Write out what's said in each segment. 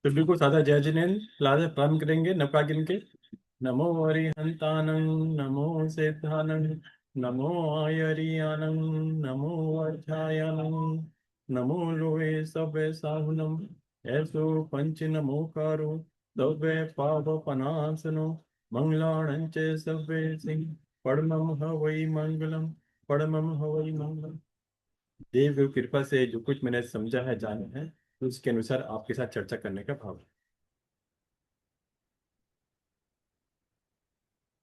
सभी को सादा जय जिनेन्द्र लादे प्रारंभ करेंगे नवका गिन के। नमो अरिहंतानं, नमो सेतानं, नमो आयरियानं, नमो अर्थायानं, नमो लोए सबे साहुनं, ऐसो पंच नमो कारो सभे पाप पनासनो मंगलाणं च सभे सिंह परमं हवै मंगलम, परमं हवै मंगलम। देव की कृपा से जो कुछ मैंने समझा है जाना है उसके अनुसार आपके साथ चर्चा करने का भाव है।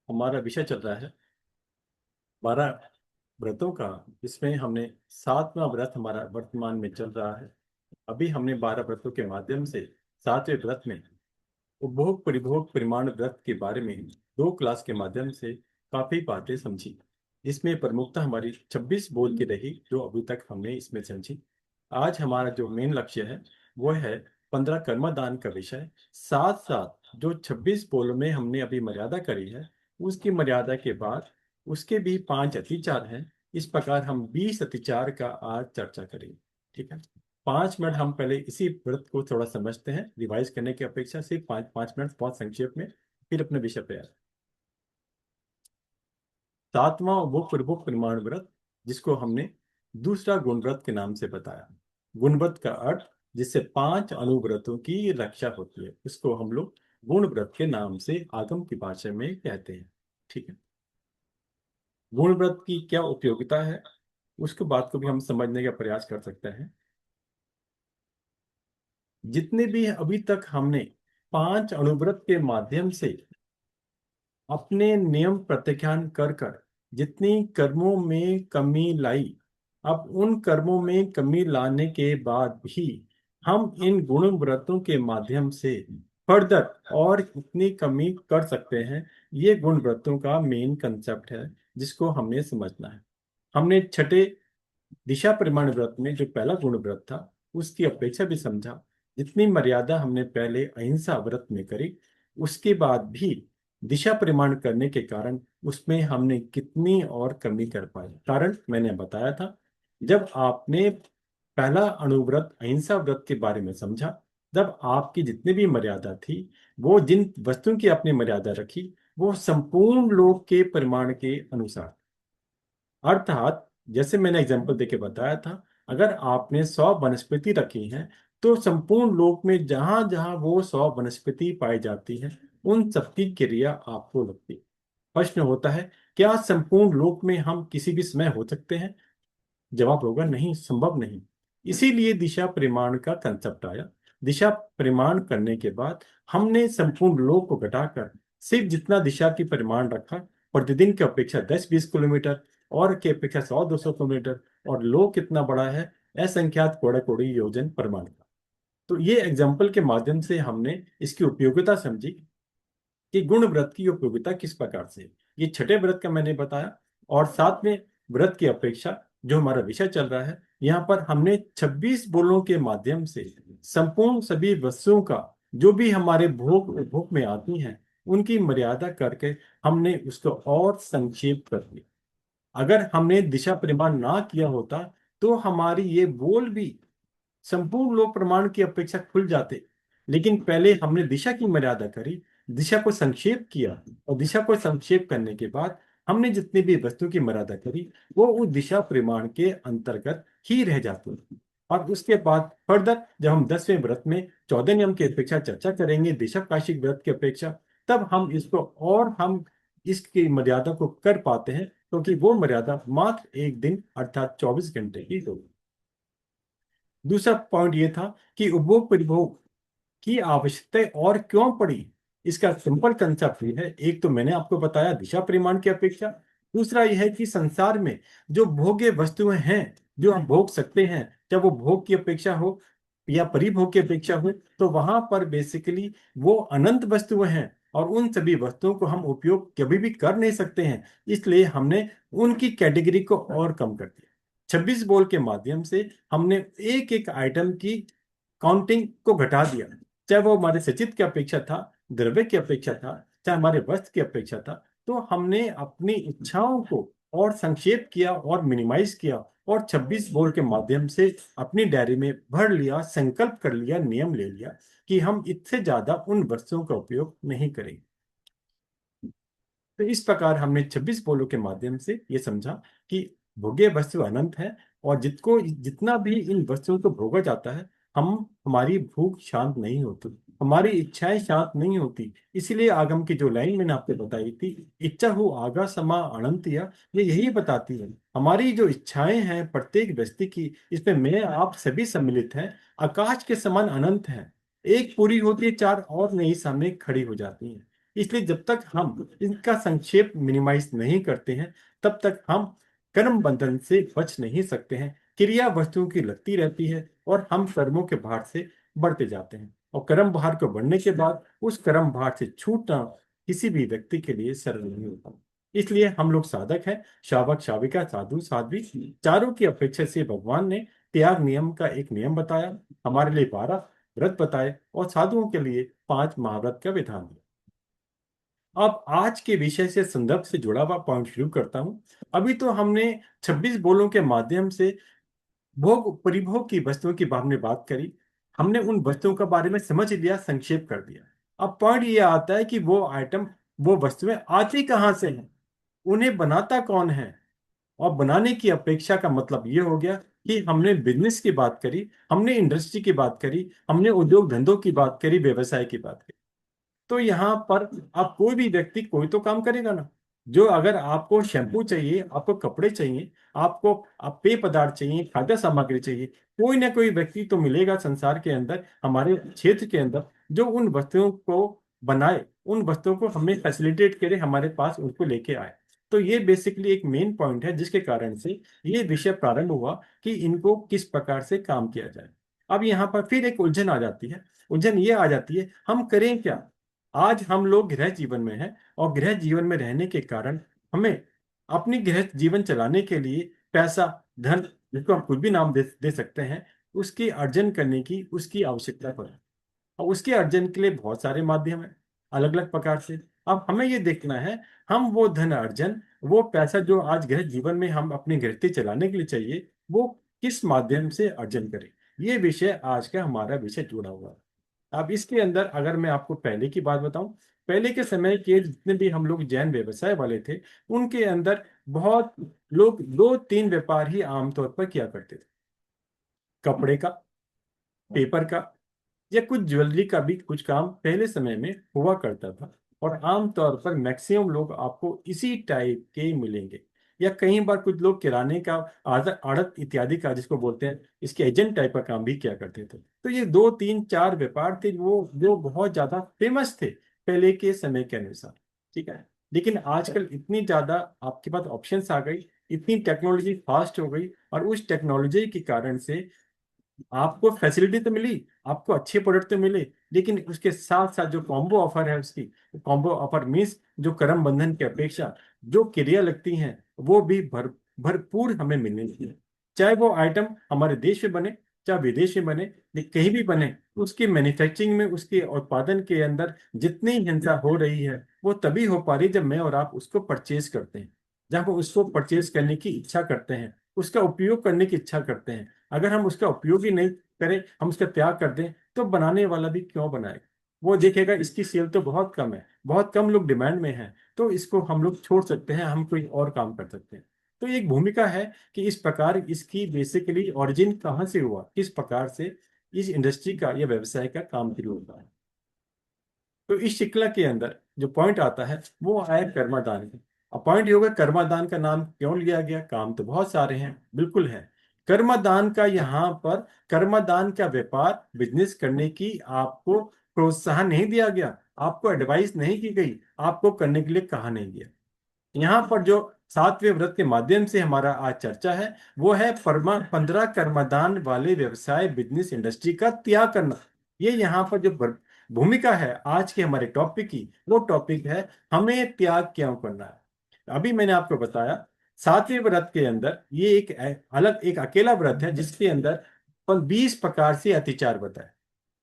हमारा विषय चल रहा है 12 व्रतों का। इसमें हमने 7वां व्रत हमारा वर्तमान में चल रहा है। अभी हमने 12 व्रतों के माध्यम से 7वें व्रत में उपभोग परिभोग परिमाण व्रत के बारे में 2 क्लास के माध्यम से काफी बातें समझी। इसमें प्रमुखता हमारी 26 बोल की रही जो अभी तक हमने इसमें समझी। आज हमारा जो मेन लक्ष्य है वो है 15 कर्मदान का विषय। साथ साथ जो 26 बोलों में हमने अभी मर्यादा करी है उसकी मर्यादा के बाद उसके भी 5 अतिचार हैं। इस प्रकार हम 20 अतिचार का आज चर्चा करेंगे। ठीक है, 5 मिनट हम पहले इसी व्रत को थोड़ा समझते हैं। रिवाइज करने की अपेक्षा से 5 5 मिनट बहुत संक्षेप में, फिर अपने विषय पे आए। 7वां वो प्रभु परिमाण व्रत जिसको हमने दूसरा गुण व्रत के नाम से बताया। गुण व्रत का अर्थ जिससे 5 अनुव्रतों की रक्षा होती है उसको हम लोग गुण व्रत के नाम से आगम की भाषा में कहते हैं। ठीक है, गुण व्रत की क्या उपयोगिता है उसके बात को भी हम समझने का प्रयास कर सकते हैं। जितने भी अभी तक हमने 5 अनुव्रत के माध्यम से अपने नियम प्रत्याख्यान कर कर जितनी कर्मों में कमी लाई, अब उन कर्मों में कमी लाने के बाद भी हम इन गुण व्रतों के माध्यम से फर्दर और इतनी कमी कर सकते हैं। ये गुण व्रतों का मेन कंसेप्ट है जिसको हमने समझना है। हमने छठे दिशा परिमाण व्रत में जो पहला गुण व्रत था उसकी अपेक्षा भी समझा। जितनी मर्यादा हमने पहले अहिंसा व्रत में करी उसके बाद भी दिशा परिमाण करने के कारण उसमें हमने कितनी और कमी कर पाई। कारण मैंने बताया था, जब आपने पहला अणुव्रत अहिंसा व्रत के बारे में समझा तब आपकी जितनी भी मर्यादा थी वो जिन वस्तुओं की आपने मर्यादा रखी वो संपूर्ण लोक के परिमाण के अनुसार। अर्थात जैसे मैंने एग्जांपल देके बताया था, अगर आपने 100 वनस्पति रखी हैं तो संपूर्ण लोक में जहां जहां वो 100 वनस्पति पाई जाती है उन सबकी क्रिया आपको लगती है। प्रश्न होता है, क्या संपूर्ण लोक में हम किसी भी समय हो सकते हैं? जवाब होगा नहीं, संभव नहीं। इसीलिए दिशा परिमाण का कंसेप्ट आया। दिशा परिमाण करने के बाद हमने संपूर्ण लोक को घटाकर सिर्फ जितना दिशा की परिमाण रखा, प्रतिदिन की अपेक्षा 10 20 किलोमीटर और की अपेक्षा 100 200 किलोमीटर, और लोक कितना बड़ा है, असंख्यात कोड़ा कोड़ी योजन परिमाण का। तो ये एग्जाम्पल के माध्यम से हमने इसकी उपयोगिता समझी कि गुण व्रत की उपयोगिता किस प्रकार से है। ये छठे व्रत का मैंने बताया। और 7वें व्रत की अपेक्षा जो हमारा विषय चल रहा है यहाँ पर हमने 26 बोलों के माध्यम से संपूर्ण सभी वस्तुओं का जो भी हमारे भोग उपभोग में आती हैं उनकी मर्यादा करके हमने उसको और संक्षेप कर दिया। अगर हमने दिशा परिमाण ना किया होता तो हमारी ये बोल भी संपूर्ण लोक प्रमाण की अपेक्षा खुल जाते। लेकिन पहले हमने दिशा की मर्यादा करी, दिशा को संक्षेप किया, और दिशा को संक्षेप करने के बाद हमने जितनी भी वस्तु की मर्यादा करी वो उस दिशा परिमाण के अंतर्गत ही रह जाती। और उसके बाद फर्दर जब हम 10वें व्रत में 14 नियम की अपेक्षा चर्चा करेंगे दिशा काशिक व्रत की अपेक्षा, तब हम इसको और हम इसकी मर्यादा को कर पाते हैं क्योंकि वो मर्यादा मात्र एक दिन अर्थात 24 घंटे की होगी। दूसरा पॉइंट ये था कि उपभोग परिभोग की आवश्यकता और क्यों पड़ी। इसका सिंपल कंसेप्ट ये है, एक तो मैंने आपको बताया दिशा परिमाण की अपेक्षा, दूसरा यह है कि संसार में जो भोग्य वस्तुएं हैं जो हम भोग सकते हैं, चाहे वो भोग की अपेक्षा हो या परिभोग की अपेक्षा हो, तो वहां पर बेसिकली वो अनंत वस्तुएं हैं और उन सभी वस्तुओं को हम उपयोग कभी भी कर नहीं सकते हैं। इसलिए हमने उनकी कैटेगरी को और कम कर दिया। 26 बोल के माध्यम से हमने एक एक आइटम की काउंटिंग को घटा दिया, चाहे वो हमारे सचित की अपेक्षा था, द्रव्य की अपेक्षा था, चाहे हमारे वस्त्र की अपेक्षा था। तो हमने अपनी इच्छाओं को और संक्षेप किया और मिनिमाइज किया और 26 बोल के माध्यम से अपनी डायरी में भर लिया, संकल्प कर लिया, नियम ले लिया कि हम इससे ज्यादा उन वस्तुओं का उपयोग नहीं करेंगे। तो इस प्रकार हमने 26 बोलों के माध्यम से ये समझा कि भोग्य वस्तु अनंत है, और जितना भी इन वस्तुओं को भोगा जाता है, हम हमारी भूख शांत नहीं होती, हमारी इच्छाएं शांत नहीं होती। इसीलिए आगम की जो लाइन मैंने आपको बताई थी, इच्छा हो आगा समा अनंत, या ये यही बताती है हमारी जो इच्छाएं हैं प्रत्येक व्यक्ति की, इसमें मैं आप सभी सम्मिलित हैं, आकाश के समान अनंत हैं। एक पूरी होती है, चार और नई सामने खड़ी हो जाती हैं। इसलिए जब तक हम इनका संक्षेप मिनिमाइज नहीं करते हैं, तब तक हम कर्म बंधन से बच नहीं सकते हैं। क्रिया वस्तुओं की लगती रहती है और हम कर्मों के भार से बढ़ते जाते हैं, और कर्म भार को बढ़ने के बाद उस कर्म भार से छूटना किसी भी व्यक्ति के लिए सरल नहीं होता। इसलिए हम लोग साधक हैं, शावक शाविका साधु साध्वी, चारों की अपेक्षा से भगवान ने त्याग नियम का एक नियम बताया, हमारे लिए 12 व्रत बताए, और साधुओं के लिए 5 महाव्रत का विधान दिया। अब आज के विषय से संदर्भ से जुड़ा हुआ पॉइंट शुरू करता हूं। अभी तो हमने 26 बोलों के माध्यम से भोग परिभोग की वस्तुओं की हमने बात करी, हमने उन वस्तुओं के बारे में समझ लिया, संक्षेप कर दिया। अब पॉइंट ये आता है कि वो आइटम, वो वस्तुएं आती कहाँ से हैं, उन्हें बनाता कौन है। और बनाने की अपेक्षा का मतलब ये हो गया कि हमने बिजनेस की बात करी, हमने इंडस्ट्री की बात करी, हमने उद्योग धंधों की बात करी, व्यवसाय की बात करी। तो यहाँ पर आप कोई भी व्यक्ति कोई तो काम करेगा ना। जो अगर आपको शैम्पू चाहिए, आपको कपड़े चाहिए, आपको आप पेय पदार्थ चाहिए, खाद्य सामग्री चाहिए, कोई ना कोई व्यक्ति तो मिलेगा संसार के अंदर, हमारे क्षेत्र के अंदर, जो उन वस्तुओं को बनाए, उन वस्तुओं को हमें फैसिलिटेट करे, हमारे पास उनको लेके आए। तो ये बेसिकली एक मेन पॉइंट है जिसके कारण से ये विषय प्रारंभ हुआ कि इनको किस प्रकार से काम किया जाए। अब यहाँ पर फिर एक उलझन आ जाती है। उलझन ये आ जाती है, हम करें क्या। आज हम लोग गृह जीवन में हैं, और गृह जीवन में रहने के कारण हमें अपनी गृह जीवन चलाने के लिए पैसा, धन, जिसको हम कुछ भी नाम दे सकते हैं, उसकी अर्जन करने की उसकी आवश्यकता पड़े। और उसके अर्जन के लिए बहुत सारे माध्यम हैं, अलग अलग प्रकार से। अब हमें ये देखना है, हम वो धन अर्जन, वो पैसा जो आज गृह जीवन में हम अपनी गृहस्थी चलाने के लिए चाहिए, वो किस माध्यम से अर्जन करें। ये विषय आज का हमारा विषय जुड़ा हुआ है। अब इसके अंदर अगर मैं आपको पहले की बात बताऊं, पहले के समय के जितने भी हम लोग जैन व्यवसाय वाले थे, उनके अंदर बहुत लोग 2-3 व्यापार ही आमतौर पर किया करते थे। कपड़े का, पेपर का, या कुछ ज्वेलरी का भी कुछ काम पहले समय में हुआ करता था। और आमतौर पर मैक्सिमम लोग आपको इसी टाइप के मिलेंगे। या कई बार कुछ लोग किराने का, आड़त इत्यादि का, जिसको बोलते हैं, इसके एजेंट टाइप का काम भी किया करते थे। तो ये 2-3-4 व्यापार थे वो जो बहुत ज्यादा फेमस थे पहले के समय के अनुसार। ठीक है। लेकिन आजकल इतनी ज्यादा आपके पास ऑप्शंस आ गई, इतनी टेक्नोलॉजी फास्ट हो गई, और उस टेक्नोलॉजी के कारण से आपको फैसिलिटी तो मिली, आपको अच्छे प्रोडक्ट तो मिले, लेकिन उसके साथ साथ जो कॉम्बो ऑफर है, उसकी कॉम्बो ऑफर मीन्स जो करम बंधन की अपेक्षा जो क्रिया लगती हैं, वो भी भरपूर हमें मिलनी चाहिए। चाहे वो आइटम हमारे देश में बने, चाहे विदेश में बने, कहीं भी बने, उसकी मैन्युफैक्चरिंग में, उसके उत्पादन के अंदर जितनी हिंसा हो रही है, वो तभी हो पा रही है जब मैं और आप उसको परचेज करते हैं, जब हम उसको परचेज करने की इच्छा करते हैं, उसका उपयोग करने की इच्छा करते हैं। अगर हम उसका उपयोग ही नहीं करें, हम उसका त्याग कर दें, तो बनाने वाला भी क्यों बनाएगा। वो देखेगा इसकी सेल तो बहुत कम है, बहुत कम लोग डिमांड में हैं, तो इसको हम लोग छोड़ सकते हैं, हम कोई और काम कर सकते हैं। तो एक भूमिका है कि इस प्रकार इसकी बेसिकली ओरिजिन कहाँ से हुआ, किस प्रकार से इस इंडस्ट्री का या व्यवसाय का काम शुरू होता है। तो इस श्रृंखला के अंदर जो पॉइंट आता है वो आया कर्मादान का। अब पॉइंट ये होगा, कर्मादान का नाम क्यों लिया गया। काम तो बहुत सारे हैं, बिल्कुल है। कर्मादान का यहाँ पर, कर्मादान का व्यापार, बिजनेस करने की आपको प्रोत्साहन नहीं दिया गया, आपको एडवाइस नहीं की गई, आपको करने के लिए कहा नहीं गया। यहाँ पर जो 7वें व्रत के माध्यम से हमारा आज चर्चा है, वो है 15 कर्मदान वाले व्यवसाय, बिजनेस, इंडस्ट्री का त्याग करना। ये यहाँ पर जो भूमिका है आज के हमारे टॉपिक की, वो टॉपिक है हमें त्याग क्यों करना है। अभी मैंने आपको बताया 7वें व्रत के अंदर ये एक अलग, एक अकेला व्रत है जिसके अंदर 20 प्रकार से अतिचार बताए,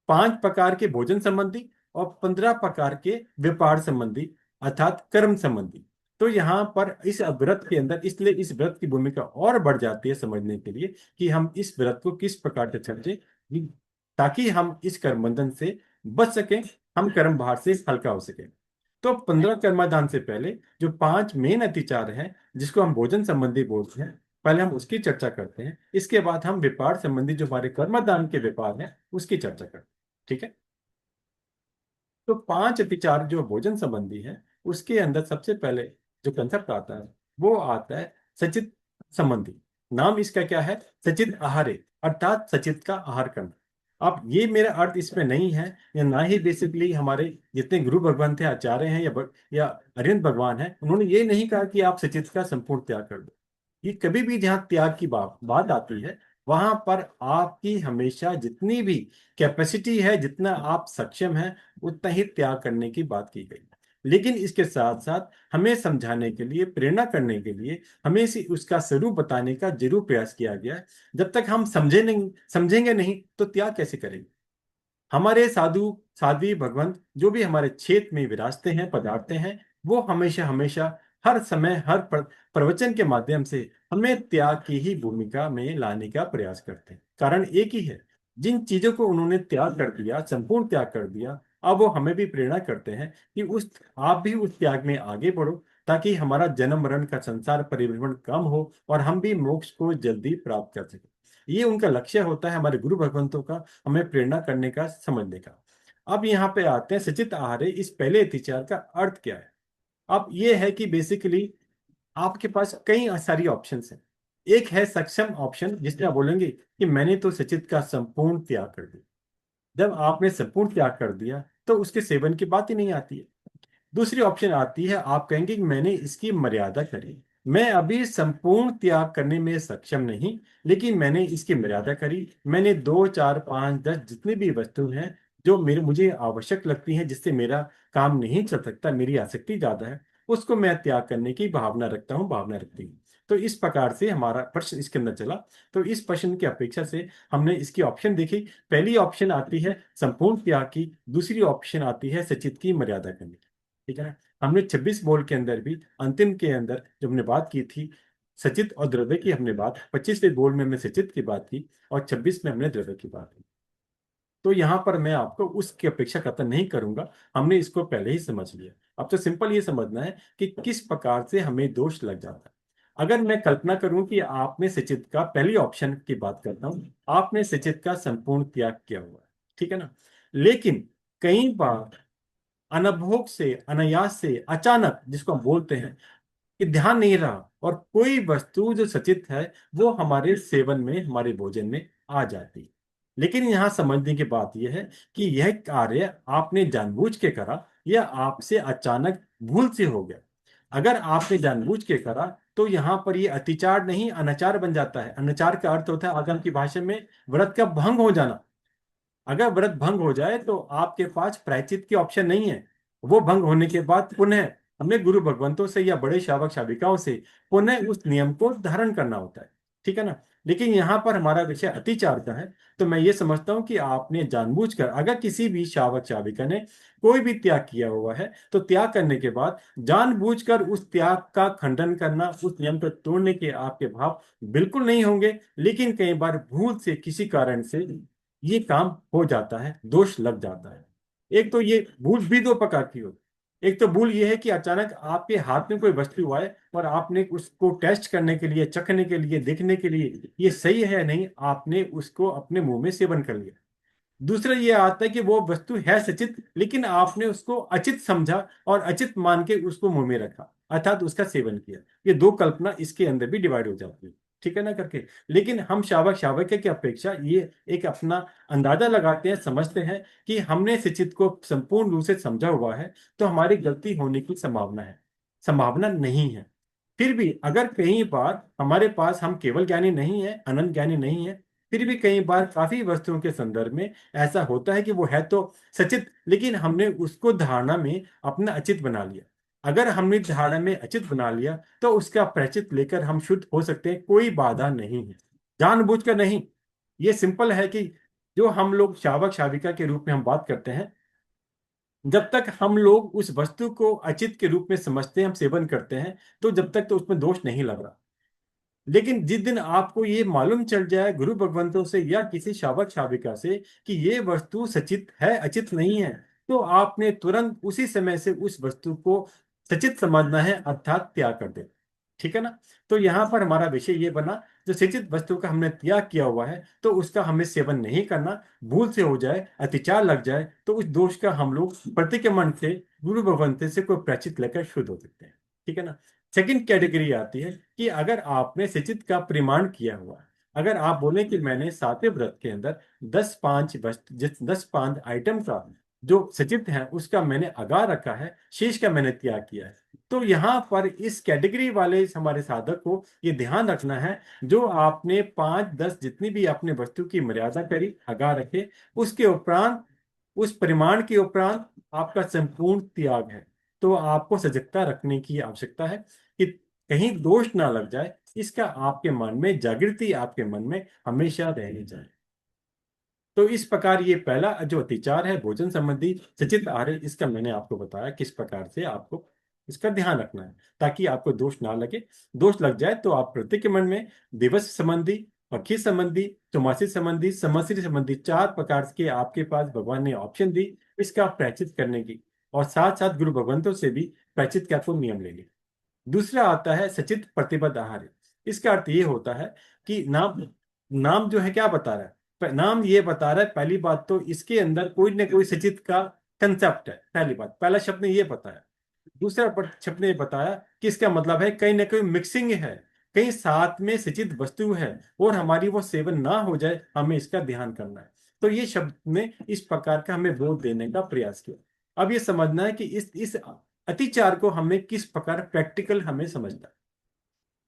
5 प्रकार के भोजन संबंधी, और 15 प्रकार के व्यापार संबंधी, अर्थात कर्म संबंधी। तो यहाँ पर इस व्रत के अंदर, इसलिए इस व्रत की भूमिका और बढ़ जाती है समझने के लिए कि हम इस व्रत को किस प्रकार से समझें, ताकि हम इस कर्म बंधन से बच सके, हम कर्म भार से हल्का हो सके। तो 15 कर्माधान से पहले जो 5 मेन अतिचार हैं, जिसको हम भोजन संबंधी बोलते हैं, पहले हम उसकी चर्चा करते हैं। इसके बाद हम व्यापार संबंधी जो हमारे कर्मदान के व्यापार हैं उसकी चर्चा करते हैं। ठीक है। तो 5 अतिचार जो भोजन संबंधी है, उसके अंदर सबसे पहले जो कंसेप्ट आता है वो आता है सचित संबंधी। नाम इसका क्या है? सचित आहारे, अर्थात सचित का आहार करना। अब ये मेरा अर्थ इसमें नहीं है, या ना ही बेसिकली हमारे जितने गुरु भगवान थे, आचार्य हैं या अरविंद भगवान हैं, उन्होंने ये नहीं कहा कि आप सचित का संपूर्ण त्याग कर दो। ये कभी भी जहाँ त्याग की बात आती है, वहां पर आपकी हमेशा जितनी भी कैपेसिटी है, जितना आप सक्षम हैं, उतना ही त्याग करने की बात की गई। लेकिन इसके साथ साथ हमें समझाने के लिए, प्रेरणा करने के लिए, हमें उसका स्वरूप बताने का जरूर प्रयास किया गया है। जब तक हम समझेंगे नहीं तो त्याग कैसे करेंगे? हमारे साधु साध्वी भगवंत जो भी हमारे क्षेत्र में विराजते हैं, पधारते हैं, वो हमेशा हमेशा हर समय हर प्रवचन के माध्यम से हमें त्याग की ही भूमिका में लाने का प्रयास करते हैं। कारण एक ही है, जिन चीजों को उन्होंने त्याग कर दिया, संपूर्ण त्याग कर दिया, अब वो हमें भी प्रेरणा करते हैं कि उस आप भी उस त्याग में आगे बढ़ो, ताकि हमारा जन्म मरण का संसार परिभ्रमण कम हो और हम भी मोक्ष को जल्दी प्राप्त कर सकें। ये उनका लक्ष्य होता है, हमारे गुरु भगवंतों का हमें प्रेरणा करने का, समझने का। अब यहाँ पे आते हैं सचित आहार, इस पहले अतिचार का अर्थ क्या है? अब ये है कि बेसिकली आपके पास कई सारी ऑप्शंस हैं। एक है सक्षम ऑप्शन, जिसमें आप बोलेंगे कि मैंने तो सचित का संपूर्ण त्याग कर दिया। जब आपने संपूर्ण त्याग कर दिया तो उसके सेवन की बात ही नहीं आती है। दूसरी ऑप्शन आती है, आप कहेंगे कि मैंने इसकी मर्यादा करी, मैं अभी संपूर्ण त्याग करने में सक्षम नहीं, लेकिन मैंने इसकी मर्यादा करी। मैंने 2 4 5 10 जितनी भी वस्तु हैं जो मेरे मुझे आवश्यक लगती हैं, जिससे मेरा काम नहीं चल सकता, मेरी आसक्ति ज्यादा है, उसको मैं त्याग करने की भावना रखता हूँ, भावना रखती हूँ। तो इस प्रकार से हमारा प्रश्न इसके अंदर चला। तो इस प्रश्न की अपेक्षा से हमने इसकी ऑप्शन देखी। पहली ऑप्शन आती है संपूर्ण त्याग की, दूसरी ऑप्शन आती है सचित की मर्यादा करने की। ठीक है ना। हमने 26 बोल के अंदर भी अंतिम के अंदर जब हमने बात की थी सचित और द्रव्य की, हमने बात 25वें बोल में हमने सचित की बात की और 26 में हमने द्रव्य की बात की। तो यहां पर मैं आपको उसकी अपेक्षा कतई नहीं करूंगा, हमने इसको पहले ही समझ लिया। अब तो सिंपल ये समझना है कि किस प्रकार से हमें दोष लग जाता है। अगर मैं कल्पना करूं कि आपने सचित का, पहली ऑप्शन की बात करता हूं, आपने सचित का संपूर्ण त्याग किया हुआ है, ठीक है ना, लेकिन कई बार अनभोग से, अनायास से, अचानक, जिसको हम बोलते हैं कि ध्यान नहीं रहा, और कोई वस्तु जो सचित है वो हमारे सेवन में, हमारे भोजन में आ जाती है। लेकिन यहां समझने की बात यह है कि यह कार्य आपने जानबूझ के करा या आपसे अचानक भूल से हो गया। अगर आपने जानबूझ के करा तो यहां पर यह अतिचार नहीं, अनाचार बन जाता है। अनाचार का अर्थ होता है आगम की भाषा में व्रत का भंग हो जाना। अगर व्रत भंग हो जाए तो आपके पास प्रायश्चित की ऑप्शन नहीं है। वो भंग होने के बाद पुनः हमें गुरु भगवंतों से या बड़े श्रावक श्राविकाओं से पुनः उस नियम को धारण करना होता है। ठीक है ना। लेकिन यहाँ पर हमारा विषय अतिचार का है, तो मैं ये समझता हूँ कि आपने जानबूझकर, अगर किसी भी श्रावक श्राविका ने कोई भी त्याग किया हुआ है, तो त्याग करने के बाद जानबूझकर उस त्याग का खंडन करना, उस नियम को तोड़ने के आपके भाव बिल्कुल नहीं होंगे। लेकिन कई बार भूल से, किसी कारण से ये काम हो जाता है, दोष लग जाता है। एक तो ये भूल भी दो प्रकार की होती है। एक तो भूल ये है कि अचानक आपके हाथ में कोई वस्तु आए और आपने उसको टेस्ट करने के लिए, चखने के लिए, देखने के लिए ये सही है या नहीं, आपने उसको अपने मुंह में सेवन कर लिया। दूसरा ये आता है कि वो वस्तु है सचित, लेकिन आपने उसको अचित समझा और अचित मान के उसको मुंह में रखा, अर्थात उसका सेवन किया। ये दो कल्पना इसके अंदर भी डिवाइड हो जाती है। ठीक है ना करके। लेकिन हम शावक शावक की अपेक्षा ये एक अपना अंदाजा लगाते हैं, समझते हैं कि हमने सचित को संपूर्ण रूप से समझा हुआ है, तो हमारी गलती होने की संभावना है, संभावना नहीं है। फिर भी अगर कई बार हमारे पास, हम केवल ज्ञानी नहीं है, अनंत ज्ञानी नहीं है, फिर भी कई बार काफी वस्तुओं के संदर्भ में ऐसा होता है कि वो है तो सचित, लेकिन हमने उसको धारणा में अपना अचित बना लिया। अगर हमने धारणा में अचित बना लिया तो उसका प्रचित लेकर हम शुद्ध हो सकते हैं, कोई बाधा नहीं है, जानबूझकर नहीं। ये सिंपल है कि जो हम लोग शावक शाविका के रूप में हम बात करते हैं, जब तक हम लोग उस वस्तु को अचित के रूप में समझते हैं, हम सेवन करते हैं, तो जब तक तो उसमें दोष नहीं लग रहा। लेकिन जिस दिन आपको ये मालूम चल जाए गुरु भगवंतों से या किसी शावक शाविका से कि ये वस्तु सचित है, अचित नहीं है, तो आपने तुरंत उसी समय से उस वस्तु को सचित समझना है, अर्थात त्याग कर दे। ठीक है ना? तो यहाँ पर हमारा विषय ये बना, जो सचित वस्तु का हमने त्याग किया हुआ है तो उसका हमें सेवन नहीं करना। भूल से हो जाए, अतिचार लग जाए, तो उस दोष का हम लोग प्रतिक्रमण से, गुरु भगवंत से कोई प्रायश्चित लेकर शुद्ध हो सकते हैं। ठीक है ना? सेकंड कैटेगरी आती है कि अगर आपने सिचित का प्रमाण किया हुआ है, अगर आप बोले कि मैंने सातवें व्रत के अंदर 10 पांच आइटम का जो सचित है उसका मैंने आगाह रखा है, शेष का मैंने त्याग किया है, तो यहाँ पर इस कैटेगरी वाले हमारे साधक को ये ध्यान रखना है, जो आपने 5-10 जितनी भी आपने वस्तु की मर्यादा करी, आगाह रखे, उसके उपरांत, उस परिमाण के उपरांत आपका संपूर्ण त्याग है। तो आपको सजगता रखने की आवश्यकता है कि कहीं दोष ना लग जाए, इसका आपके मन में जागृति, आपके मन में हमेशा रहनी चाहिए। तो इस प्रकार ये पहला जो अतिचार है भोजन संबंधी सचित आहार है, इसका मैंने आपको बताया किस प्रकार से आपको इसका ध्यान रखना है ताकि आपको दोष ना लगे। दोष लग जाए तो आप प्रतिक्रमण में दिवस संबंधी, पक्षी संबंधी, चौमासी संबंधी, संवत्सरी संबंधी 4 प्रकार के आपके पास भगवान ने ऑप्शन दी इसका प्रायश्चित करने की, और साथ साथ गुरु भगवंतों से भी प्रायश्चित का आपको नियम लेंगे। दूसरा आता है सचित प्रतिबद्ध आहार। इसका अर्थ ये होता है कि नाम नाम जो है क्या बता रहा है, नाम ये बता रहा है, पहली बात तो इसके अंदर कोई ना कोई सचित का कंसेप्ट है, पहली बात, पहला शब्द ने ये बताया। दूसरा शब्द ने बताया कि इसका मतलब है कहीं ना कहीं मिक्सिंग है, कहीं साथ में सचित वस्तु है और हमारी वो सेवन ना हो जाए, हमें इसका ध्यान करना है। तो ये शब्द में इस प्रकार का हमें बोध देने का प्रयास किया। अब ये समझना है कि इस अतिचार को हमें किस प्रकार प्रैक्टिकल हमें समझना है।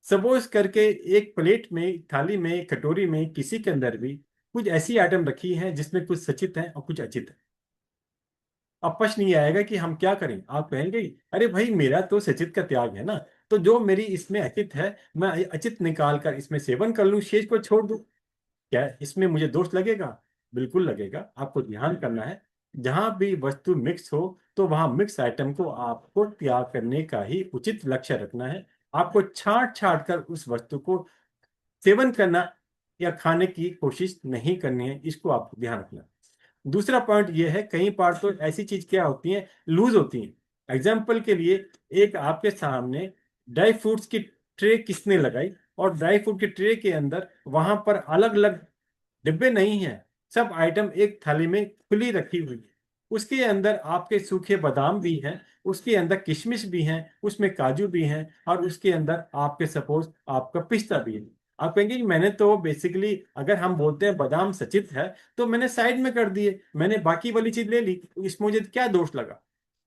सपोज करके एक प्लेट में, थाली में, कटोरी में किसी के अंदर भी कुछ ऐसी आइटम रखी है जिसमें कुछ सचित है और कुछ अचित है। अब प्रश्न ये आएगा कि हम क्या करें। आप कहेंगे अरे भाई मेरा तो सचित का त्याग है ना, तो जो मेरी इसमें अचित है मैं अचित निकाल कर इसमें सेवन कर लूं, शेष को छोड़ दूं, क्या इसमें मुझे दोष लगेगा? बिल्कुल लगेगा। आपको ध्यान करना है, जहां भी वस्तु मिक्स हो तो वहां मिक्स आइटम को आपको त्याग करने का ही उचित लक्ष्य रखना है। आपको छांट छांट कर उस वस्तु को सेवन करना या खाने की कोशिश नहीं करनी है, इसको आपको ध्यान रखना। दूसरा पॉइंट ये है, कई बार तो ऐसी चीज क्या होती है, लूज होती है। एग्जाम्पल के लिए, एक आपके सामने ड्राई फ्रूट्स की ट्रे किसने लगाई, और ड्राई फ्रूट की ट्रे के अंदर वहां पर अलग अलग डिब्बे नहीं है, सब आइटम एक थाली में खुली रखी हुई है। उसके अंदर आपके सूखे बादाम भी हैं, उसके अंदर किशमिश भी हैं, उसमें काजू भी हैं, और उसके अंदर आपके सपोज आपका पिस्ता भी है। आप कहेंगे कि मैंने तो बेसिकली, अगर हम बोलते हैं बादाम सचित है तो मैंने साइड में कर दिए, मैंने बाकी वाली चीज ले ली, इसमें मुझे क्या दोष लगा?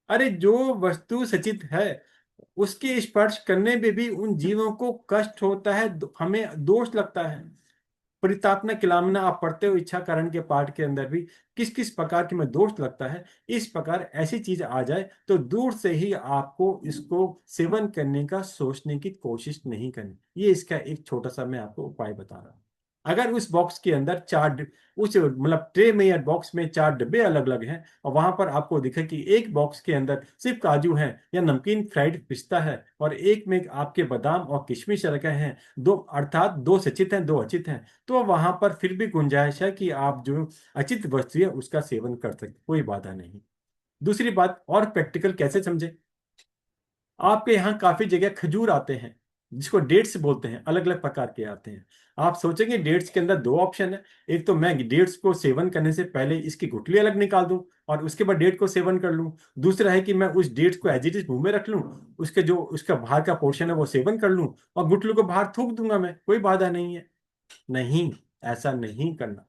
अरे जो वस्तु सचित है उसके स्पर्श करने में भी उन जीवों को कष्ट होता है, हमें दोष लगता है। परितापना किलामना आप पढ़ते हो इच्छा कारण के पाठ के अंदर भी, किस किस प्रकार की में दोष लगता है। इस प्रकार ऐसी चीज आ जाए तो दूर से ही आपको इसको सेवन करने का सोचने की कोशिश नहीं करनी। ये इसका एक छोटा सा मैं आपको उपाय बता रहा हूं। अगर उस बॉक्स के अंदर उस मतलब ट्रे में या बॉक्स में 4 डिब्बे अलग अलग हैं, और वहां पर आपको दिखे कि एक बॉक्स के अंदर सिर्फ काजू है या नमकीन फ्राइड पिस्ता है, और एक में आपके बादाम और किशमिश रखे हैं, दो अर्थात 2 सचित हैं 2 अचित हैं, तो वहां पर फिर भी गुंजाइश है कि आप जो अचित वस्तु है उसका सेवन कर सकते, कोई बाधा नहीं। दूसरी बात और प्रैक्टिकल कैसे समझे, आपके यहाँ काफी जगह खजूर आते हैं, जिसको डेट्स बोलते हैं, अलग अलग प्रकार के आते हैं। आप सोचेंगे डेट्स के अंदर 2 ऑप्शन है, एक तो मैं डेट्स को सेवन करने से पहले इसकी गुठली अलग निकाल दूं और उसके बाद डेट को सेवन कर लूं। दूसरा है कि मैं उस डेट्स को एज इट इज मुंह में रख लूं, उसके जो उसका बाहर का पोर्शन है वो सेवन कर लूं और गुठली को बाहर थूक दूंगा, मैं, कोई बाधा नहीं है। नहीं, ऐसा नहीं करना।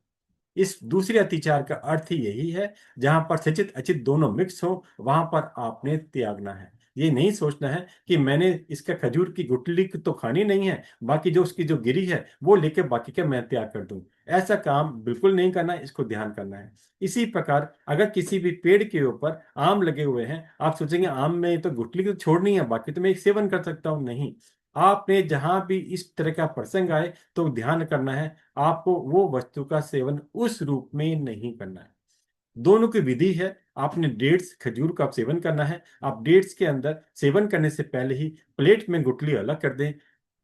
इस दूसरे अतिचार का अर्थ ही यही है, जहां पर सचित अचित दोनों मिक्स हो वहां पर आपने त्यागना है। ये नहीं सोचना है कि मैंने इसका खजूर की गुठली तो खानी नहीं है, बाकी जो उसकी जो गिरी है वो लेके बाकी का मैं त्याग कर दूं। ऐसा काम बिल्कुल नहीं करना है, इसको ध्यान करना है। इसी प्रकार अगर किसी भी पेड़ के ऊपर आम लगे हुए हैं, आप सोचेंगे आम में तो गुठली तो छोड़नी है, बाकी तो मैं एक सेवन कर सकता हूं, नहीं। आपने जहां भी इस तरह का प्रसंग आए तो ध्यान करना है, आपको वो वस्तु का सेवन उस रूप में नहीं करना है। दोनों की विधि है। आपने डेट्स खजूर का सेवन करना है, आप डेट्स के अंदर सेवन करने से पहले ही प्लेट में गुठली अलग कर दें,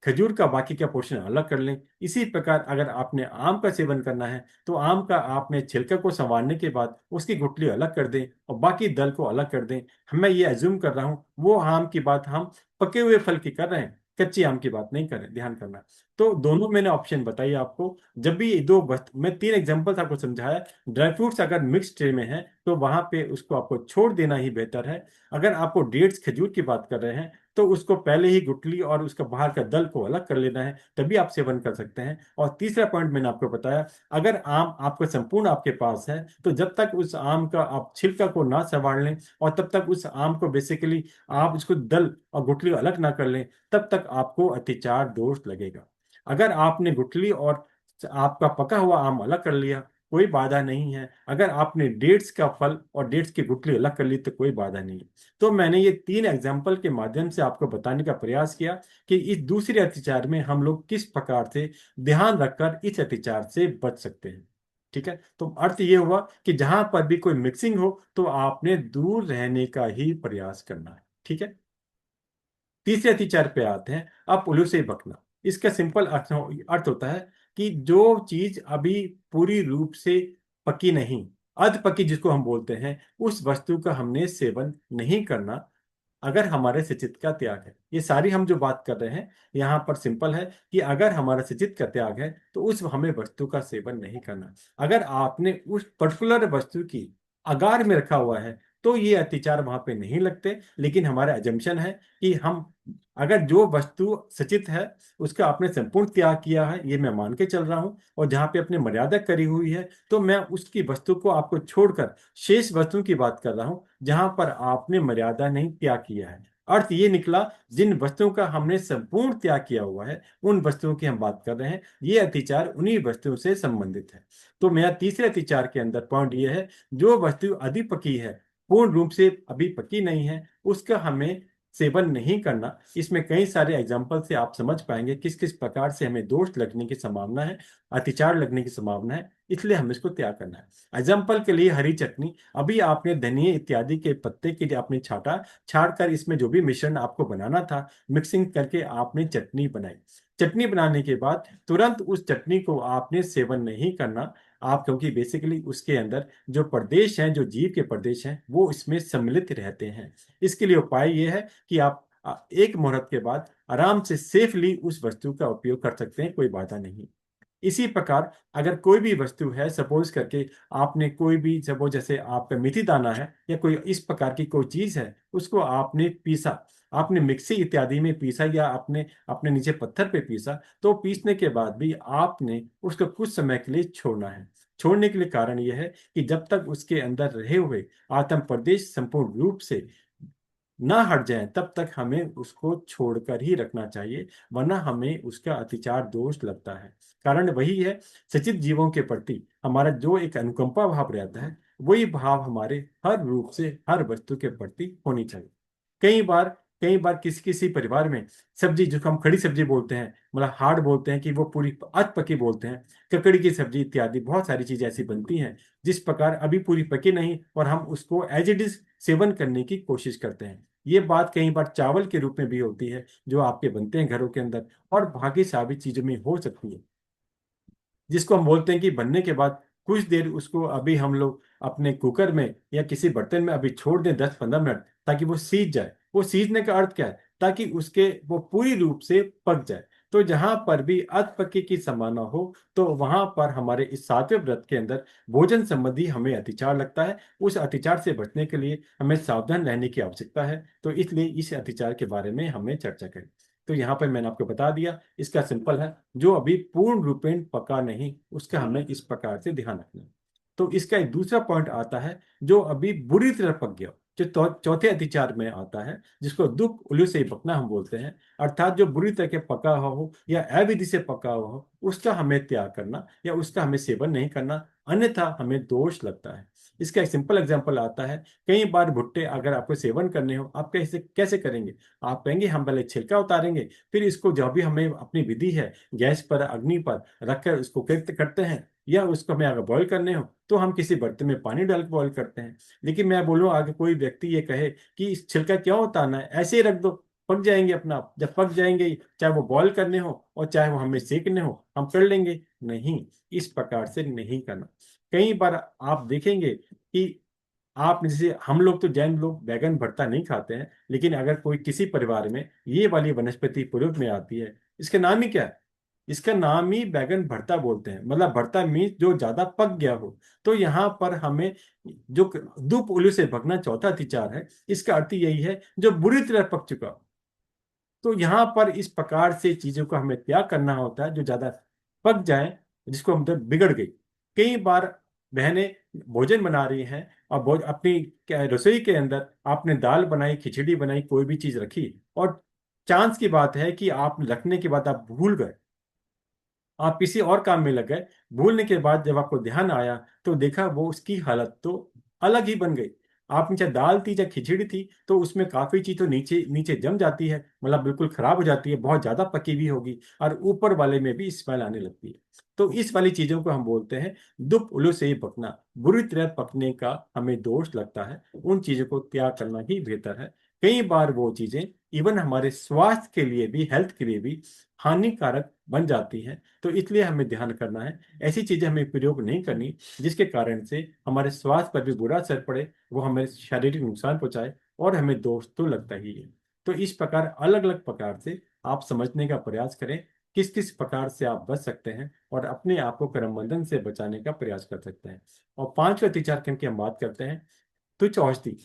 खजूर का बाकी का पोर्शन अलग कर लें। इसी प्रकार अगर आपने आम का सेवन करना है तो आम का आपने छिलका को संवारने के बाद उसकी गुठली अलग कर दें और बाकी दल को अलग कर दें। मैं ये एज्यूम कर रहा हूँ वो आम की बात हम पके हुए फल की कर रहे हैं, कच्ची आम की बात नहीं कर रहे, ध्यान करना। तो दोनों मैंने ऑप्शन बताई आपको। जब भी ये दो मैं तीन एग्जांपल्स आपको समझाया। ड्राई फ्रूट्स अगर मिक्स ट्रे में है तो वहां पे उसको आपको छोड़ देना ही बेहतर है। अगर आपको डेट्स खजूर की बात कर रहे हैं तो उसको पहले ही गुठली और उसका बाहर का दल को अलग कर लेना है, तभी आप सेवन कर सकते हैं। और तीसरा पॉइंट मैंने आपको बताया, अगर आम आपका संपूर्ण आपके पास है तो जब तक उस आम का आप छिलका को ना संभाल लें और तब तक उस आम को बेसिकली आप उसको दल और गुठली अलग ना कर लें, तब तक आपको अतिचार दोष लगेगा। अगर आपने गुठली और आपका पका हुआ आम अलग कर लिया, कोई बाधा नहीं है। अगर आपने डेट्स का फल और डेट्स की गुठली अलग कर ली तो कोई बाधा नहीं है। तो मैंने ये तीन एग्जाम्पल के माध्यम से आपको बताने का प्रयास किया कि इस दूसरे अत्याचार में हम लोग किस प्रकार से ध्यान रखकर इस अत्याचार से बच सकते हैं। ठीक है, तो अर्थ ये हुआ कि जहां पर भी कोई मिक्सिंग हो तो आपने दूर रहने का ही प्रयास करना है। ठीक है, तीसरे अतिचार पे आते हैं, अब उल्लू से बकना। इसका सिंपल अर्थ होता है कि जो चीज अभी पूरी रूप से पकी नहीं, अध पकी जिसको हम बोलते हैं, उस वस्तु का हमने सेवन नहीं करना अगर हमारे से चित्त का त्याग है। ये सारी हम जो बात कर रहे हैं यहाँ पर सिंपल है कि अगर हमारा से चित्त का त्याग है तो उस हमें वस्तु का सेवन नहीं करना। अगर आपने उस पर्टिकुलर वस्तु की अगार में रखा हुआ है तो ये अत्याचार वहां पे नहीं लगते। लेकिन हमारा एजम्पशन है कि हम अगर जो वस्तु सचित है उसका आपने संपूर्ण त्याग किया है, ये मैं मान के चल रहा हूं, और जहां पे अपने मर्यादा करी हुई है तो मैं उसकी वस्तु को आपको छोड़कर शेष वस्तु की बात कर रहा हूं जहां पर आपने मर्यादा नहीं त्याग किया है। अर्थ ये निकला, जिन वस्तुओं का हमने संपूर्ण त्याग किया हुआ है उन वस्तुओं की हम बात कर रहे हैं। ये अतिचार उन्हीं वस्तुओं से संबंधित है। तो मेरा तीसरे अतिचार के अंदर पॉइंट ये है, जो वस्तु अधिक पकी है, पूर्ण रूप से अभी पकी नहीं है, उसका हमें सेवन नहीं करना। इसमें कई सारे एग्जाम्पल से आप समझ पाएंगे किस किस प्रकार से हमें दोष लगने की संभावना है, अतिचार लगने की संभावना है, इसलिए हमें इसको त्याग करना है। एग्जाम्पल के लिए हरी चटनी, अभी आपने धनिया इत्यादि के पत्ते के लिए आपने छाड़ कर इसमें जो भी मिश्रण आपको बनाना था मिक्सिंग करके आपने चटनी बनाई। चटनी बनाने के बाद तुरंत उस चटनी को आपने सेवन नहीं करना आप, क्योंकि बेसिकली उसके अंदर जो प्रदेश हैं, जो जीव के प्रदेश हैं, वो इसमें सम्मिलित रहते हैं। इसके लिए उपाय ये है कि आप एक मुहूर्त के बाद आराम से सेफली उस वस्तु का उपयोग कर सकते हैं, कोई बाधा नहीं। इसी प्रकार अगर कोई भी वस्तु है, सपोज करके आपने कोई भी, सपोज जैसे आपका मेथी दाना है या कोई इस प्रकार की कोई चीज है, उसको आपने पीसा, आपने मिक्सी इत्यादि में पीसा या आपने अपने नीचे पत्थर पे पीसा, तो पीसने के बाद भी आपने उसको कुछ समय के लिए छोड़ना है। छोड़ने के लिए कारण यह है कि जब तक उसके अंदर रहे हुए आत्म प्रदेश संपूर्ण रूप से ना हट जाए तब तक हमें उसको छोड़कर ही रखना चाहिए, वरना हमें उसका अतिचार दोष लगता है। कारण वही है, सचित जीवों के प्रति हमारा जो एक अनुकंपा भाव रहता है, वही भाव हमारे हर रूप से हर वस्तु के प्रति होनी चाहिए। कई बार कई बार किसी किसी परिवार में सब्जी, जिसको हम खड़ी सब्जी बोलते हैं, मतलब हार्ड बोलते हैं कि वो पूरी अध पकी बोलते हैं, ककड़ी की सब्जी इत्यादि बहुत सारी चीजें ऐसी बनती हैं जिस प्रकार अभी पूरी पकी नहीं और हम उसको एज इट इज सेवन करने की कोशिश करते हैं। ये बात कई बार चावल के रूप में भी होती है जो आपके बनते हैं घरों के अंदर, और बाकी सारी चीजों में हो सकती है, जिसको हम बोलते हैं कि बनने के बाद कुछ देर उसको अभी हम लोग अपने कुकर में या किसी बर्तन में अभी छोड़ दें 10-15 मिनट, ताकि वो सीज जाए। वो सीजने का अर्थ क्या है, ताकि उसके वो पूरी रूप से पक जाए। तो जहां पर भी अध पके की संभावना हो तो वहां पर हमारे इस सातवें व्रत के अंदर भोजन संबंधी हमें अतिचार लगता है। उस अतिचार से बचने के लिए हमें सावधान रहने की आवश्यकता है। तो इसलिए इस अतिचार के बारे में हमें चर्चा करें। तो यहाँ पर मैंने आपको बता दिया, इसका सिंपल है, जो अभी पूर्ण रूपेण पका नहीं उसका हमें इस प्रकार से ध्यान रखना है। तो इसका एक दूसरा पॉइंट आता है, जो अभी बुरी तरह पक गया, जो चौथे अतिचार में आता है, जिसको दुख उल्लू से ही पकना हम बोलते हैं। अर्थात जो बुरी तरह के पका हुआ हो या अविधि से पका हुआ हो, उसका हमें त्याग करना या उसका हमें सेवन नहीं करना, अन्यथा हमें दोष लगता है। इसका एक सिंपल एग्जांपल आता है, कई बार भुट्टे अगर आपको सेवन करने हो, आप कैसे कैसे करेंगे? आप कहेंगे हम पहले छिलका उतारेंगे, फिर इसको जो भी हमें अपनी विधि है गैस पर अग्नि पर रखकर उसको करते हैं, या उसको हमें अगर बॉईल करने हो तो हम किसी बर्तन में पानी डाल के बॉईल करते हैं। लेकिन मैं बोलूँ, अगर कोई व्यक्ति ये कहे कि इस छिलका क्यों उतारना है, ऐसे ही रख दो, पक जाएंगे अपना आप। जब पक जाएंगे, चाहे वो बॉईल करने हो और चाहे वो हमें सेकने हो, हम कर लेंगे। नहीं, इस प्रकार से नहीं करना। कई बार आप देखेंगे कि आप जैसे हम लोग तो जैन लोग बैगन भरता नहीं खाते हैं, लेकिन अगर कोई किसी परिवार में ये वाली वनस्पति प्रयोग में आती है, इसका नाम ही क्या है? इसका नाम ही बैगन भरता बोलते हैं। मतलब भरता मीन्स जो ज्यादा पक गया हो। तो यहाँ पर हमें जो दुप उल्लू से भगना चौथा अतिचार है, इसका अर्थ यही है जो बुरी तरह पक चुका हो। तो यहाँ पर इस प्रकार से चीजों को हमें त्याग करना होता है जो ज्यादा पक जाए, जिसको हम तो बिगड़ गई। कई बार बहनें भोजन बना रही हैं और अपनी रसोई के अंदर आपने दाल बनाई, खिचड़ी बनाई, कोई भी चीज रखी, और चांस की बात है कि आप रखने के बाद आप भूल गए, आप किसी और काम में लग गए। भूलने के बाद जब आपको ध्यान आया तो देखा वो उसकी हालत तो अलग ही बन गई। आपने चाहे दाल थी चाहे खिचड़ी थी, तो उसमें काफी चीज तो नीचे नीचे जम जाती है, मतलब बिल्कुल खराब हो जाती है, बहुत ज्यादा पकी हुई होगी, और ऊपर वाले में भी स्मेल आने लगती है। तो इस वाली चीजों को हम बोलते हैं दुप उलू से ही पकना। बुरी तरह पकने का हमें दोष लगता है, उन चीजों को त्याग करना ही बेहतर है। कई बार वो चीजें इवन हमारे स्वास्थ्य के लिए भी, हेल्थ के लिए भी हानिकारक बन जाती हैं। तो इसलिए हमें ध्यान करना है, ऐसी चीजें हमें प्रयोग नहीं करनी जिसके कारण से हमारे स्वास्थ्य पर भी बुरा असर पड़े, वो हमें शारीरिक नुकसान पहुंचाए, और हमें दोष तो लगता ही है। तो इस प्रकार अलग अलग प्रकार से आप समझने का प्रयास करें, किस किस प्रकार से आप बच सकते हैं और अपने आप को कर्म बंधन से बचाने का प्रयास कर सकते हैं। और पांचवें अतिचार की हम बात करते हैं, तुच्छ औषधि।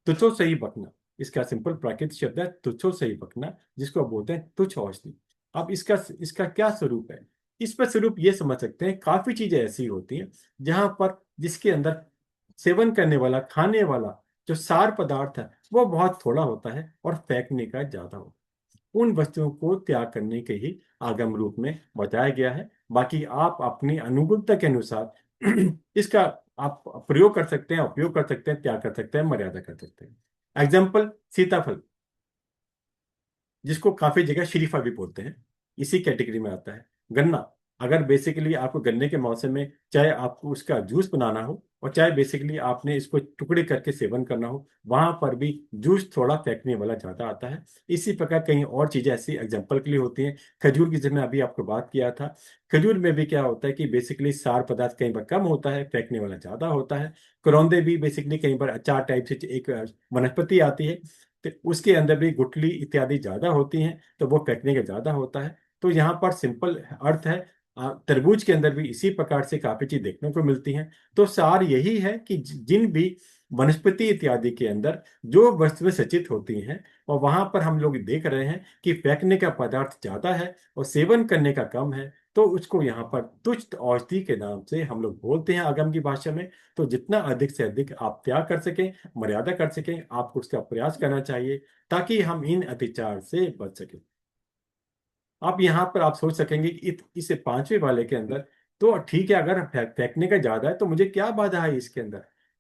तुच्छो से ही बकना, इसका सिंपल प्राकृतिक शब्द है तुच्छो से ही बकना, जिसको बोलते हैं तुच्छ औषधि। अब इसका इसका क्या स्वरूप है? इस पर स्वरूप ये समझ सकते हैं, काफी चीजें ऐसी होती हैं जहां पर जिसके अंदर सेवन करने वाला, खाने वाला जो सार पदार्थ है वो बहुत थोड़ा होता है और फेंकने का ज्यादा होता है। उन वस्तुओं को त्याग करने के ही आगम रूप में बताया गया है। बाकी आप अपनी अनुकूलता के अनुसार इसका आप प्रयोग कर सकते हैं, उपयोग कर सकते हैं, त्याग कर सकते हैं, मर्यादा कर सकते हैं। एग्जाम्पल, सीताफल, जिसको काफी जगह शरीफा भी बोलते हैं, इसी कैटेगरी में आता है। गन्ना, अगर बेसिकली आपको गन्ने के मौसम में चाहे आपको उसका जूस बनाना हो और चाहे बेसिकली आपने इसको टुकड़े करके सेवन करना हो, वहां पर भी जूस थोड़ा फेंकने वाला ज्यादा आता है। इसी प्रकार कई और चीजें ऐसी एग्जाम्पल के लिए होती हैं। खजूर की, जैसे मैं अभी आपको बात किया था, खजूर में भी क्या होता है कि बेसिकली सार पदार्थ कई बार कम होता है, फेंकने वाला ज्यादा होता है। करौंदे भी बेसिकली कई बार अचार टाइप से एक वनस्पति आती है, तो उसके अंदर भी गुठली इत्यादि ज्यादा होती हैं, तो वो फेंकने का ज्यादा होता है। तो यहाँ पर सिंपल अर्थ है, तरबूज के अंदर भी इसी प्रकार से काफी चीज देखने को मिलती हैं। तो सार यही है कि जिन भी वनस्पति इत्यादि के अंदर जो वस्तुएं सचित होती हैं, और वहां पर हम लोग देख रहे हैं कि फेंकने का पदार्थ ज्यादा है और सेवन करने का कम है, तो उसको यहाँ पर तुच्छ औषधि के नाम से हम लोग बोलते हैं आगम की भाषा में। तो जितना अधिक से अधिक आप त्याग कर सकें, मर्यादा कर सकें, आपको उसका प्रयास करना चाहिए, ताकि हम इन अतिचार से बच सकें। आप यहाँ पर आप सोच सकेंगे कि इस पांचवे वाले के अंदर तो ठीक है, अगर फेंकने का ज्यादा है तो मुझे क्या बाधा है इसके अंदर?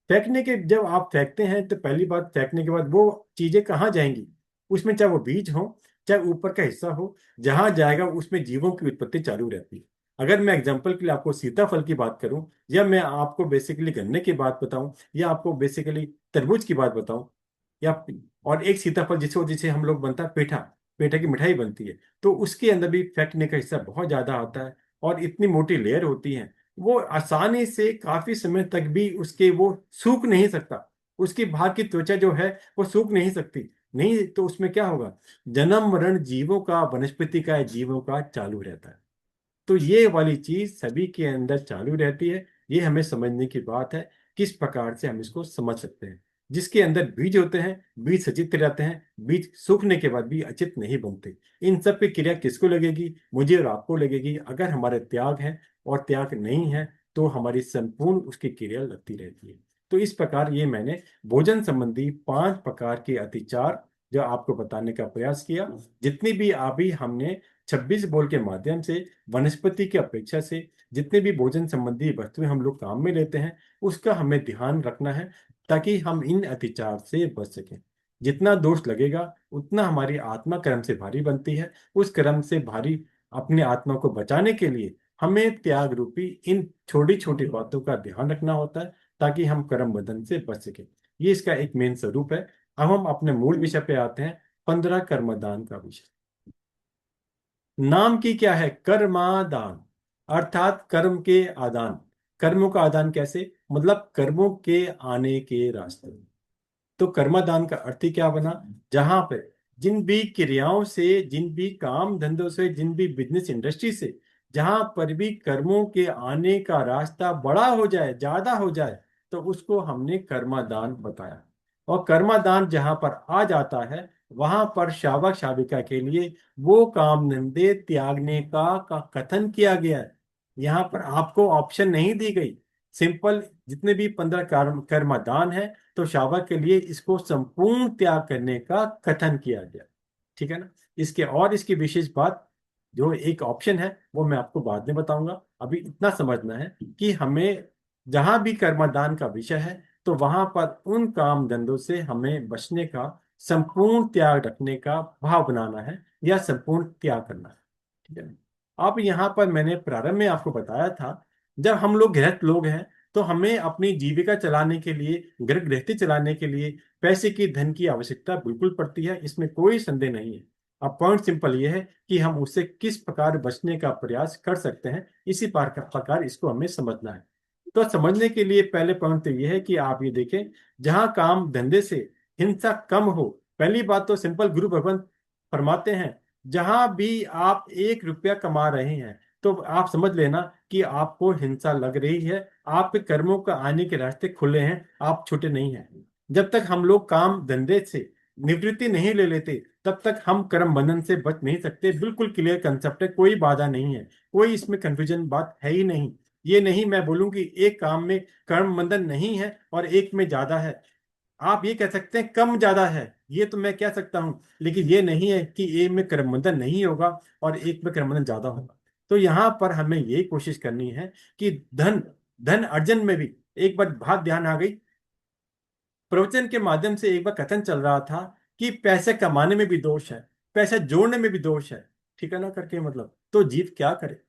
फेंकने के, जब आप फेंकते हैं तो पहली बात, फेंकने के बाद वो चीजें कहाँ जाएंगी? उसमें चाहे वो बीज हो चाहे ऊपर का हिस्सा हो, जहां जाएगा उसमें जीवों की उत्पत्ति चालू रहती है। अगर मैं एग्जाम्पल के लिए आपको सीताफल की बात करूं, या मैं आपको बेसिकली गन्ने की बात बताऊं, या आपको बेसिकली तरबूज की बात बताऊं, या और एक सीताफल जिसे जिसे हम लोग बनता है पेठा, पेठे की मिठाई बनती है, तो उसके अंदर भी फेंकने का हिस्सा बहुत ज्यादा आता है, और इतनी मोटी लेयर होती है, वो आसानी से काफी समय तक भी उसके वो सूख नहीं सकता। उसकी बाहर की त्वचा जो है वो सूख नहीं सकती। नहीं तो उसमें क्या होगा? जन्म मरण जीवों का, वनस्पति का, जीवों का चालू रहता है। तो ये वाली चीज सभी के अंदर चालू रहती है। ये हमें समझने की बात है, किस प्रकार से हम इसको समझ सकते हैं। जिसके अंदर बीज होते हैं, बीज सचित्र रहते हैं, बीज सूखने के बाद भी अचित नहीं बनते। इन सब की क्रिया किसको लगेगी? मुझे और आपको लगेगी। अगर हमारे त्याग है और त्याग नहीं है, तो हमारी संपूर्ण उसकी क्रिया लगती रहती है। तो इस प्रकार ये मैंने भोजन संबंधी 5 प्रकार के अतिचार जो आपको बताने का प्रयास किया। जितनी भी अभी हमने 26 बोल के माध्यम से वनस्पति की अपेक्षा से जितने भी भोजन संबंधी वस्तुएं हम लोग काम में लेते हैं, उसका हमें ध्यान रखना है, ताकि हम इन अतिचार से बच सकें। जितना दोष लगेगा उतना हमारी आत्मा कर्म से भारी बनती है। उस कर्म से भारी अपनी आत्मा को बचाने के लिए हमें त्याग रूपी इन छोटी छोटी बातों का ध्यान रखना होता है, ताकि हम कर्म बंधन से बच सकें। ये इसका एक मेन स्वरूप है। अब हम अपने मूल विषय पे आते हैं, 15 कर्मदान का विषय। नाम की क्या है? कर्मादान, अर्थात कर्म के आदान। कर्मों का आदान कैसे? मतलब कर्मों के आने के रास्ते। तो कर्मदान का अर्थ ही क्या बना? जहां पे जिन भी क्रियाओं से, जिन भी काम धंधों से, जिन भी बिजनेस इंडस्ट्री से, जहां पर भी कर्मों के आने का रास्ता बड़ा हो जाए, ज्यादा हो जाए, तो उसको हमने कर्मदान बताया। और कर्मदान जहां पर आ जाता है, वहां पर शावक शाविका के लिए वो काम धंधे त्यागने का कथन किया गया है। यहाँ पर आपको ऑप्शन नहीं दी गई। सिंपल जितने भी 15 कर्मदान है, तो शावक के लिए इसको संपूर्ण त्याग करने का कथन किया गया। ठीक है ना? इसकी विशेष बात, जो एक ऑप्शन है, वो मैं आपको बाद में बताऊंगा। अभी इतना समझना है कि हमें जहां भी कर्मदान का विषय है, तो वहां पर उन काम धंधों से हमें बचने का, संपूर्ण त्याग रखने का भाव बनाना है, या संपूर्ण त्याग करना है। ठीक है? अब यहाँ पर मैंने प्रारंभ में आपको बताया था, जब हम लोग गृहस्थ लोग हैं, तो हमें अपनी जीविका चलाने के लिए, गृहस्थी चलाने के लिए पैसे की, धन की आवश्यकता बिल्कुल पड़ती है, इसमें कोई संदेह नहीं है। अब पॉइंट सिंपल ये है कि हम उससे किस प्रकार बचने का प्रयास कर सकते हैं, इसी प्रकार इसको हमें समझना है। तो समझने के लिए पहले पॉइंट तो ये है कि आप ये देखें, जहां काम धंधे से हिंसा कम हो। पहली बात तो सिंपल, गुरु भगवान फरमाते हैं, जहां भी आप 1 रुपया कमा रहे हैं, तो आप समझ लेना कि आपको हिंसा लग रही है। आपके कर्मों का आने के रास्ते खुले हैं, आप छूटे नहीं हैं। जब तक हम लोग काम धंधे से निवृत्ति नहीं ले लेते, तब तक हम कर्म बंधन से बच नहीं सकते। बिल्कुल क्लियर कंसेप्ट है, कोई बाधा नहीं है, कोई इसमें कंफ्यूजन बात है ही नहीं। ये नहीं मैं बोलूं कि एक काम में कर्म बंधन नहीं है और एक में ज्यादा है। आप ये कह सकते हैं कम ज्यादा है, ये तो मैं कह सकता हूं, लेकिन ये नहीं है कि एक में कर्म बंधन नहीं होगा और एक में कर्म बंधन ज्यादा होगा। तो यहाँ पर हमें यही कोशिश करनी है कि धन धन अर्जन में भी एक बार बात ध्यान आ गई। प्रवचन के माध्यम से एक बार कथन चल रहा था कि पैसे कमाने में भी दोष है, पैसे जोड़ने में भी दोष है। ठीक है ना? करके मतलब तो जीव क्या करे?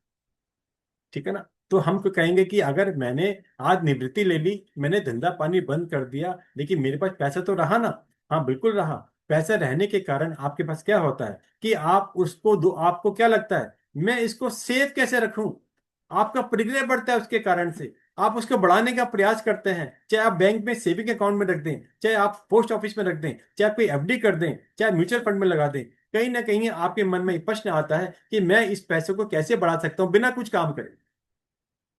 ठीक है ना? तो हम तो कहेंगे कि अगर मैंने आज निवृत्ति ले ली, मैंने धंधा पानी बंद कर दिया, लेकिन मेरे पास पैसा तो रहा ना। हाँ बिल्कुल रहा। पैसा रहने के कारण आपके पास क्या होता है कि आप उसको दो, आपको क्या लगता है मैं इसको सेव कैसे रखूं? आपका परिग्रह बढ़ता है उसके कारण से। आप उसको बढ़ाने का प्रयास करते हैं, चाहे आप बैंक में सेविंग अकाउंट में रख दें, चाहे आप पोस्ट ऑफिस में रख दें, चाहे आप कोई एफडी कर दें, चाहे म्यूचुअल फंड में लगा दें। कहीं ना कहीं आपके मन में प्रश्न आता है कि मैं इस पैसे को कैसे बढ़ा सकता हूं बिना कुछ काम करे।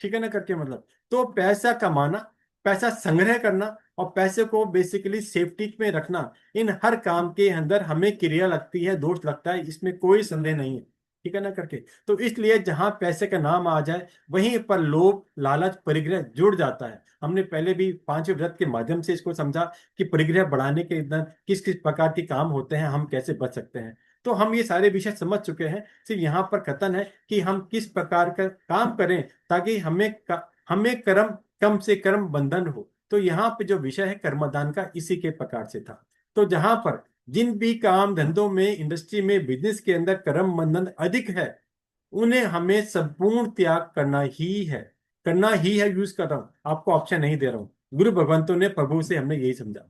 ठीक है ना? करके मतलब तो पैसा कमाना, पैसा संग्रह करना और पैसे को बेसिकली सेफ्टी में रखना, इन हर काम के अंदर हमें क्रिया लगती है, दोष लगता है, इसमें कोई संदेह नहीं है। ठीक है ना? करके तो इसलिए जहां पैसे का नाम आ जाए, वहीं पर लोभ लालच परिग्रह जुड़ जाता है। हमने पहले भी 5वें व्रत के माध्यम से इसको समझा कि परिग्रह बढ़ाने के अंदर किस किस प्रकार के काम होते हैं, हम कैसे बच सकते हैं। तो हम ये सारे विषय समझ चुके हैं। सिर्फ यहाँ पर कथन है कि हम किस प्रकार का काम करें ताकि हमें कर्म कम से कर्म बंधन हो। तो यहाँ पे जो विषय है कर्मदान का, इसी के प्रकार से था। तो जहां पर जिन भी काम धंधों में, इंडस्ट्री में, बिजनेस के अंदर कर्म बंधन अधिक है, उन्हें हमें संपूर्ण त्याग करना ही है। यूज कर रहा हूं, आपको ऑप्शन नहीं दे रहा हूं। गुरु भगवंतों ने, प्रभु से हमने यही समझा।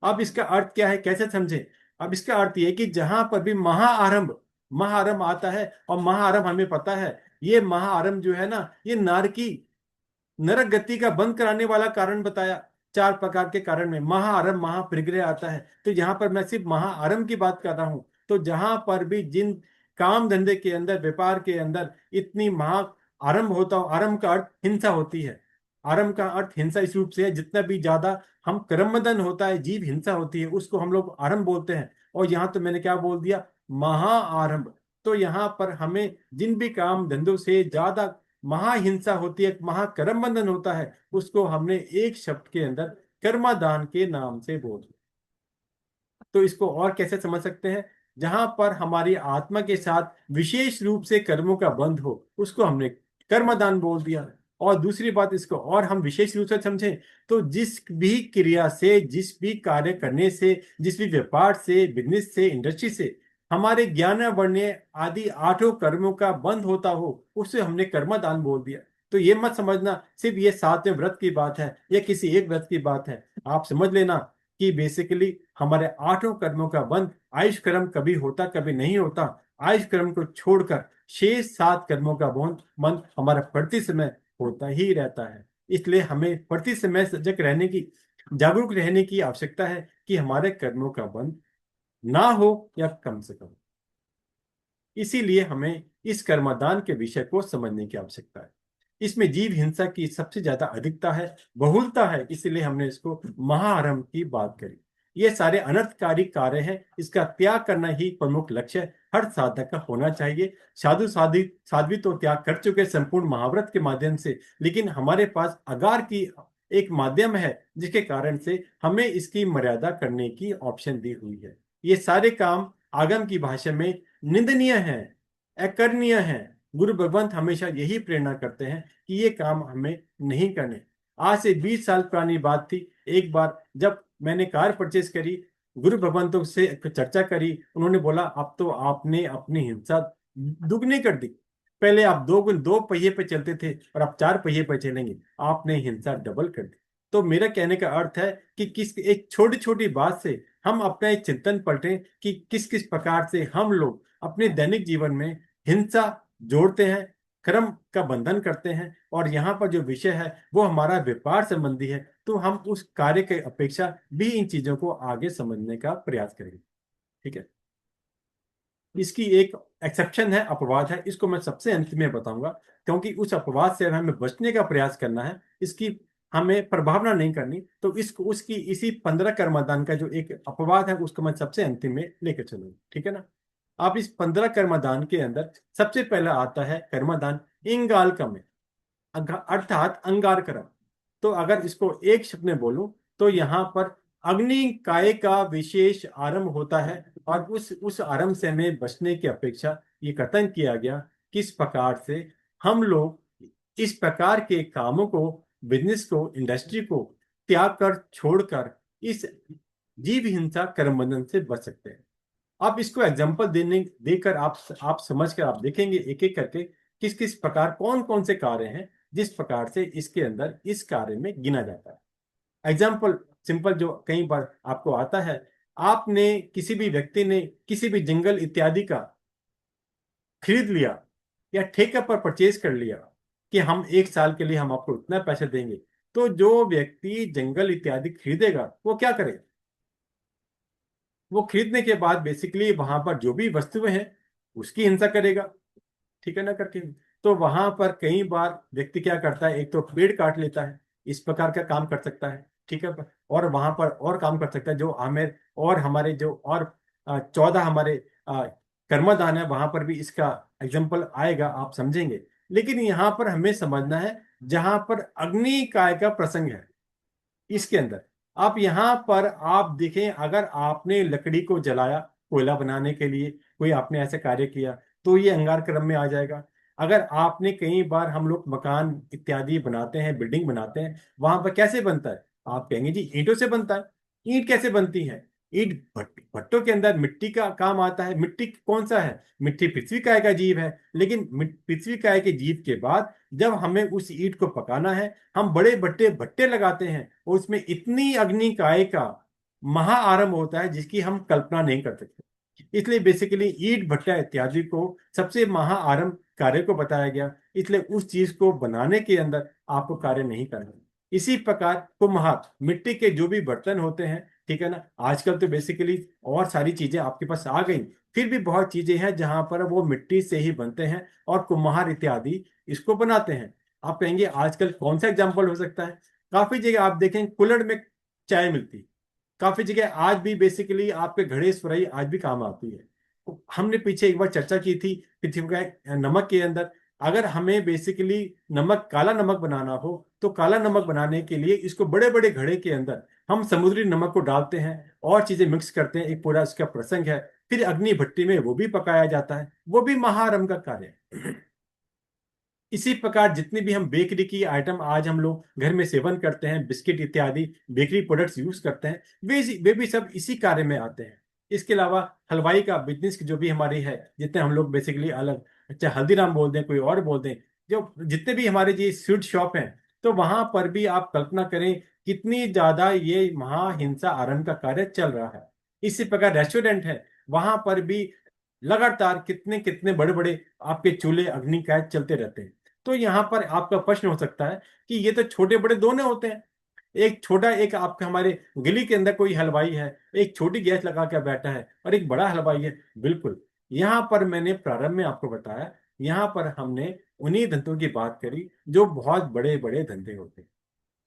अब इसका अर्थ क्या है, कैसे समझे? अब इसका अर्थ ये है कि जहां पर भी महाआरंभ महाआरंभ आता है, और महाआरंभ हमें पता है, ये महाआरंभ जो है ना, ये नारकी नरक गति का बंद कराने वाला कारण बताया। 4 प्रकार के कारण में महाआरंभ, महापरिग्रह आता है। तो यहाँ पर मैं सिर्फ महाआरंभ की बात कर रहा हूं। तो जहां पर भी जिन काम धंधे के अंदर, व्यापार के अंदर इतनी महा आरंभ होता हो, आरंभ का अर्थ हिंसा होती है। आरंभ का अर्थ हिंसा इस रूप से है, जितना भी ज्यादा हम कर्मबंधन होता है, जीव हिंसा होती है, उसको हम लोग आरंभ बोलते हैं। और यहाँ तो मैंने क्या बोल दिया, महाआरंभ। तो यहाँ पर हमें जिन भी काम धंधों से ज्यादा महाहिंसा होती है, महाकर्म बंधन होता है, उसको हमने एक शब्द के अंदर कर्मदान के नाम से बोल दिया। तो इसको और कैसे समझ सकते हैं? जहां पर हमारी आत्मा के साथ विशेष रूप से कर्मों का बंध हो, उसको हमने कर्मदान बोल दिया। और दूसरी बात, इसको और हम विशेष रूप से समझें, तो जिस भी क्रिया से, जिस भी कार्य करने से, जिस भी व्यापार से, बिजनेस से, इंडस्ट्री से हमारे ज्ञान वर्ण आदि 8 कर्मों का बंध होता हो, उसे हमने कर्मदान बोल दिया। तो ये मत समझना सिर्फ ये 7वें व्रत की बात है या किसी एक व्रत की बात है। आप समझ लेना कि बेसिकली हमारे 8 कर्मों का बंध आयुष कर्म कभी होता कभी नहीं होता। आयुष कर्म को छोड़कर शेष 7 कर्मों का बंध हमारा प्रति समय होता ही रहता है। इसलिए हमें प्रति समय सजग रहने की, जागरूक रहने की आवश्यकता है कि हमारे कर्मों का बंध ना हो या कम से कम। इसीलिए हमें इस कर्मदान के विषय को समझने की आवश्यकता है। इसमें जीव हिंसा की सबसे ज्यादा अधिकता है, बहुलता है, इसीलिए हमने इसको महाआरंभ की बात करी। ये सारे अनर्थकारी कार्य हैं, इसका त्याग करना ही प्रमुख लक्ष्य हर साधक का होना चाहिए। साध्वी तो त्याग कर चुके संपूर्ण महाव्रत के माध्यम से, लेकिन हमारे पास अगार की एक माध्यम है जिसके कारण से हमें इसकी मर्यादा करने की ऑप्शन दी हुई है। ये सारे काम आगम की भाषा में निंदनीय है, अकरणीय है। गुरु भगवंत हमेशा यही प्रेरणा करते हैं कि ये काम हमें नहीं करने। आज से 20 साल पुरानी बात थी, एक बार जब मैंने कार परचेज करी, गुरु भगवंतों से चर्चा करी, उन्होंने बोला अब तो आपने अपनी हिंसा दुगनी कर दी। पहले आप दो पहिए पे चलते थे और अब 4 पहिए पे चलेंगे, आपने हिंसा डबल कर दी। तो मेरा कहने का अर्थ है कि किस एक छोटी छोटी बात से हम अपना एक चिंतन पलटें कि किस किस प्रकार से हम लोग अपने दैनिक जीवन में हिंसा जोड़ते हैं, कर्म का बंधन करते हैं। और यहाँ पर जो विषय है वो हमारा व्यापार संबंधी है, तो हम उस कार्य की अपेक्षा भी इन चीजों को आगे समझने का प्रयास करेंगे। ठीक है। इसकी एक एक्सेप्शन है, अपवाद है, इसको मैं सबसे अंत में बताऊंगा, क्योंकि उस अपवाद से हमें बचने का प्रयास करना है, इसकी हमें प्रभावना नहीं करनी। तो इसको उसकी इसी 15 कर्मदान का जो एक अपवाद है उसको मैं सबसे अंतिम में लेकर चलूंगा। ठीक है ना। आप इस 15 कर्मदान के अंदर सबसे पहला आता है कर्मदान इंगालकम, अर्थात अंगारकरम। तो अगर इसको एक शब्द में बोलूं तो यहाँ पर अग्नि काय का विशेष आरंभ होता है, और उस आरंभ से हमें बचने की अपेक्षा ये कथन किया गया किस प्रकार से हम लोग इस प्रकार के कामों को, बिजनेस को, इंडस्ट्री को त्याग कर, छोड़कर इस जीव हिंसा कर्म बंधन से बच सकते हैं। आप इसको एग्जांपल देकर आप समझ कर आप देखेंगे एक एक करके किस किस प्रकार कौन कौन से कार्य हैं जिस प्रकार से इसके अंदर इस कार्य में गिना जाता है। एग्जाम्पल सिंपल जो कई बार आपको आता है, आपने किसी भी व्यक्ति ने किसी भी जंगल इत्यादि का खरीद लिया या ठेके पर परचेज कर लिया कि हम 1 साल के लिए हम आपको इतना पैसा देंगे, तो जो व्यक्ति जंगल इत्यादि खरीदेगा वो क्या करेगा? वो खरीदने के बाद बेसिकली वहां पर जो भी वस्तुएं हैं उसकी हिंसा करेगा। ठीक है ना करके। तो वहां पर कई बार व्यक्ति क्या करता है, एक तो पेड़ काट लेता है, इस प्रकार का काम कर सकता है। ठीक है। और वहां पर और काम कर सकता है जो हमें और हमारे जो और 14 हमारे कर्मदान है वहां पर भी इसका एग्जाम्पल आएगा, आप समझेंगे। लेकिन यहाँ पर हमें समझना है जहां पर अग्नि काय का प्रसंग है इसके अंदर, आप यहां पर आप देखें, अगर आपने लकड़ी को जलाया कोयला बनाने के लिए, कोई आपने ऐसा कार्य किया, तो ये अंगार क्रम में आ जाएगा। अगर आपने कई बार हम लोग मकान इत्यादि बनाते हैं, बिल्डिंग बनाते हैं, वहां पर कैसे बनता है? आप कहेंगे जी ईंटों से बनता है। ईंट कैसे बनती है? ईंट भट्टों के अंदर मिट्टी का काम आता है। मिट्टी कौन सा है? मिट्टी पृथ्वी काय का जीव है। लेकिन पृथ्वी काय के जीव के बाद जब हमें उस ईंट को पकाना है, हम बड़े भट्टे भट्टे लगाते हैं और उसमें इतनी अग्नि काय का महाआरंभ होता है जिसकी हम कल्पना नहीं कर सकते। इसलिए बेसिकली ईंट भट्टा इत्यादि को सबसे महाआरंभ कार्य को बताया गया, इसलिए उस चीज को बनाने के अंदर आपको कार्य नहीं करना। इसी प्रकार कुम्हार, मिट्टी के जो भी बर्तन होते हैं, ठीक है ना, आजकल तो बेसिकली और सारी चीजें आपके पास आ गई, फिर भी बहुत चीजें हैं जहां पर वो मिट्टी से ही बनते हैं और कुम्हार इत्यादि इसको बनाते हैं। आप कहेंगे आजकल कौन सा एग्जाम्पल हो सकता है? काफी जगह आप देखें कुल्हड़ में चाय मिलती है, काफी जगह आज भी बेसिकली आपके घड़े सुराही आज भी काम आती है। हमने पीछे एक बार चर्चा की थी पृथ्वी का नमक के अंदर, अगर हमें बेसिकली नमक, काला नमक बनाना हो तो काला नमक बनाने के लिए इसको बड़े बड़े घड़े के अंदर हम समुद्री नमक को डालते हैं और चीजें मिक्स करते हैं, एक पूरा इसका प्रसंग है। फिर अग्नि भट्टी में वो भी पकाया जाता है, वो भी महाआरंभ का कार्य है। इसी प्रकार जितनी भी हम बेकरी की आइटम आज हम लोग घर में सेवन करते हैं, बिस्किट इत्यादि बेकरी प्रोडक्ट्स यूज करते हैं, वे भी सब इसी कार्य में आते हैं। इसके अलावा हलवाई का बिजनेस जो भी हमारी है, जितने हम लोग बेसिकली अलग, चाहे हल्दीराम बोल दें, कोई और बोल दें, जो जितने भी हमारे जी स्वीट शॉप हैं, तो वहां पर भी आप कल्पना करें कितनी ज्यादा ये महाहिंसा आरंभ का कार्य चल रहा है। इसी प्रकार रेस्टोरेंट है, वहां पर भी लगातार कितने कितने बड़े बड़े आपके चूल्हे अग्निकांड चलते रहते हैं। तो यहाँ पर आपका प्रश्न हो सकता है कि ये तो छोटे बड़े दोनों होते हैं। एक छोटा, एक आपके हमारे गली के अंदर कोई हलवाई है, एक छोटी गैस लगा के बैठा है, और एक बड़ा हलवाई है। बिल्कुल, यहाँ पर मैंने प्रारंभ में आपको बताया, यहाँ पर हमने उन्हीं धंधों की बात करी जो बहुत बड़े बड़े धंधे होते हैं।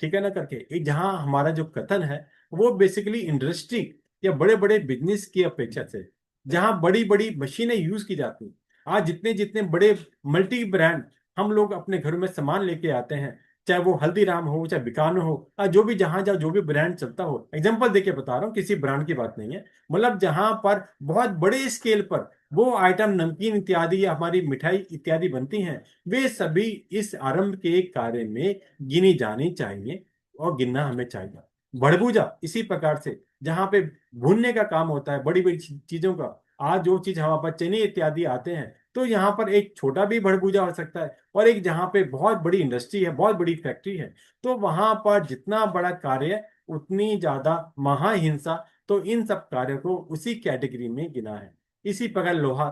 ठीक है ना, करके एक जहां हमारा जो कथन है वो बेसिकली इंडस्ट्री या बड़े बड़े बिजनेस की अपेक्षा से, जहां बड़ी बड़ी मशीनें यूज की जाती हैं। आज जितने जितने बड़े मल्टी ब्रांड हम लोग अपने घर में सामान लेके आते हैं, चाहे वो हल्दीराम हो, चाहे बिकानो हो, जो भी जहां जहां जो भी ब्रांड चलता हो, एग्जांपल देके बता रहा हूँ, किसी ब्रांड की बात नहीं है, मतलब जहां पर बहुत बड़े स्केल पर वो आइटम नमकीन इत्यादि या हमारी मिठाई इत्यादि बनती हैं, वे सभी इस आरंभ के कार्य में गिनी जानी चाहिए और गिनना हमें चाहिए। भड़भूजा इसी प्रकार से, जहां पे भूनने का काम होता है बड़ी बड़ी चीजों का, आज जो चीज हमारे पास चने इत्यादि आते हैं, तो यहाँ पर एक छोटा भी भड़भूजा हो सकता है, और एक जहाँ पे बहुत बड़ी इंडस्ट्री है, बहुत बड़ी फैक्ट्री है, तो वहां पर जितना बड़ा कार्य उतनी ज्यादा महाहिंसा। तो इन सब कार्यों को उसी कैटेगरी में गिना है। इसी प्रकार लोहा,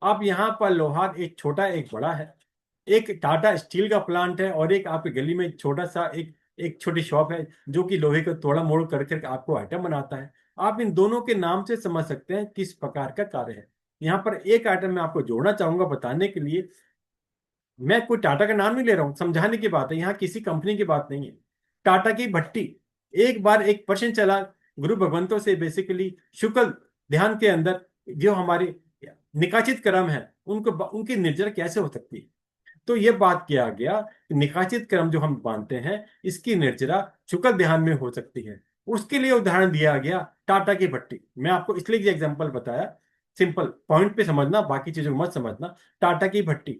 अब यहाँ पर लोहार एक छोटा एक बड़ा है, एक टाटा स्टील का प्लांट है, और एक आपकी गली में छोटा सा एक एक छोटी शॉप है जो कि लोहे को तोड़ा मोड़ करके आपको आइटम बनाता है। आप इन दोनों के नाम से समझ सकते हैं किस प्रकार का कार्य है। यहाँ पर एक आइटम मैं आपको जोड़ना चाहूंगा बताने के लिए। मैं कोई टाटा का नाम नहीं ले रहा हूँ, समझाने की बात है, यहाँ किसी कंपनी की बात नहीं है। टाटा की भट्टी, एक बार एक प्रश्न चला गुरु भगवंतों से, बेसिकली शुक्ल ध्यान के अंदर जो हमारे निकाचित क्रम है उनको, उनकी निर्जर कैसे हो सकती है। तो ये बात किया गया कि निकाचित क्रम जो हम मानते हैं इसकी निर्जरा शुक्ल ध्यान में हो सकती है। उसके लिए उदाहरण दिया गया टाटा की भट्टी। मैं आपको इसलिए ये एग्जांपल बताया, सिंपल पॉइंट पे समझना, बाकी चीजों को मत समझना। टाटा की भट्टी,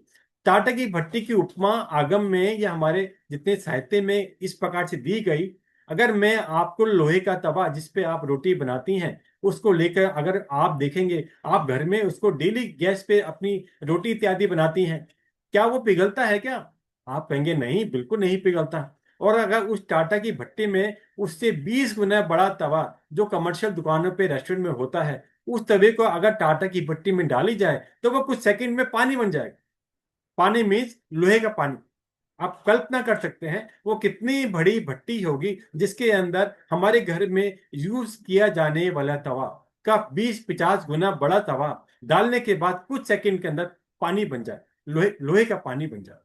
टाटा की भट्टी की उपमा आगम में या हमारे जितने साहित्य में इस प्रकार से दी गई। अगर मैं आपको लोहे का तवा जिस पे आप रोटी बनाती हैं उसको लेकर अगर आप देखेंगे, आप घर में उसको डेली गैस पे अपनी रोटी इत्यादि बनाती हैं, क्या वो पिघलता है क्या? आप कहेंगे नहीं, बिल्कुल नहीं पिघलता। और अगर उस टाटा की भट्टी में उससे 20 गुना बड़ा तवा जो कमर्शियल दुकानों पे रेस्टोरेंट में होता है, उस तवे को अगर टाटा की भट्टी में डाली जाए तो वो कुछ सेकंड में पानी बन जाएगा। पानी मीन्स लोहे का पानी। आप कल्पना कर सकते हैं वो कितनी बड़ी भट्टी होगी जिसके अंदर हमारे घर में यूज किया जाने वाला तवा का 20-50 गुना बड़ा तवा डालने के बाद कुछ सेकंड के अंदर पानी बन जाए, लोहे लोहे का पानी बन जाए।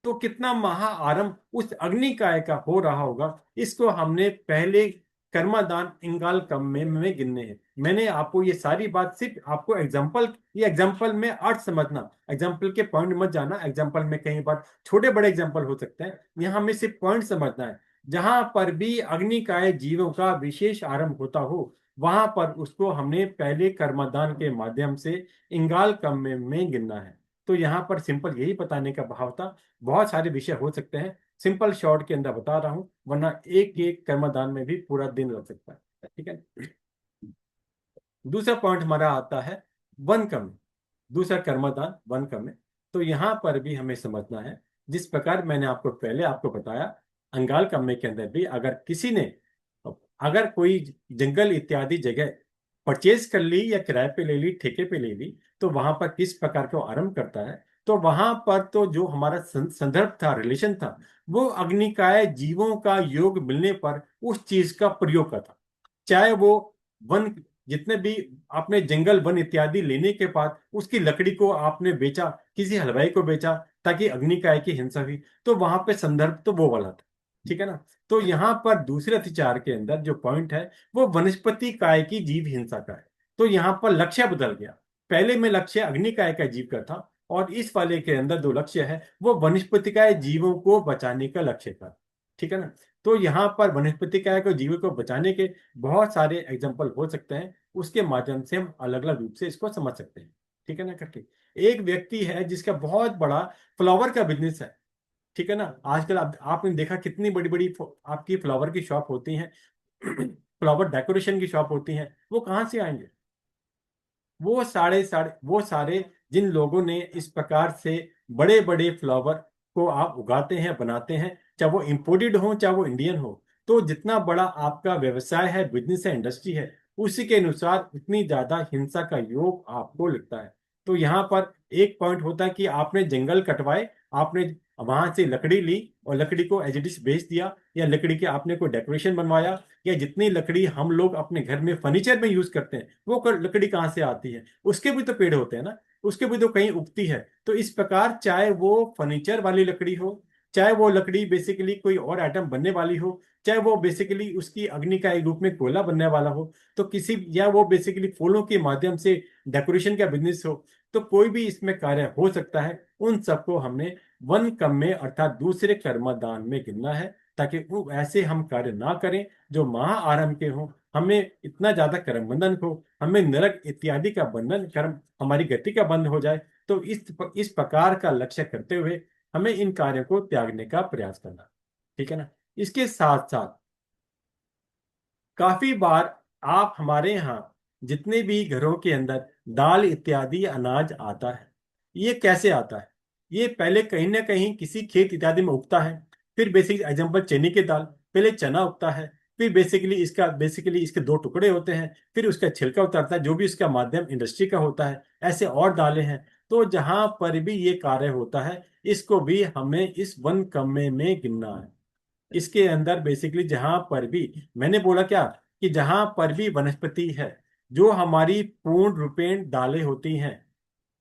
तो कितना महाआरंभ उस अग्निकाय का हो रहा होगा, इसको हमने पहले कर्मादान इंगाल कम में गिनने हैं। मैंने आपको ये सारी बात सिर्फ आपको एग्जाम्पल, ये एग्जाम्पल में अर्थ समझना, एग्जाम्पल के पॉइंट मत जाना। एग्जाम्पल में कई बार छोटे बड़े एग्जाम्पल हो सकते हैं, यहाँ हमें सिर्फ पॉइंट समझना है। जहां पर भी अग्निकाय जीवों का विशेष आरंभ होता हो, वहां पर उसको हमने पहले कर्मदान के माध्यम से इंगाल कम में गिनना है। तो यहाँ पर सिंपल यही बताने का भाव था। बहुत सारे विषय हो सकते हैं, सिंपल शॉर्ट के अंदर बता रहा हूं, वरना एक एक कर्मदान में भी पूरा दिन लग सकता है। ठीक है। दूसरा पॉइंट हमारा आता है वन कम, दूसरा कर्मदान वन कम। तो यहां पर भी हमें समझना है, जिस प्रकार मैंने आपको पहले आपको बताया, अंगाल कम्मे के अंदर भी अगर किसी ने, अगर कोई जंगल इत्यादि जगह परचेज कर ली या किराए पे ले ली, ठेके पे ले ली, तो वहां पर किस प्रकार का आरंभ करता है। तो वहां पर तो जो हमारा संदर्भ था, रिलेशन था, वो अग्निकाय जीवों का योग मिलने पर उस चीज का प्रयोग का था। चाहे वो वन, जितने भी आपने जंगल वन इत्यादि लेने के बाद उसकी लकड़ी को आपने बेचा, किसी हलवाई को बेचा ताकि अग्निकाय की हिंसा हुई, तो वहां पे संदर्भ तो वो वाला था। ठीक है ना। तो यहाँ पर दूसरे अतिचार के अंदर जो पॉइंट है वो वनस्पति काय की जीव हिंसा का है। तो यहाँ पर लक्ष्य बदल गया। पहले में लक्ष्य अग्निकाय का जीव का था, और इस वाले के अंदर दो लक्ष्य है, वो वनस्पति काय जीवों को बचाने का लक्ष्य था। ठीक है ना। तो यहाँ पर वनस्पति काय को जीवों को बचाने के बहुत सारे एग्जाम्पल हो सकते हैं, उसके माध्यम से हम अलग अलग रूप से इसको समझ सकते हैं। ठीक है ना करके। एक व्यक्ति है जिसका बहुत बड़ा फ्लावर का बिजनेस है। ठीक है ना। आजकल आपने देखा कितनी बड़ी बड़ी आपकी फ्लावर की शॉप होती हैं, फ्लावर डेकोरेशन की शॉप होती हैं। वो कहाँ से आएंगे? वो सारे जिन लोगों ने इस प्रकार से बड़े बड़े फ्लावर को आप उगाते हैं, बनाते हैं, चाहे वो इंपोर्टेड हो चाहे वो इंडियन हो, तो जितना बड़ा आपका व्यवसाय है, बिजनेस है, इंडस्ट्री है, उसी के अनुसार उतनी ज्यादा हिंसा का योग आपको लगता है। तो यहाँ पर एक पॉइंट होता है कि आपने जंगल कटवाए, आपने वहां से लकड़ी ली और लकड़ी को एज इट इज बेच दिया, या लकड़ी के आपने कोई डेकोरेशन बनवाया, या जितनी लकड़ी हम लोग अपने घर में फर्नीचर में यूज करते हैं वो लकड़ी कहाँ से आती है, उसके भी तो पेड़ होते हैं ना, उसके भी तो कहीं उगती है। तो इस प्रकार चाहे वो फर्नीचर वाली लकड़ी हो, चाहे वो लकड़ी बेसिकली कोई और आइटम बनने वाली हो, चाहे वो बेसिकली उसकी अग्नि का एक रूप में कोयला बनने वाला हो, तो किसी, या वो बेसिकली फूलों के माध्यम से डेकोरेशन का बिजनेस हो, तो कोई भी इसमें कार्य हो सकता है। उन सबको हमने वन कम में अर्थात दूसरे कर्मदान में गिनना है, ताकि वो ऐसे हम कार्य ना करें जो महा आरंभ के हों, हमें इतना ज्यादा कर्म बंधन हो, हमें नरक इत्यादि का बंधन, कर्म हमारी गति का बंध हो जाए। तो इस प्रकार का लक्ष्य करते हुए हमें इन कार्यों को त्यागने का प्रयास करना, ठीक है ना। इसके साथ साथ काफी बार आप हमारे यहाँ जितने भी घरों के अंदर दाल इत्यादि अनाज आता है, ये कैसे आता है? ये पहले कहीं ना कहीं किसी खेत इत्यादि में उगता है। फिर बेसिक एग्जाम्पल चने की दाल, पहले चना उगता है, फिर बेसिकली इसके दो टुकड़े होते हैं, फिर उसका छिलका उतारता है, जो भी उसका माध्यम इंडस्ट्री का होता है। ऐसे और दालें हैं। तो जहां पर भी ये कार्य होता है, इसको भी हमें इस वन कम्मे में गिनना है। इसके अंदर बेसिकली जहां पर भी, मैंने बोला क्या, कि जहां पर भी वनस्पति है, जो हमारी पूर्ण रूपेण दालें होती हैं,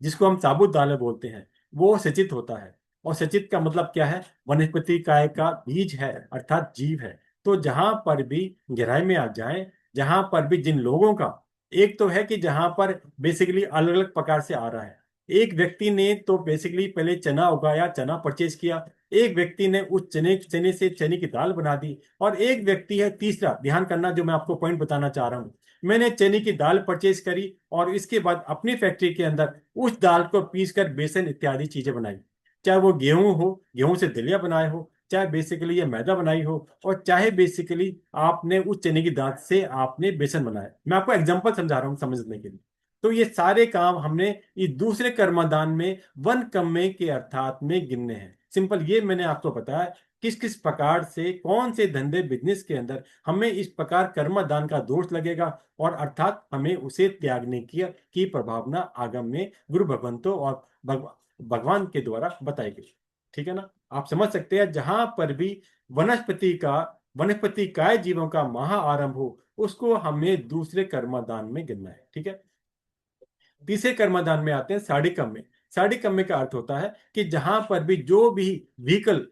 जिसको हम साबुत दालें बोलते हैं, वो सिंचित होता है। और सिंचित का मतलब क्या है? वनस्पति काय का बीज है, अर्थात जीव है। तो जहां पर भी गहराई में आ जाए, जहां पर भी जिन लोगों का, एक तो है कि जहां पर बेसिकली अलग अलग प्रकार से आ रहा है। एक व्यक्ति ने तो बेसिकली पहले चना उगाया, चना परचेज किया, एक व्यक्ति ने उस चने चने से चने की दाल बना दी, और एक व्यक्ति है तीसरा, ध्यान करना जो मैं आपको पॉइंट बताना चाह रहा हूं, मैंने चने की दाल परचेज करी और इसके बाद अपनी फैक्ट्री के अंदर उस दाल को पीसकर बेसन इत्यादि चीजें बनाई। चाहे वो गेहूं हो, गेहूं से दलिया बनाए हो, चाहे बेसिकली ये मैदा बनाई हो, और चाहे बेसिकली आपने उस चने की दाल से आपने बेसन बनाया। मैं आपको एग्जांपल समझा रहा हूं समझने के लिए। तो ये सारे काम हमने इस दूसरे कर्मदान में वन कम्मे के अर्थात में गिनने हैं। सिंपल ये मैंने आपको बताया किस किस प्रकार से कौन से धंधे बिजनेस के अंदर हमें इस प्रकार कर्मदान का दोष लगेगा, और अर्थात हमें उसे त्यागने की प्रभावना आगम में गुरु भगवंतों और भगवान के द्वारा बताई गई। ठीक है ना। आप समझ सकते हैं, जहां पर भी वनस्पति काय जीवों का महा आरंभ हो, उसको हमें दूसरे कर्मदान में गिनना है। ठीक है। तीसरे कर्मदान में आते हैं साड़ी में। साड़ी कम्मे का अर्थ होता है कि जहां पर भी जो भी व्हीकल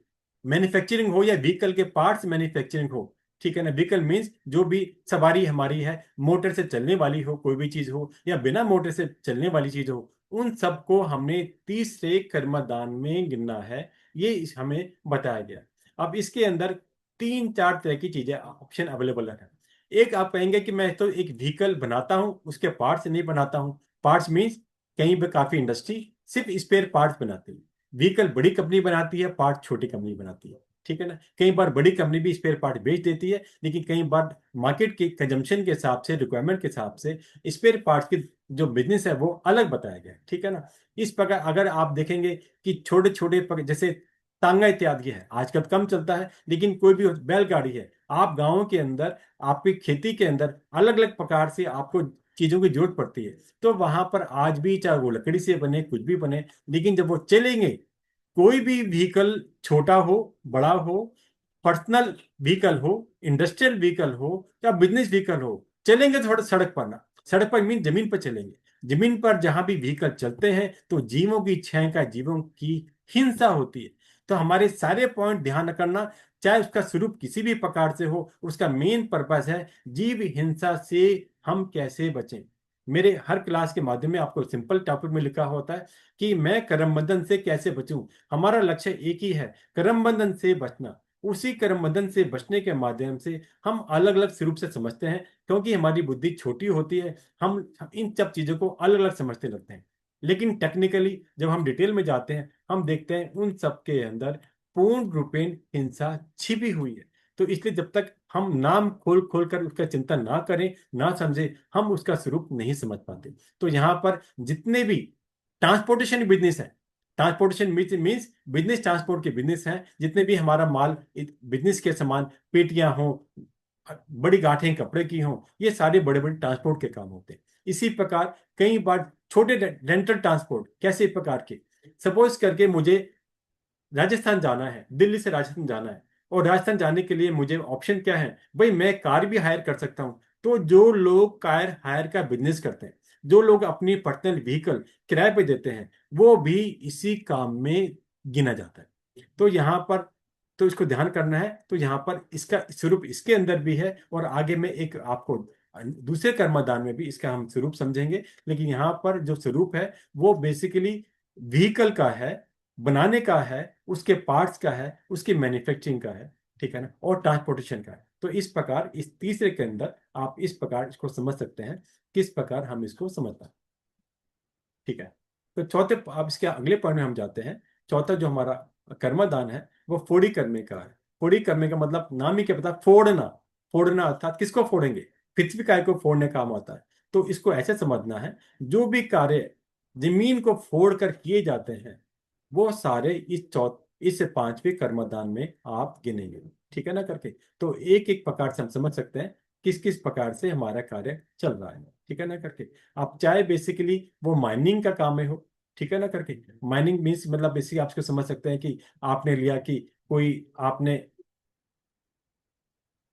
मैन्युफैक्चरिंग हो या व्हीकल के पार्ट्स मैन्युफैक्चरिंग हो, ठीक है ना। व्हीकल मीन्स जो भी सवारी हमारी है, मोटर से चलने वाली हो कोई भी चीज हो, या बिना मोटर से चलने वाली चीज हो, उन सबको हमने तीसरे कर्मदान में गिनना है। ये हमें बताया गया। अब इसके अंदर तीन चार तरह की चीजें ऑप्शन अवेलेबल है। एक आप कहेंगे कि मैं तो एक व्हीकल बनाता हूं, उसके पार्ट्स नहीं बनाता हूं। पार्ट्स मीन्स कहीं पर काफी इंडस्ट्री सिर्फ स्पेयर पार्ट्स बनाती है। व्हीकल बड़ी कंपनी बनाती है, पार्ट छोटी कंपनी बनाती है। ठीक है ना। कई बार बड़ी कंपनी भी स्पेयर पार्ट बेच देती है, लेकिन कई बार मार्केट के कंजम्पशन के हिसाब से, रिक्वायरमेंट के हिसाब से स्पेयर पार्ट्स की जो बिजनेस है वो अलग बताया गया है। ठीक है ना। इस प्रकार अगर आप देखेंगे कि छोटे छोटे जैसे तांगा इत्यादि है, आजकल कम चलता है, लेकिन कोई भी बैलगाड़ी है, आप गाँव के अंदर आपकी खेती के अंदर अलग अलग प्रकार से आपको चीजों की जरूरत पड़ती है। तो वहां पर आज भी चाहे वो लकड़ी से बने, कुछ भी बने, लेकिन जब वो चलेंगे, कोई भी व्हीकल, छोटा हो बड़ा हो, पर्सनल व्हीकल हो, इंडस्ट्रियल व्हीकल हो या बिजनेस व्हीकल हो, चलेंगे थोड़ा सड़क पर ना। सड़क पर मीन जमीन पर चलेंगे। जमीन पर जहां भी व्हीकल चलते हैं तो जीवों की क्षय का, जीवों की हिंसा होती है। तो हमारे सारे पॉइंट ध्यान करना, चाहे उसका स्वरूप किसी भी प्रकार से हो, उसका मेन पर्पस है जीव हिंसा से हम कैसे बचें। मेरे हर क्लास के माध्यम में आपको सिंपल टॉपिक में लिखा होता है कि मैं कर्म बंधन से कैसे बचूं। हमारा लक्ष्य एक ही है, कर्म बंधन से बचना। उसी कर्म बंधन से बचने के माध्यम से हम अलग अलग स्वरूप से समझते हैं, क्योंकि हमारी बुद्धि छोटी होती है। हम इन सब चीजों को अलग अलग समझते लगते हैं, लेकिन टेक्निकली जब हम डिटेल में जाते हैं, हम देखते हैं उन सब के अंदर पूर्ण रूपेण हिंसा छिपी हुई है। तो इसलिए जब तक हम नाम खोल खोल कर उसका चिंतन ना करें, ना समझे, हम उसका स्वरूप नहीं समझ पाते। तो यहाँ पर जितने भी ट्रांसपोर्टेशन बिजनेस है, ट्रांसपोर्टेशन मीन्स बिजनेस, ट्रांसपोर्ट के बिजनेस हैं, जितने भी हमारा माल, बिजनेस के सामान, पेटियां हो, बड़ी गांठें कपड़े की हों, ये सारे बड़े बड़े ट्रांसपोर्ट के काम होते हैं। इसी प्रकार कई बार छोटे रेंटल ट्रांसपोर्ट, कैसे प्रकार के, सपोज करके मुझे राजस्थान जाना है, दिल्ली से राजस्थान जाना है, और राजस्थान जाने के लिए मुझे ऑप्शन क्या है, भाई मैं कार भी हायर कर सकता हूँ। तो जो लोग कार हायर का बिजनेस करते हैं, जो लोग अपनी पर्सनल व्हीकल किराए पे देते हैं, वो भी इसी काम में गिना जाता है। तो यहाँ पर तो इसको ध्यान करना है। तो यहाँ पर इसका स्वरूप इसके अंदर भी है, और आगे में एक आपको दूसरे कर्मदान में भी इसका हम स्वरूप समझेंगे। लेकिन यहाँ पर जो स्वरूप है वो बेसिकली व्हीकल का है, बनाने का है, उसके पार्ट्स का है, उसकी मैन्युफैक्चरिंग का है, ठीक है ना, और ट्रांसपोर्टेशन का है। तो इस प्रकार इस तीसरे के अंदर आप इस प्रकार इसको समझ सकते हैं, किस प्रकार हम इसको समझते हैं, ठीक है। तो चौथे, अब इसके अगले पॉइंट में हम जाते हैं। चौथा जो हमारा कर्मदान है वो फोड़ी करने का है। फोड़ी करने का मतलब नाम ही क्या पता, फोड़ना। फोड़ना अर्थात किसको फोड़ेंगे, पृथ्वी काय को फोड़ने काम आता है। तो इसको ऐसे समझना है, जो भी कार्य जमीन को फोड़ कर किए जाते हैं, वो सारे इस पांचवें कर्मदान में आप गिनेंगे, ठीक है ना करके। तो एक एक प्रकार से हम समझ सकते हैं किस किस प्रकार से हमारा कार्य चल रहा है, ठीक है ना करके। आप चाहे बेसिकली वो माइनिंग का काम में हो, ठीक है ना करके। माइनिंग मीन्स मतलब बेसिकली आप इसको समझ सकते हैं कि आपने लिया कि कोई आपने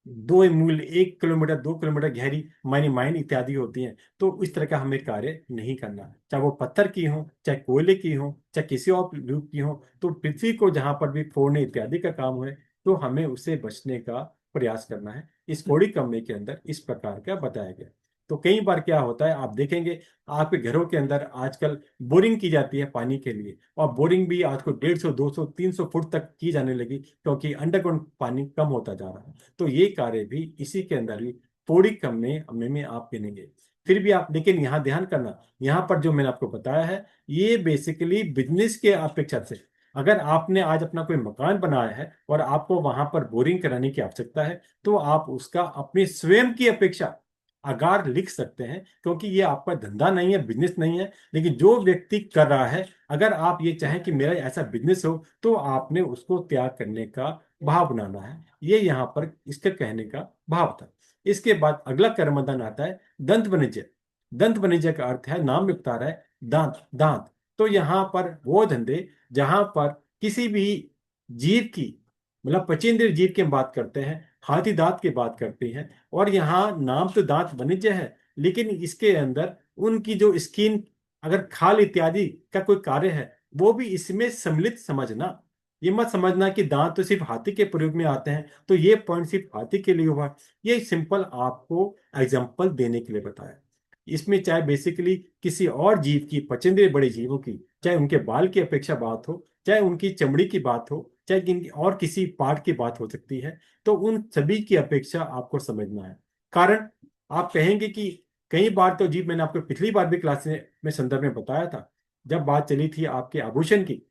2 मील, 1 किलोमीटर, 2 किलोमीटर गहरी माइनिंग माइन इत्यादि होती हैं। तो इस तरह का हमें कार्य नहीं करना, चाहे वो पत्थर की हो, चाहे कोयले की हो, चाहे किसी और रूप की हो। तो पृथ्वी को जहां पर भी फोड़ने इत्यादि का काम है, तो हमें उससे बचने का प्रयास करना है। इस कोड़ी कमरे के अंदर इस प्रकार का बताया गया। तो कई बार क्या होता है, आप देखेंगे आपके घरों के अंदर आजकल बोरिंग की जाती है पानी के लिए, और बोरिंग भी आज को 150, 200, 300 फुट तक की जाने लगी, क्योंकि अंडरग्राउंड पानी कम होता जा रहा है। तो ये कार्य भी इसी के अंदर ही थोड़ी कम में आप गिनेंगे। फिर भी आप, लेकिन यहाँ ध्यान करना, यहाँ पर जो मैंने आपको बताया है, ये बेसिकली बिजनेस के अपेक्षा से, अगर आपने आज अपना कोई मकान बनाया है और आपको वहां पर बोरिंग कराने की आवश्यकता है, तो आप उसका अपनी स्वयं की अपेक्षा अगार लिख सकते हैं, क्योंकि ये आपका धंधा नहीं है, बिजनेस नहीं है। लेकिन जो व्यक्ति कर रहा है, अगर आप ये चाहें कि मेरा ऐसा बिजनेस हो, तो आपने उसको त्याग करने का भाव बनाना है। ये यहाँ पर इसके कहने का भाव था। इसके बाद अगला कर्मधान आता है दंत वाणिज्य। दंत वाणिज्य का अर्थ है, नाम में बता रहा है, दांत, दांत। तो यहाँ पर वो धंधे जहां पर किसी भी जीव की, मतलब पचेंद्रिय जीव की हम बात करते हैं, हाथी दांत की बात करते हैं, और यहाँ नाम तो दांत वाणिज्य है, लेकिन इसके अंदर उनकी जो स्किन, अगर खाल इत्यादि का कोई कार्य है, वो भी इसमें सम्मिलित समझना। ये मत समझना कि दांत तो सिर्फ हाथी के प्रयोग में आते हैं, तो ये पॉइंट सिर्फ हाथी के लिए हुआ। ये सिंपल आपको एग्जाम्पल देने के लिए बताया। इसमें चाहे बेसिकली किसी और जीव की, पचेंद्रिय बड़े जीवों की, चाहे उनके बाल की अपेक्षा बात हो, चाहे उनकी चमड़ी की बात हो, चाहे और किसी पार्ट की बात हो सकती है, तो उन सभी की अपेक्षा आपको समझना है। कारण आप कहेंगे कि कई बार तो जीव, मैंने आपको पिछली बार भी क्लास में संदर्भ में बताया था, जब बात चली थी आपके आभूषण की,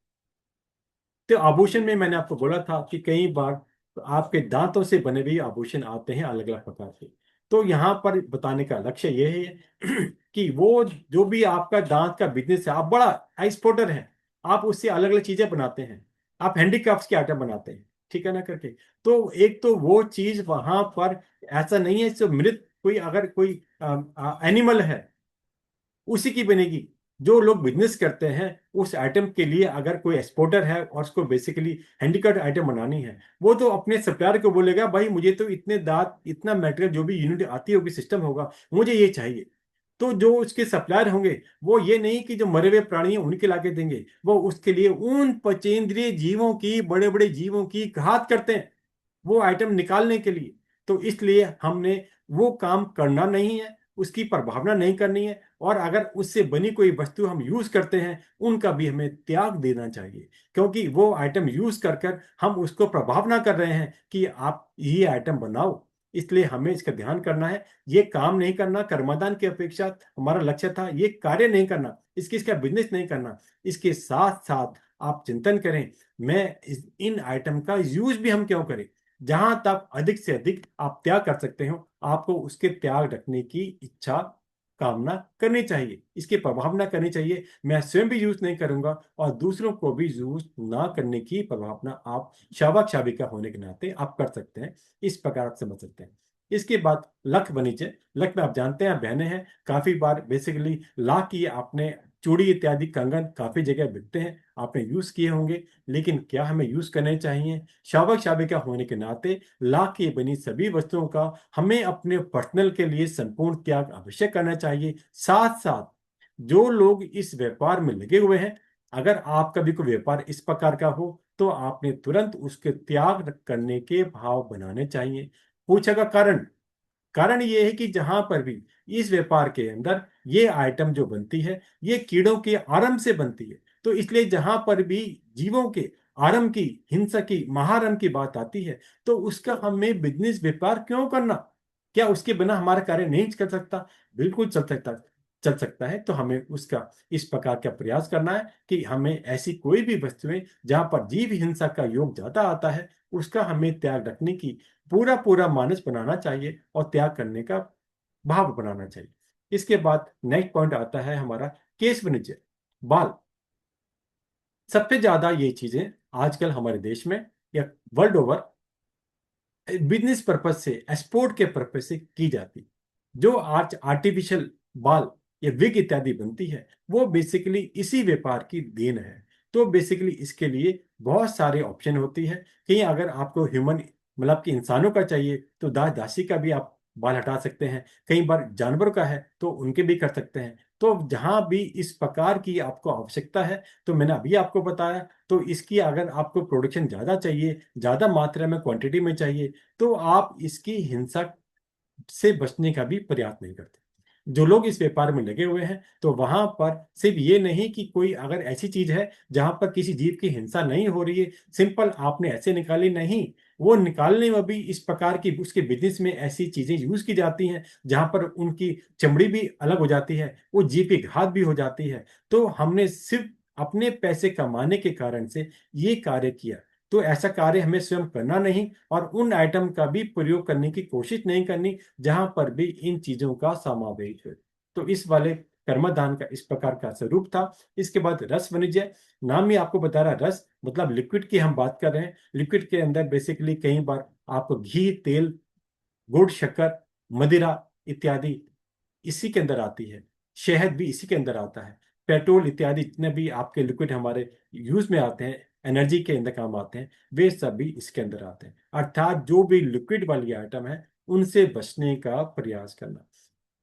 तो आभूषण में मैंने आपको बोला था कि कई बार आपके दांतों से बने हुए आभूषण आते हैं अलग अलग प्रकार के। तो यहाँ पर बताने का लक्ष्य यह है कि वो जो भी आपका दांत का बिजनेस है, आप बड़ा एक्सपोर्टर हैं, आप उससे अलग अलग चीजें बनाते हैं, आप हैंडीक्राफ्ट्स के आइटम बनाते हैं, ठीक है ना करके। तो एक तो वो चीज वहां पर ऐसा नहीं है जो मृत कोई, अगर कोई एनिमल है उसी की बनेगी। जो लोग बिजनेस करते हैं, उस आइटम के लिए अगर कोई एक्सपोर्टर है और उसको बेसिकली हैंडीक्राफ्ट आइटम बनानी है, वो तो अपने सप्लायर को बोलेगा, भाई मुझे तो इतने दांत, इतना मटेरियल, जो भी यूनिट आती होगी, सिस्टम होगा, मुझे ये चाहिए। तो जो उसके सप्लायर होंगे, वो ये नहीं कि जो मरे हुए प्राणी हैं उनके लाके देंगे, वो उसके लिए उन पचेंद्रिय जीवों की, बड़े बड़े जीवों की घात करते हैं वो आइटम निकालने के लिए। तो इसलिए हमने वो काम करना नहीं है, उसकी प्रभावना नहीं करनी है, और अगर उससे बनी कोई वस्तु हम यूज करते हैं, उनका भी हमें त्याग देना चाहिए, क्योंकि वो आइटम यूज कर कर हम उसको प्रभावना कर रहे हैं कि आप ये आइटम बनाओ। इसलिए हमें इसका ध्यान करना है। ये काम नहीं करना, कर्मदान की अपेक्षा हमारा लक्ष्य था ये कार्य नहीं करना, इसका बिजनेस नहीं करना। इसके साथ साथ आप चिंतन करें, इन आइटम का यूज भी हम क्यों करें। जहां तक अधिक से अधिक आप त्याग कर सकते हो, आपको उसके त्याग रखने की इच्छा कामना करनी चाहिए, इसकी प्रभावना करनी चाहिए। मैं स्वयं भी यूज नहीं करूंगा और दूसरों को भी यूज ना करने की प्रभावना आप शावक शाविका होने के नाते आप कर सकते हैं। इस प्रकार आप समझ सकते हैं। इसके बाद लख वाणिज्य। लख में आप जानते हैं, आप बहने हैं, काफी बार बेसिकली लाख की आपने चूड़ी इत्यादि कंगन काफी जगह बिकते हैं, आपने यूज किए होंगे। लेकिन क्या हमें यूज करने चाहिए? शावक शाविका होने के नाते लाख की बनी सभी वस्तुओं का हमें अपने पर्सनल के लिए संपूर्ण त्याग अवश्य करना चाहिए। साथ साथ जो लोग इस व्यापार में लगे हुए हैं, अगर आपका भी कोई व्यापार इस प्रकार का हो तो आपने तुरंत उसके त्याग करने के भाव बनाने चाहिए। पूछेगा कारण? कारण ये है कि जहां पर भी इस व्यापार के अंदर ये आइटम जो बनती है, ये कीड़ों के आरंभ से बनती है। तो इसलिए जहां पर भी जीवों के आरंभ की, हिंसा की, महारंभ की बात आती है, तो उसका हमें बिजनेस व्यापार क्यों करना? क्या उसके बिना हमारा कार्य नहीं चल सकता? बिल्कुल चल सकता है। तो हमें उसका इस प्रकार का प्रयास करना है कि हमें ऐसी कोई भी वस्तुएं जहां पर जीव हिंसा का योग ज्यादा आता है, उसका हमें त्याग रखने की पूरा पूरा मानस बनाना चाहिए और त्याग करने का भाव बनाना चाहिए। इसके बाद नेक्स्ट पॉइंट आता है हमारा केश वाणिज्य, बाल। सबसे ज्यादा ये चीजें आजकल हमारे देश में या वर्ल्ड ओवर बिजनेस पर्पज से, एक्सपोर्ट के पर्पज से की जाती। जो आज आर्टिफिशियल बाल या विग इत्यादि बनती है, वो बेसिकली इसी व्यापार की देन है। तो बेसिकली इसके लिए बहुत सारे ऑप्शन होती है। कहीं अगर आपको ह्यूमन मतलब कि इंसानों का चाहिए तो दास दासी का भी आप बाल हटा सकते हैं। कई बार जानवरों का है तो उनके भी कर सकते हैं। तो जहां भी इस प्रकार की आपको आवश्यकता है, तो मैंने अभी आपको बताया, तो इसकी अगर आपको प्रोडक्शन ज्यादा चाहिए, ज्यादा मात्रा में क्वांटिटी में चाहिए, तो आप इसकी हिंसा से बचने का भी प्रयास नहीं करते। जो लोग इस व्यापार में लगे हुए हैं, तो वहां पर सिर्फ ये नहीं कि कोई अगर ऐसी चीज है जहां पर किसी जीव की हिंसा नहीं हो रही है, सिंपल आपने ऐसे निकाली नहीं, वो निकालने में भी इस प्रकार की उसके बिजनेस में ऐसी चीजें यूज की जाती हैं जहां पर उनकी चमड़ी भी अलग हो जाती है, वो जीव की घात भी हो जाती है। तो हमने सिर्फ अपने पैसे कमाने के कारण से ये कार्य किया। तो ऐसा कार्य हमें स्वयं करना नहीं और उन आइटम का भी प्रयोग करने की कोशिश नहीं करनी जहां पर भी इन चीजों का समावेश है। तो इस वाले कर्मदान का इस प्रकार का स्वरूप था। इसके बाद रस वाणिज्य। नाम ही आपको बता रहा, रस मतलब लिक्विड की हम बात कर रहे हैं। लिक्विड के अंदर बेसिकली कई बार आपको घी, तेल, गुड़, शक्कर, मदिरा इत्यादि इसी के अंदर आती है। शहद भी इसी के अंदर आता है। पेट्रोल इत्यादि जितने भी आपके लिक्विड हमारे यूज में आते हैं, एनर्जी के अंदर काम आते हैं, वे सब भी इसके अंदर आते हैं। अर्थात जो भी लिक्विड वाली आइटम है, उनसे बचने का प्रयास करना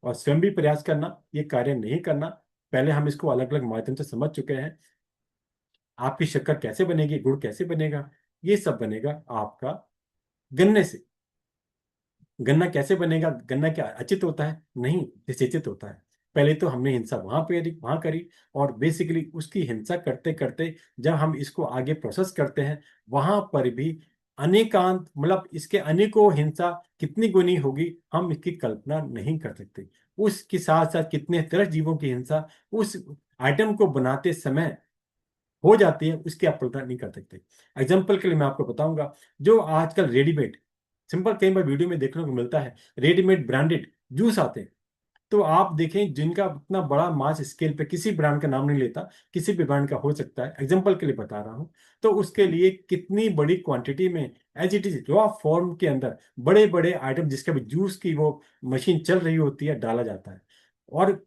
और स्वयं भी प्रयास करना, ये कार्य नहीं करना। पहले हम इसको अलग अलग माध्यम से समझ चुके हैं। आपकी शक्कर कैसे बनेगी, गुड़ कैसे बनेगा? ये सब बनेगा आपका गन्ने से। गन्ना कैसे बनेगा? गन्ना क्या अचित होता है? नहीं, निषेचित होता है। पहले तो हमने हिंसा वहां करी और बेसिकली उसकी हिंसा करते करते जब हम इसको आगे प्रोसेस करते हैं, वहां पर भी अनेकांत मतलब इसके अनेकों हिंसा कितनी गुनी होगी, हम इसकी कल्पना नहीं कर सकते। उसके साथ साथ कितने तरह जीवों की हिंसा उस आइटम को बनाते समय हो जाती है, उसकी आप कल्पना नहीं कर सकते। एग्जाम्पल के लिए मैं आपको बताऊंगा, जो आजकल रेडीमेड, सिंपल कई बार वीडियो में देखने को मिलता है, रेडीमेड ब्रांडेड जूस आते हैं। तो आप देखें जिनका इतना बड़ा मास स्केल पे, किसी ब्रांड का नाम नहीं लेता, किसी भी ब्रांड का हो सकता है, एग्जाम्पल के लिए बता रहा हूं, तो उसके लिए कितनी बड़ी क्वांटिटी में as it is raw form के अंदर बड़े बड़े आइटम जिसका भी जूस की वो मशीन चल रही होती है, डाला जाता है। और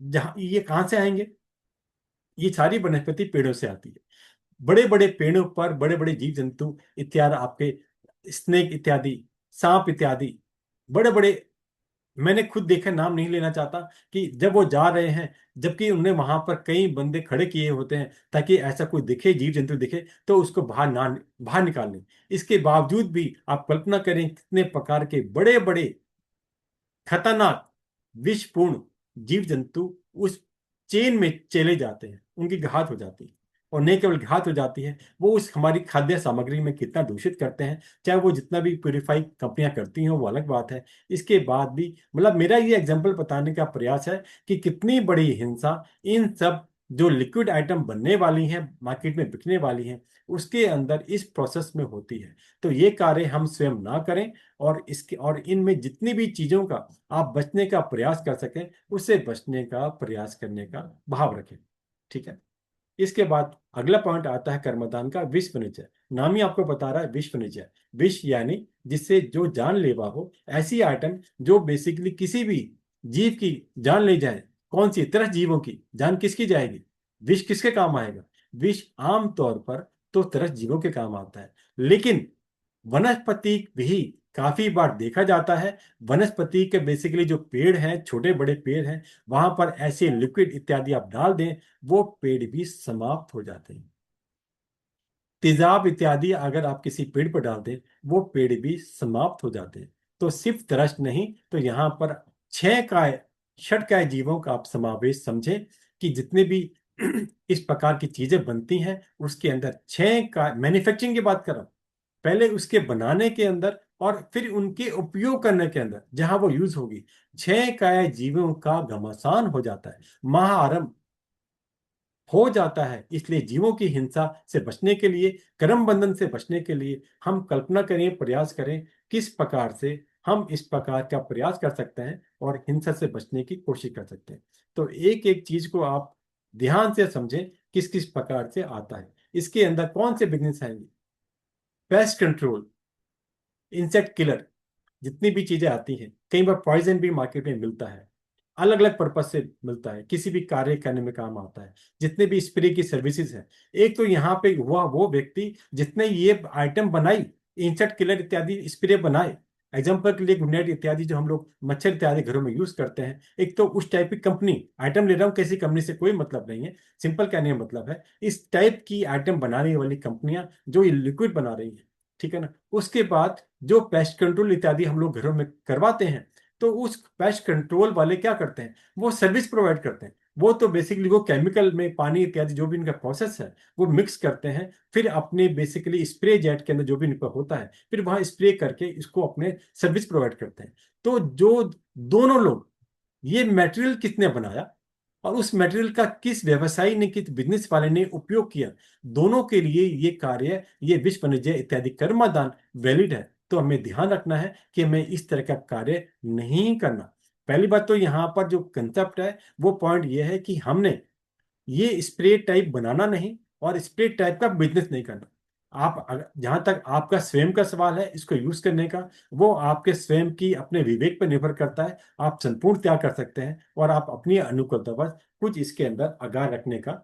जहां ये कहां से आएंगे? ये सारी वनस्पति पेड़ों से आती है। बड़े बड़े पेड़ों पर बड़े बड़े जीव जंतु इत्यादि, आपके स्नेक इत्यादि, सांप इत्यादि, बड़े बड़े, मैंने खुद देखा, नाम नहीं लेना चाहता, कि जब वो जा रहे हैं, जबकि उन्हें वहां पर कई बंदे खड़े किए होते हैं ताकि ऐसा कोई दिखे, जीव जंतु दिखे तो उसको बाहर निकाल लें। इसके बावजूद भी आप कल्पना करें कितने प्रकार के बड़े बड़े खतरनाक विषपूर्ण जीव जंतु उस चेन में चले जाते हैं, उनकी घात हो जाती है। और नहीं केवल घात हो जाती है, वो उस हमारी खाद्य सामग्री में कितना दूषित करते हैं। चाहे वो जितना भी प्यूरिफाई कंपनियां करती हैं वो अलग बात है, इसके बाद भी मतलब मेरा ये एग्जांपल बताने का प्रयास है कि कितनी बड़ी हिंसा इन सब जो लिक्विड आइटम बनने वाली हैं, मार्केट में बिकने वाली हैं, उसके अंदर इस प्रोसेस में होती है। तो ये कार्य हम स्वयं ना करें, और इसके और इनमें जितनी भी चीजों का आप बचने का प्रयास कर सकें, उससे बचने का प्रयास करने का भाव रखें। ठीक है। इसके बाद अगला पॉइंट आता है कर्मदान का विष निचय। नाम ही आपको बता रहा है विष निचय। विष यानी जिससे जो जानलेवा हो, ऐसी आइटम जो बेसिकली किसी भी जीव की जान ले जाए। कौन सी तरह जीवों की जान किसकी जाएगी? विष किसके काम आएगा? विष आम तौर पर तो तरह जीवों के काम आता है, लेकिन वनस्पति भी काफी बार देखा जाता है। वनस्पति के बेसिकली जो पेड़ हैं, छोटे बड़े पेड़ हैं, वहां पर ऐसे लिक्विड इत्यादि आप डाल दें, वो पेड़ भी समाप्त हो जाते हैं। तेजाब इत्यादि अगर आप किसी पेड़ पर डाल दें, वो पेड़ भी समाप्त हो जाते हैं। तो सिर्फ तरस नहीं, तो यहाँ पर छह काय षटकाय जीवों का आप समावेश समझें, कि जितने भी इस प्रकार की चीजें बनती हैं, उसके अंदर छह का मैन्युफैक्चरिंग की बात कर रहा हूं। पहले उसके बनाने के अंदर और फिर उनके उपयोग करने के अंदर जहां वो यूज होगी, छह काय जीवों का घमासान हो जाता है, महाआरंभ हो जाता है। इसलिए जीवों की हिंसा से बचने के लिए, कर्म बंधन से बचने के लिए हम कल्पना करें, प्रयास करें किस प्रकार से हम इस प्रकार का प्रयास कर सकते हैं और हिंसा से बचने की कोशिश कर सकते हैं। तो एक एक चीज को आप ध्यान से समझें, किस किस प्रकार से आता है। इसके अंदर कौन से बिजनेस आएंगे? पेस्ट कंट्रोल, इंसेक्ट किलर, जितनी भी चीजें आती हैं, कई बार पॉइजन भी मार्केट में मिलता है, अलग अलग पर्पज से मिलता है, किसी भी कार्य करने में काम आता है। जितने भी स्प्रे की सर्विसेज हैं, एक तो यहाँ पे हुआ वो व्यक्ति जितने ये आइटम बनाई, इंसेक्ट किलर इत्यादि स्प्रे बनाए, एग्जाम्पल के लिए गुड नाइट इत्यादि जो हम लोग मच्छर इत्यादि घरों में यूज करते हैं, एक तो उस टाइप की कंपनी आइटम ले रहा हूँ, किसी कंपनी से कोई मतलब नहीं है, सिंपल कहने का मतलब है इस टाइप की आइटम बनाने वाली कंपनियां जो ये लिक्विड बना रही हैं। ठीक है ना। उसके बाद जो पेस्ट कंट्रोल इत्यादि हम लोग घरों में करवाते हैं, तो उस पेस्ट कंट्रोल वाले क्या करते हैं? वो सर्विस प्रोवाइड करते हैं। वो तो बेसिकली वो केमिकल में पानी इत्यादि जो भी इनका प्रोसेस है, वो मिक्स करते हैं, फिर अपने बेसिकली स्प्रे जेट के अंदर जो भी इनका होता है, फिर वहां स्प्रे करके इसको अपने सर्विस प्रोवाइड करते हैं। तो जो दोनों लोग, ये मटेरियल किसने बनाया और उस मटेरियल का किस व्यवसायी ने, किस बिजनेस वाले ने उपयोग किया, दोनों के लिए ये कार्य, ये विश्व वाणिज्य इत्यादि कर्मदान वैलिड है। तो हमें ध्यान रखना है कि हमें इस तरह का कार्य नहीं करना। पहली बात तो यहाँ पर जो कंसेप्ट है, वो पॉइंट ये है कि हमने ये स्प्रे टाइप बनाना नहीं और स्प्रे टाइप का बिजनेस नहीं करना। आप जहां तक आपका स्वयं का सवाल है इसको यूज करने का, वो आपके स्वयं की अपने विवेक पर निर्भर करता है। आप संपूर्ण त्याग कर सकते हैं और आप अपनी अनुकूलता पर कुछ इसके अंदर आगाह रखने का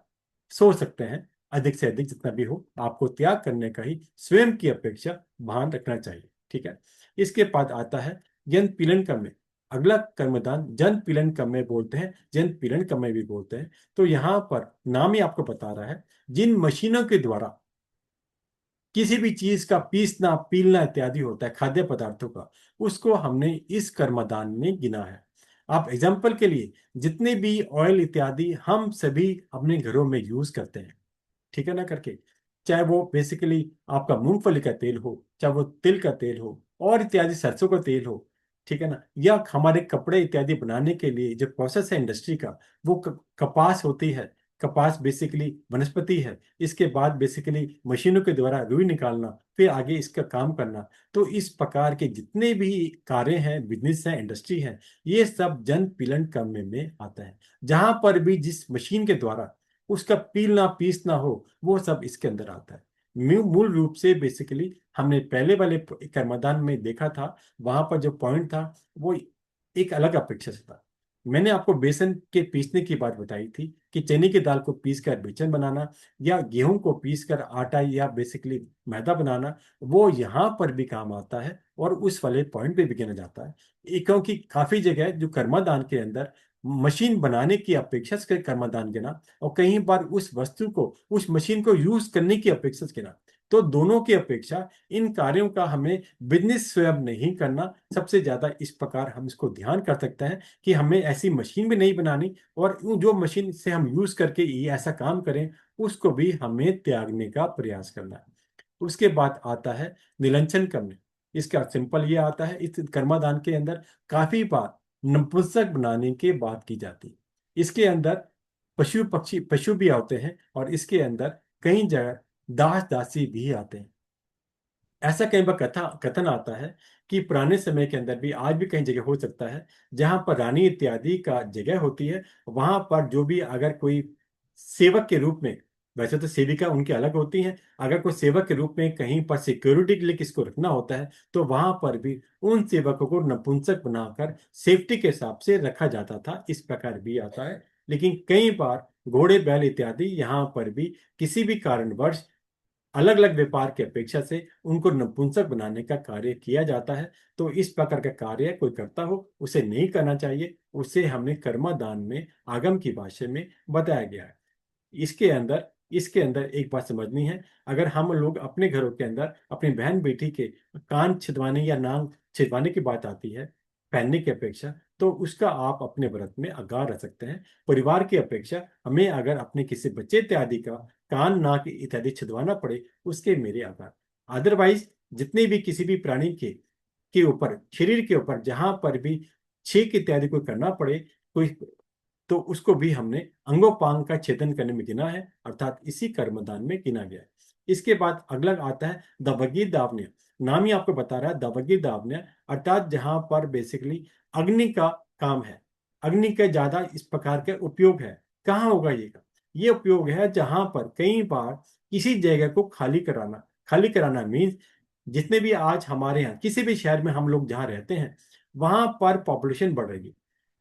सोच सकते हैं। अधिक से अधिक जितना भी हो, आपको त्याग करने का ही स्वयं की अपेक्षा भान रखना चाहिए। ठीक है। इसके बाद आता है जन पीलन कर्म। अगला कर्मदान जन पीलन कर्म बोलते हैं, जन पीलन कर्म भी बोलते हैं। तो यहाँ पर नाम ही आपको बता रहा है, जिन मशीनों के द्वारा किसी भी चीज का पीसना, पीलना इत्यादि होता है, खाद्य पदार्थों का, उसको हमने इस कर्मदान में गिना है। आप एग्जाम्पल के लिए जितने भी ऑयल इत्यादि हम सभी अपने घरों में यूज करते हैं, ठीक है ना करके, चाहे वो बेसिकली आपका मूंगफली का तेल हो, चाहे वो तिल का तेल हो, और इत्यादि सरसों का तेल हो, ठीक है ना, या हमारे कपड़े इत्यादि बनाने के लिए जो प्रोसेस है इंडस्ट्री का, वो कपास होती है। कपास बेसिकली वनस्पति है। इसके बाद बेसिकली मशीनों के द्वारा रुई निकालना, फिर आगे इसका काम करना। तो इस प्रकार के जितने भी कार्य हैं, बिजनेस हैं, इंडस्ट्री है, ये सब जन पीलन कर्म में आता है। जहां पर भी जिस मशीन के द्वारा उसका पीलना पीसना हो, वो सब इसके अंदर आता है। मूल रूप से बेसिकली हमने पहले वाले कर्मदान में देखा था, वहां पर जो पॉइंट था वो एक अलग अपेक्षा से था। मैंने आपको बेसन के पीसने की बात बताई थी कि चने की दाल को पीस कर बेसन बनाना, या गेहूं को पीस कर आटा या बेसिकली मैदा बनाना, वो यहाँ पर भी काम आता है और उस वाले पॉइंट पे भी गिना जाता है। क्योंकि काफी जगह जो कर्मदान के अंदर मशीन बनाने की अपेक्षा से कर्मदान गिना, और कई बार उस वस्तु को, उस मशीन को यूज करने की अपेक्षा से गिना। तो दोनों की अपेक्षा इन कार्यों का हमें बिजनेस स्वयं नहीं करना सबसे ज्यादा। इस प्रकार हम इसको ध्यान कर सकते हैं कि हमें ऐसी मशीन भी नहीं बनानी, और जो मशीन से हम यूज करके ये ऐसा काम करें, उसको भी हमें त्यागने का प्रयास करना है। उसके बाद आता है निलंचन करने। इसका सिंपल ये आता है, इस कर्मादान के अंदर काफी बार नपुंसक बनाने की बात की जाती है। इसके अंदर पशु भी आते हैं, और इसके अंदर कई जगह दास दासी भी आते हैं। ऐसा कई बार कथन आता है कि पुराने समय के अंदर भी आज भी कई जगह हो सकता है जहां पर रानी इत्यादि का जगह होती है, वहां पर जो भी अगर कोई सेवक के रूप में, वैसे तो सेविका उनकी अलग होती हैं, अगर कोई सेवक के रूप में कहीं पर सिक्योरिटी के लिए किसको रखना होता है, तो वहां पर भी उन सेवकों को नपुंसक बनाकर सेफ्टी के हिसाब से रखा जाता था। इस प्रकार भी आता है। लेकिन कई बार घोड़े बैल इत्यादि यहाँ पर भी किसी भी कारणवश अलग अलग व्यापार की अपेक्षा से उनको नपुंसक बनाने का कार्य किया जाता है। तो इस प्रकार का कार्य कोई करता हो उसे नहीं करना चाहिए। उसे हमने कर्मदान में आगम की भाषा में बताया गया है। इसके अंदर एक बात समझनी है। अगर हम लोग अपने घरों के अंदर अपनी बहन बेटी के कान छिदवाने या नाक छिदवाने की बात आती है पहनने की अपेक्षा, तो उसका आप अपने व्रत में आगाह रख सकते हैं। परिवार की अपेक्षा हमें अगर अपने किसी बच्चे इत्यादि का कान नाक इत्यादि छिदवाना पड़े, उसके मेरे आगाह। अदरवाइज जितने भी किसी भी प्राणी के ऊपर, शरीर के ऊपर जहां पर भी छींक इत्यादि को करना पड़े कोई, तो उसको भी हमने अंगोपांग का छेदन करने में गिना है, अर्थात इसी कर्मदान में गिना गया है। इसके बाद अगला आता है दवगी दावन्य। नाम ही आपको बता रहा है दवगी दावन्य, अर्थात जहां पर बेसिकली अग्नि का काम है, अग्नि का ज्यादा इस प्रकार के उपयोग है। कहाँ होगा ये उपयोग है जहां पर कई बार किसी जगह को खाली कराना मीन्स जितने भी आज हमारे यहाँ किसी भी शहर में हम लोग जहाँ रहते हैं वहां पर पॉपुलेशन बढ़ रही है।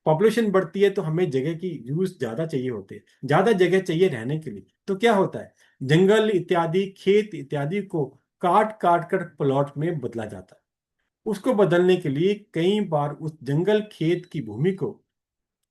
पॉपुलेशन बढ़ती है तो हमें जगह की यूज ज्यादा चाहिए होती है, ज्यादा जगह चाहिए रहने के लिए। तो क्या होता है, जंगल इत्यादि खेत इत्यादि को काट काट कर प्लॉट में बदला जाता है। उसको बदलने के लिए कई बार उस जंगल खेत की भूमि को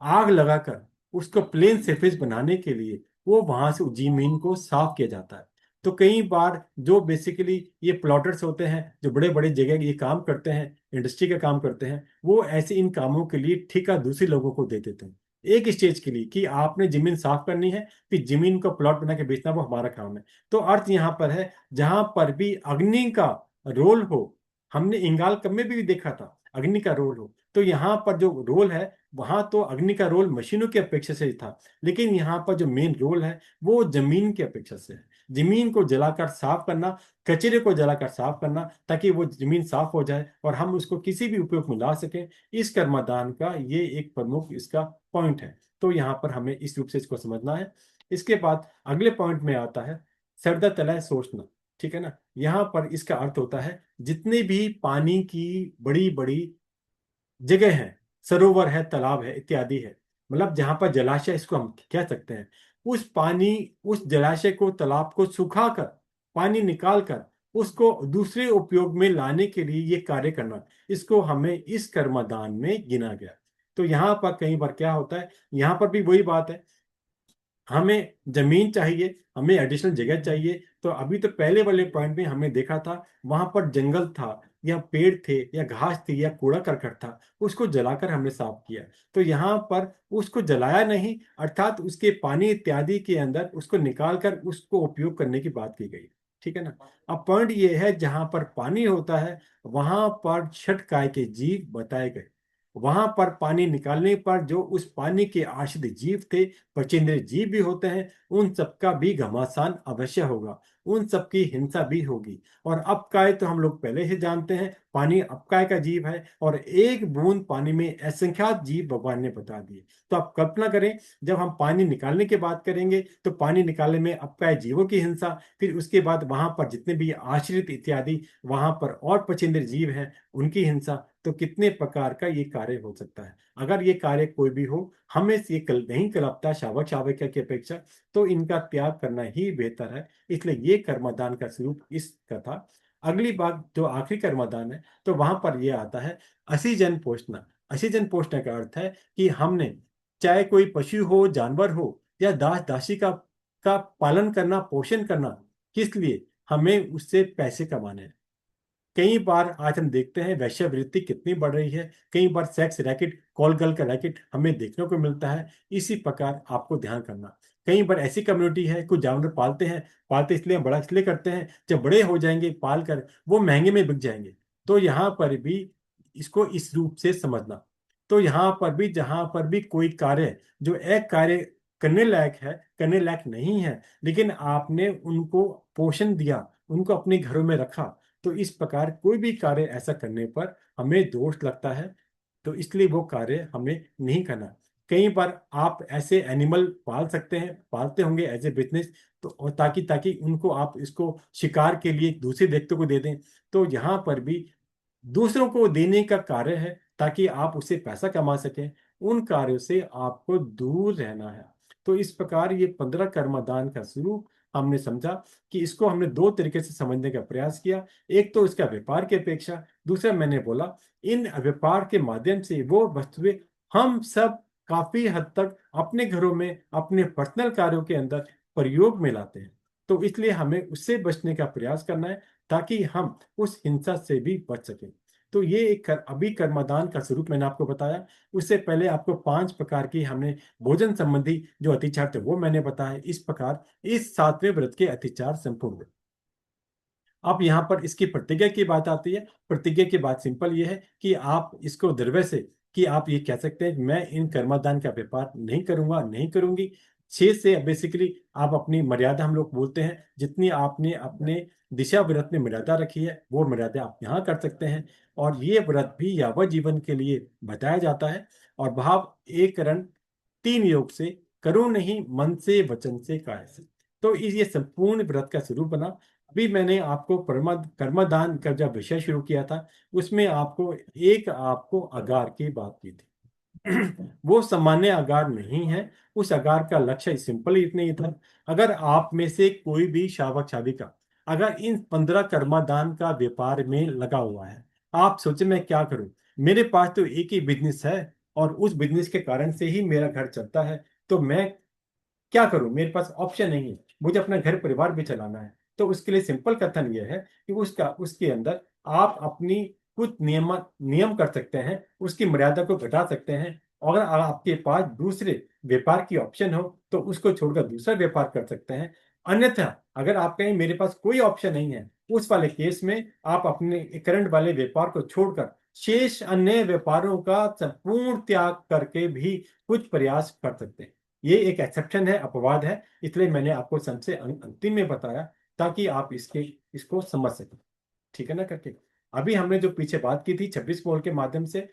आग लगाकर उसको प्लेन सरफेस बनाने के लिए वो वहां से जमीन को साफ किया जाता है। तो कई बार जो बेसिकली ये प्लॉटर्स होते हैं जो बड़े बड़े जगह ये काम करते हैं, इंडस्ट्री का काम करते हैं, वो ऐसे इन कामों के लिए ठेका दूसरे लोगों को दे देते हैं एक स्टेज के लिए कि आपने जमीन साफ करनी है, फिर जमीन को प्लॉट बना के बेचना वो हमारा काम है। तो अर्थ यहाँ पर है जहां पर भी अग्नि का रोल हो, हमने इंगाल कब में भी देखा था अग्नि का रोल हो, तो यहाँ पर जो रोल है वहां तो अग्नि का रोल मशीनों की अपेक्षा से ही था, लेकिन यहाँ पर जो मेन रोल है वो जमीन की अपेक्षा से है। जमीन को जलाकर साफ करना, कचरे को जलाकर साफ करना, ताकि वो जमीन साफ हो जाए और हम उसको किसी भी उपयोग में ला सकें। इस कर्मदान का ये एक प्रमुख इसका पॉइंट है। तो यहाँ पर हमें इस रूप से इसको समझना है। इसके बाद अगले पॉइंट में आता है सरदा तलय सोचना। ठीक है ना, यहाँ पर इसका अर्थ होता है जितने भी पानी की बड़ी बड़ी जगह है, सरोवर है, तालाब है इत्यादि है, मतलब जहां पर जलाशय इसको हम कह सकते हैं, उस पानी, उस जलाशय को, तालाब को सुखाकर पानी निकाल कर उसको दूसरे उपयोग में लाने के लिए ये कार्य करना, इसको हमें इस कर्मदान में गिना गया। तो यहाँ पर कई बार क्या होता है, यहाँ पर भी वही बात है, हमें जमीन चाहिए, हमें एडिशनल जगह चाहिए। तो अभी तो पहले वाले पॉइंट में हमने देखा था वहां पर जंगल था या पेड़ थे या घास थी या कूड़ा करकट था, उसको जलाकर हमने साफ किया। तो यहाँ पर उसको जलाया नहीं, अर्थात उसके पानी इत्यादि के अंदर उसको निकाल कर उसको उपयोग करने की बात की गई। ठीक है ना। अब पॉइंट ये है जहां पर पानी होता है वहां पर छठ काय के जीव बताए गए। वहां पर पानी निकालने पर जो उस पानी के आश्रित जीव थे, पचेंद्र जीव भी होते हैं, उन सबका भी घमासान अवश्य होगा, उन सबकी हिंसा भी होगी। और अपकाय तो हम लोग पहले ही जानते हैं, पानी अपकाय का जीव है, और एक बूंद पानी में असंख्यात जीव भगवान ने बता दिए। तो आप कल्पना करें, जब हम पानी निकालने की बात करेंगे तो पानी निकालने में अपकाय जीवों की हिंसा, फिर उसके बाद वहां पर जितने भी आश्रित इत्यादि वहां पर और पचेंद्र जीव हैं उनकी हिंसा, तो कितने प्रकार का ये कार्य हो सकता है। अगर ये कार्य कोई भी हो, हमें ये नहीं कलपता शावक शावक की अपेक्षा, तो इनका त्याग करना ही बेहतर है। इसलिए ये कर्मदान का स्वरूप इसका था। अगली बात जो आखिरी कर्मदान है, तो वहां पर यह आता है असी जन पोषना। असी जन पोषना का अर्थ है कि हमने, चाहे कोई पशु हो, जानवर हो, या दास दासी का पालन करना, पोषण करना, किस लिए, हमें उससे पैसे कमाने हैं। कई बार आज हम देखते हैं वैश्यावृत्ति कितनी बढ़ रही है, कई बार सेक्स रैकेट, कॉल गर्ल का रैकेट हमें देखने को मिलता है। इसी प्रकार आपको ध्यान करना, कई बार ऐसी कम्युनिटी है कुछ जानवर पालते हैं, पालते इसलिए बड़ा इसलिए करते हैं, जब बड़े हो जाएंगे पाल कर वो महंगे में बिक जाएंगे। तो यहाँ पर भी इसको इस रूप से समझना। तो यहाँ पर भी जहाँ पर भी कोई कार्य जो एक कार्य करने लायक है, करने लायक नहीं है, लेकिन आपने उनको पोषण दिया, उनको अपने घरों में रखा, तो इस प्रकार कोई भी कार्य ऐसा करने पर हमें दोष लगता है, तो इसलिए वो कार्य हमें नहीं करना। कई बार आप ऐसे एनिमल पाल सकते हैं, पालते होंगे एज ए बिजनेस, तो और ताकि ताकि उनको आप इसको शिकार के लिए दूसरे व्यक्तियों को दे दें, तो यहाँ पर भी दूसरों को देने का कार्य है ताकि आप उससे पैसा कमा सकें, उन कार्यों से आपको दूर रहना है। तो इस प्रकार ये 15 कर्मदान का स्वरूप हमने समझा कि इसको हमने दो तरीके से समझने का प्रयास किया। एक तो इसका व्यापार की अपेक्षा, दूसरा मैंने बोला इन व्यापार के माध्यम से वो वस्तुएं हम सब काफी हद तक अपने घरों में, अपने पर्सनल कार्यों के अंदर प्रयोग में लाते हैं। तो इसलिए हमें उससे बचने का प्रयास करना है ताकि हम उस हिंसा से भी बच सकें। तो ये एक अभी कर्मदान का स्वरूप मैंने आपको बताया। उससे पहले आपको 5 प्रकार की हमने भोजन संबंधी जो अतिचार थे वो मैंने बताया। इस प्रकार इस 7वें व्रत के अतिचार संपूर्ण हुए। अब यहाँ पर इसकी प्रतिज्ञा की बात आती है। प्रतिज्ञा की बात सिंपल ये है कि आप इसको दृढ़ से कि आप ये कह सकते हैं मैं इन कर्मदान का व्यापार नहीं करूंगा, नहीं करूंगी। 6 से बेसिकली आप अपनी मर्यादा, हम लोग बोलते हैं जितनी आपने अपने दिशा व्रत में मर्यादा रखी है वो मर्यादा आप यहाँ कर सकते हैं। और ये व्रत भी यावत जीवन के लिए बताया जाता है। और भाव एक रण 3 योग से करो नहीं, मन से, वचन से, काया से। तो ये संपूर्ण व्रत का स्वरूप बना। अभी मैंने आपको कर्मदान का जब विषय शुरू किया था उसमें आपको अगार की बात की थी। वो सामान्य आगार नहीं है। उस आगार का लक्ष्य सिंपल इतने ही था। अगर आप में से कोई भी शावक शाविका अगर इन 15 कर्मादान का व्यापार में लगा हुआ है, आप सोचे मैं क्या करूं, मेरे पास तो एक ही बिजनेस है और उस बिजनेस के कारण से ही मेरा घर चलता है, तो मैं क्या करूं, मेरे पास ऑप्शन नहीं है, मुझे अपना घर परिवार भी चलाना है। तो उसके लिए सिंपल कथन यह है कि उसके अंदर आप अपनी कुछ नियम कर सकते हैं, उसकी मर्यादा को घटा सकते हैं। और अगर आपके पास दूसरे व्यापार की ऑप्शन हो तो उसको छोड़कर दूसरा व्यापार कर सकते हैं। अन्यथा अगर आप कहें मेरे पास कोई ऑप्शन नहीं है, उस वाले केस में आप अपने करंट वाले व्यापार को छोड़कर शेष अन्य व्यापारों का संपूर्ण त्याग करके भी कुछ प्रयास कर सकते हैं। ये एक एक्सेप्शन है, अपवाद है, इसलिए मैंने आपको सबसे अंतिम में बताया ताकि आप इसको समझ सकें। ठीक है ना करके। अभी हमने जो पीछे बात की थी 26 मोल के माध्यम से,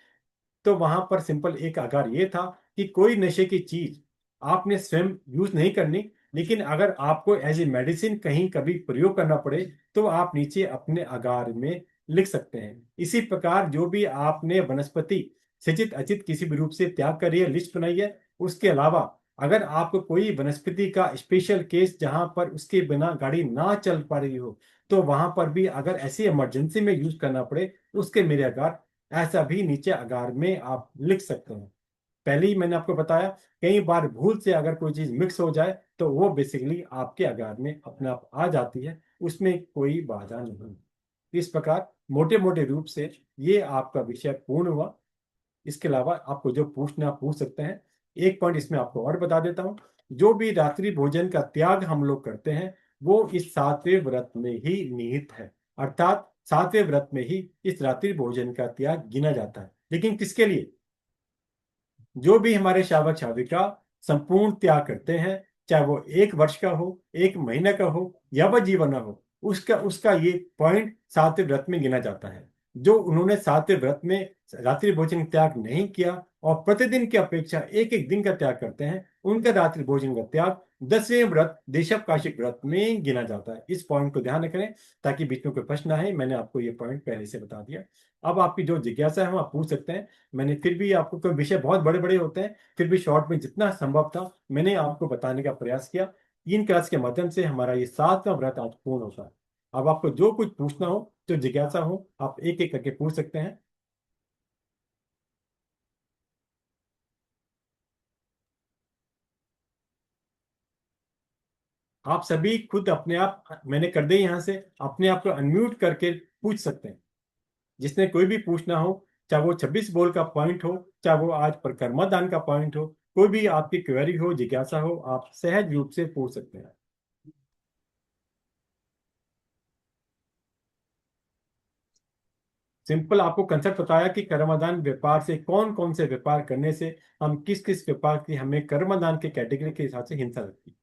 तो वहां पर सिंपल एक आगार ये था कि कोई नशे की चीज आपने स्वयं यूज नहीं करनी, लेकिन अगर आपको एज ए मेडिसिन कहीं कभी प्रयोग करना पड़े तो आप नीचे अपने आगार में लिख सकते हैं। इसी प्रकार जो भी आपने वनस्पति सिचित अचित किसी भी रूप से त्याग करी है, लिस्ट बनाई है, उसके अलावा अगर आपको कोई वनस्पति का स्पेशल केस जहां पर उसके बिना गाड़ी ना चल पा रही हो, तो वहां पर भी अगर ऐसी इमरजेंसी में यूज करना पड़े उसके मेरे आगार ऐसा भी नीचे अगार में आप लिख सकते हैं। पहले ही मैंने आपको बताया कई बार भूल से अगर कोई चीज मिक्स हो जाए तो वो बेसिकली आपके अगार में अपने आप आ जाती है, उसमें कोई बाधा नहीं। इस प्रकार मोटे मोटे रूप से ये आपका विषय पूर्ण हुआ। इसके अलावा आपको जो पूछना आप पूछ सकते हैं। एक पॉइंट इसमें आपको और बता देता हूं, जो भी रात्रि भोजन का त्याग हम लोग करते हैं वो इस 7वें व्रत में ही निहित है। अर्थात 7वें व्रत में ही इस रात्रि भोजन का त्याग गिना जाता है। लेकिन किसके लिए? जो भी हमारे शावक शाविका संपूर्ण त्याग करते हैं, चाहे वो 1 वर्ष का हो, 1 महीने का हो या वह जीवन हो, उसका उसका ये पॉइंट 7वें व्रत में गिना जाता है। जो उन्होंने 7वें व्रत में रात्रि भोजन त्याग नहीं किया और प्रतिदिन की अपेक्षा एक एक दिन का त्याग करते हैं, उनका रात्रि भोजन का त्याग 10वें व्रत देशवकाशिक व्रत में गिना जाता है। इस पॉइंट को ध्यान रखें ताकि बीच में कोई प्रश्न ना है। मैंने आपको ये पॉइंट पहले से बता दिया। अब आपकी जो जिज्ञासा है वो आप पूछ सकते हैं। मैंने फिर भी आपको, कोई विषय बहुत बड़े बड़े होते हैं, फिर भी शॉर्ट में जितना संभव था मैंने आपको बताने का प्रयास किया। 3 क्लास के माध्यम से हमारा ये 7वां व्रत आज पूर्ण होता है। अब आपको जो कुछ पूछना हो, जो जिज्ञासा हो, आप एक एक करके पूछ सकते हैं। आप सभी खुद अपने आप, मैंने कर दिया यहाँ से, अपने आप को अनम्यूट करके पूछ सकते हैं। जिसने कोई भी पूछना हो, चाहे वो 26 बोल का पॉइंट हो, चाहे वो आज परिक्रमा दान का पॉइंट हो, कोई भी आपकी क्वेरी हो, जिज्ञासा हो, आप सहज रूप से पूछ सकते हैं। सिंपल आपको कंसेप्ट बताया कि कर्मदान व्यापार से कौन कौन से व्यापार करने से हम किस किस व्यापार की हमें कर्मदान के कैटेगरी के हिसाब से हिंसा लगती है।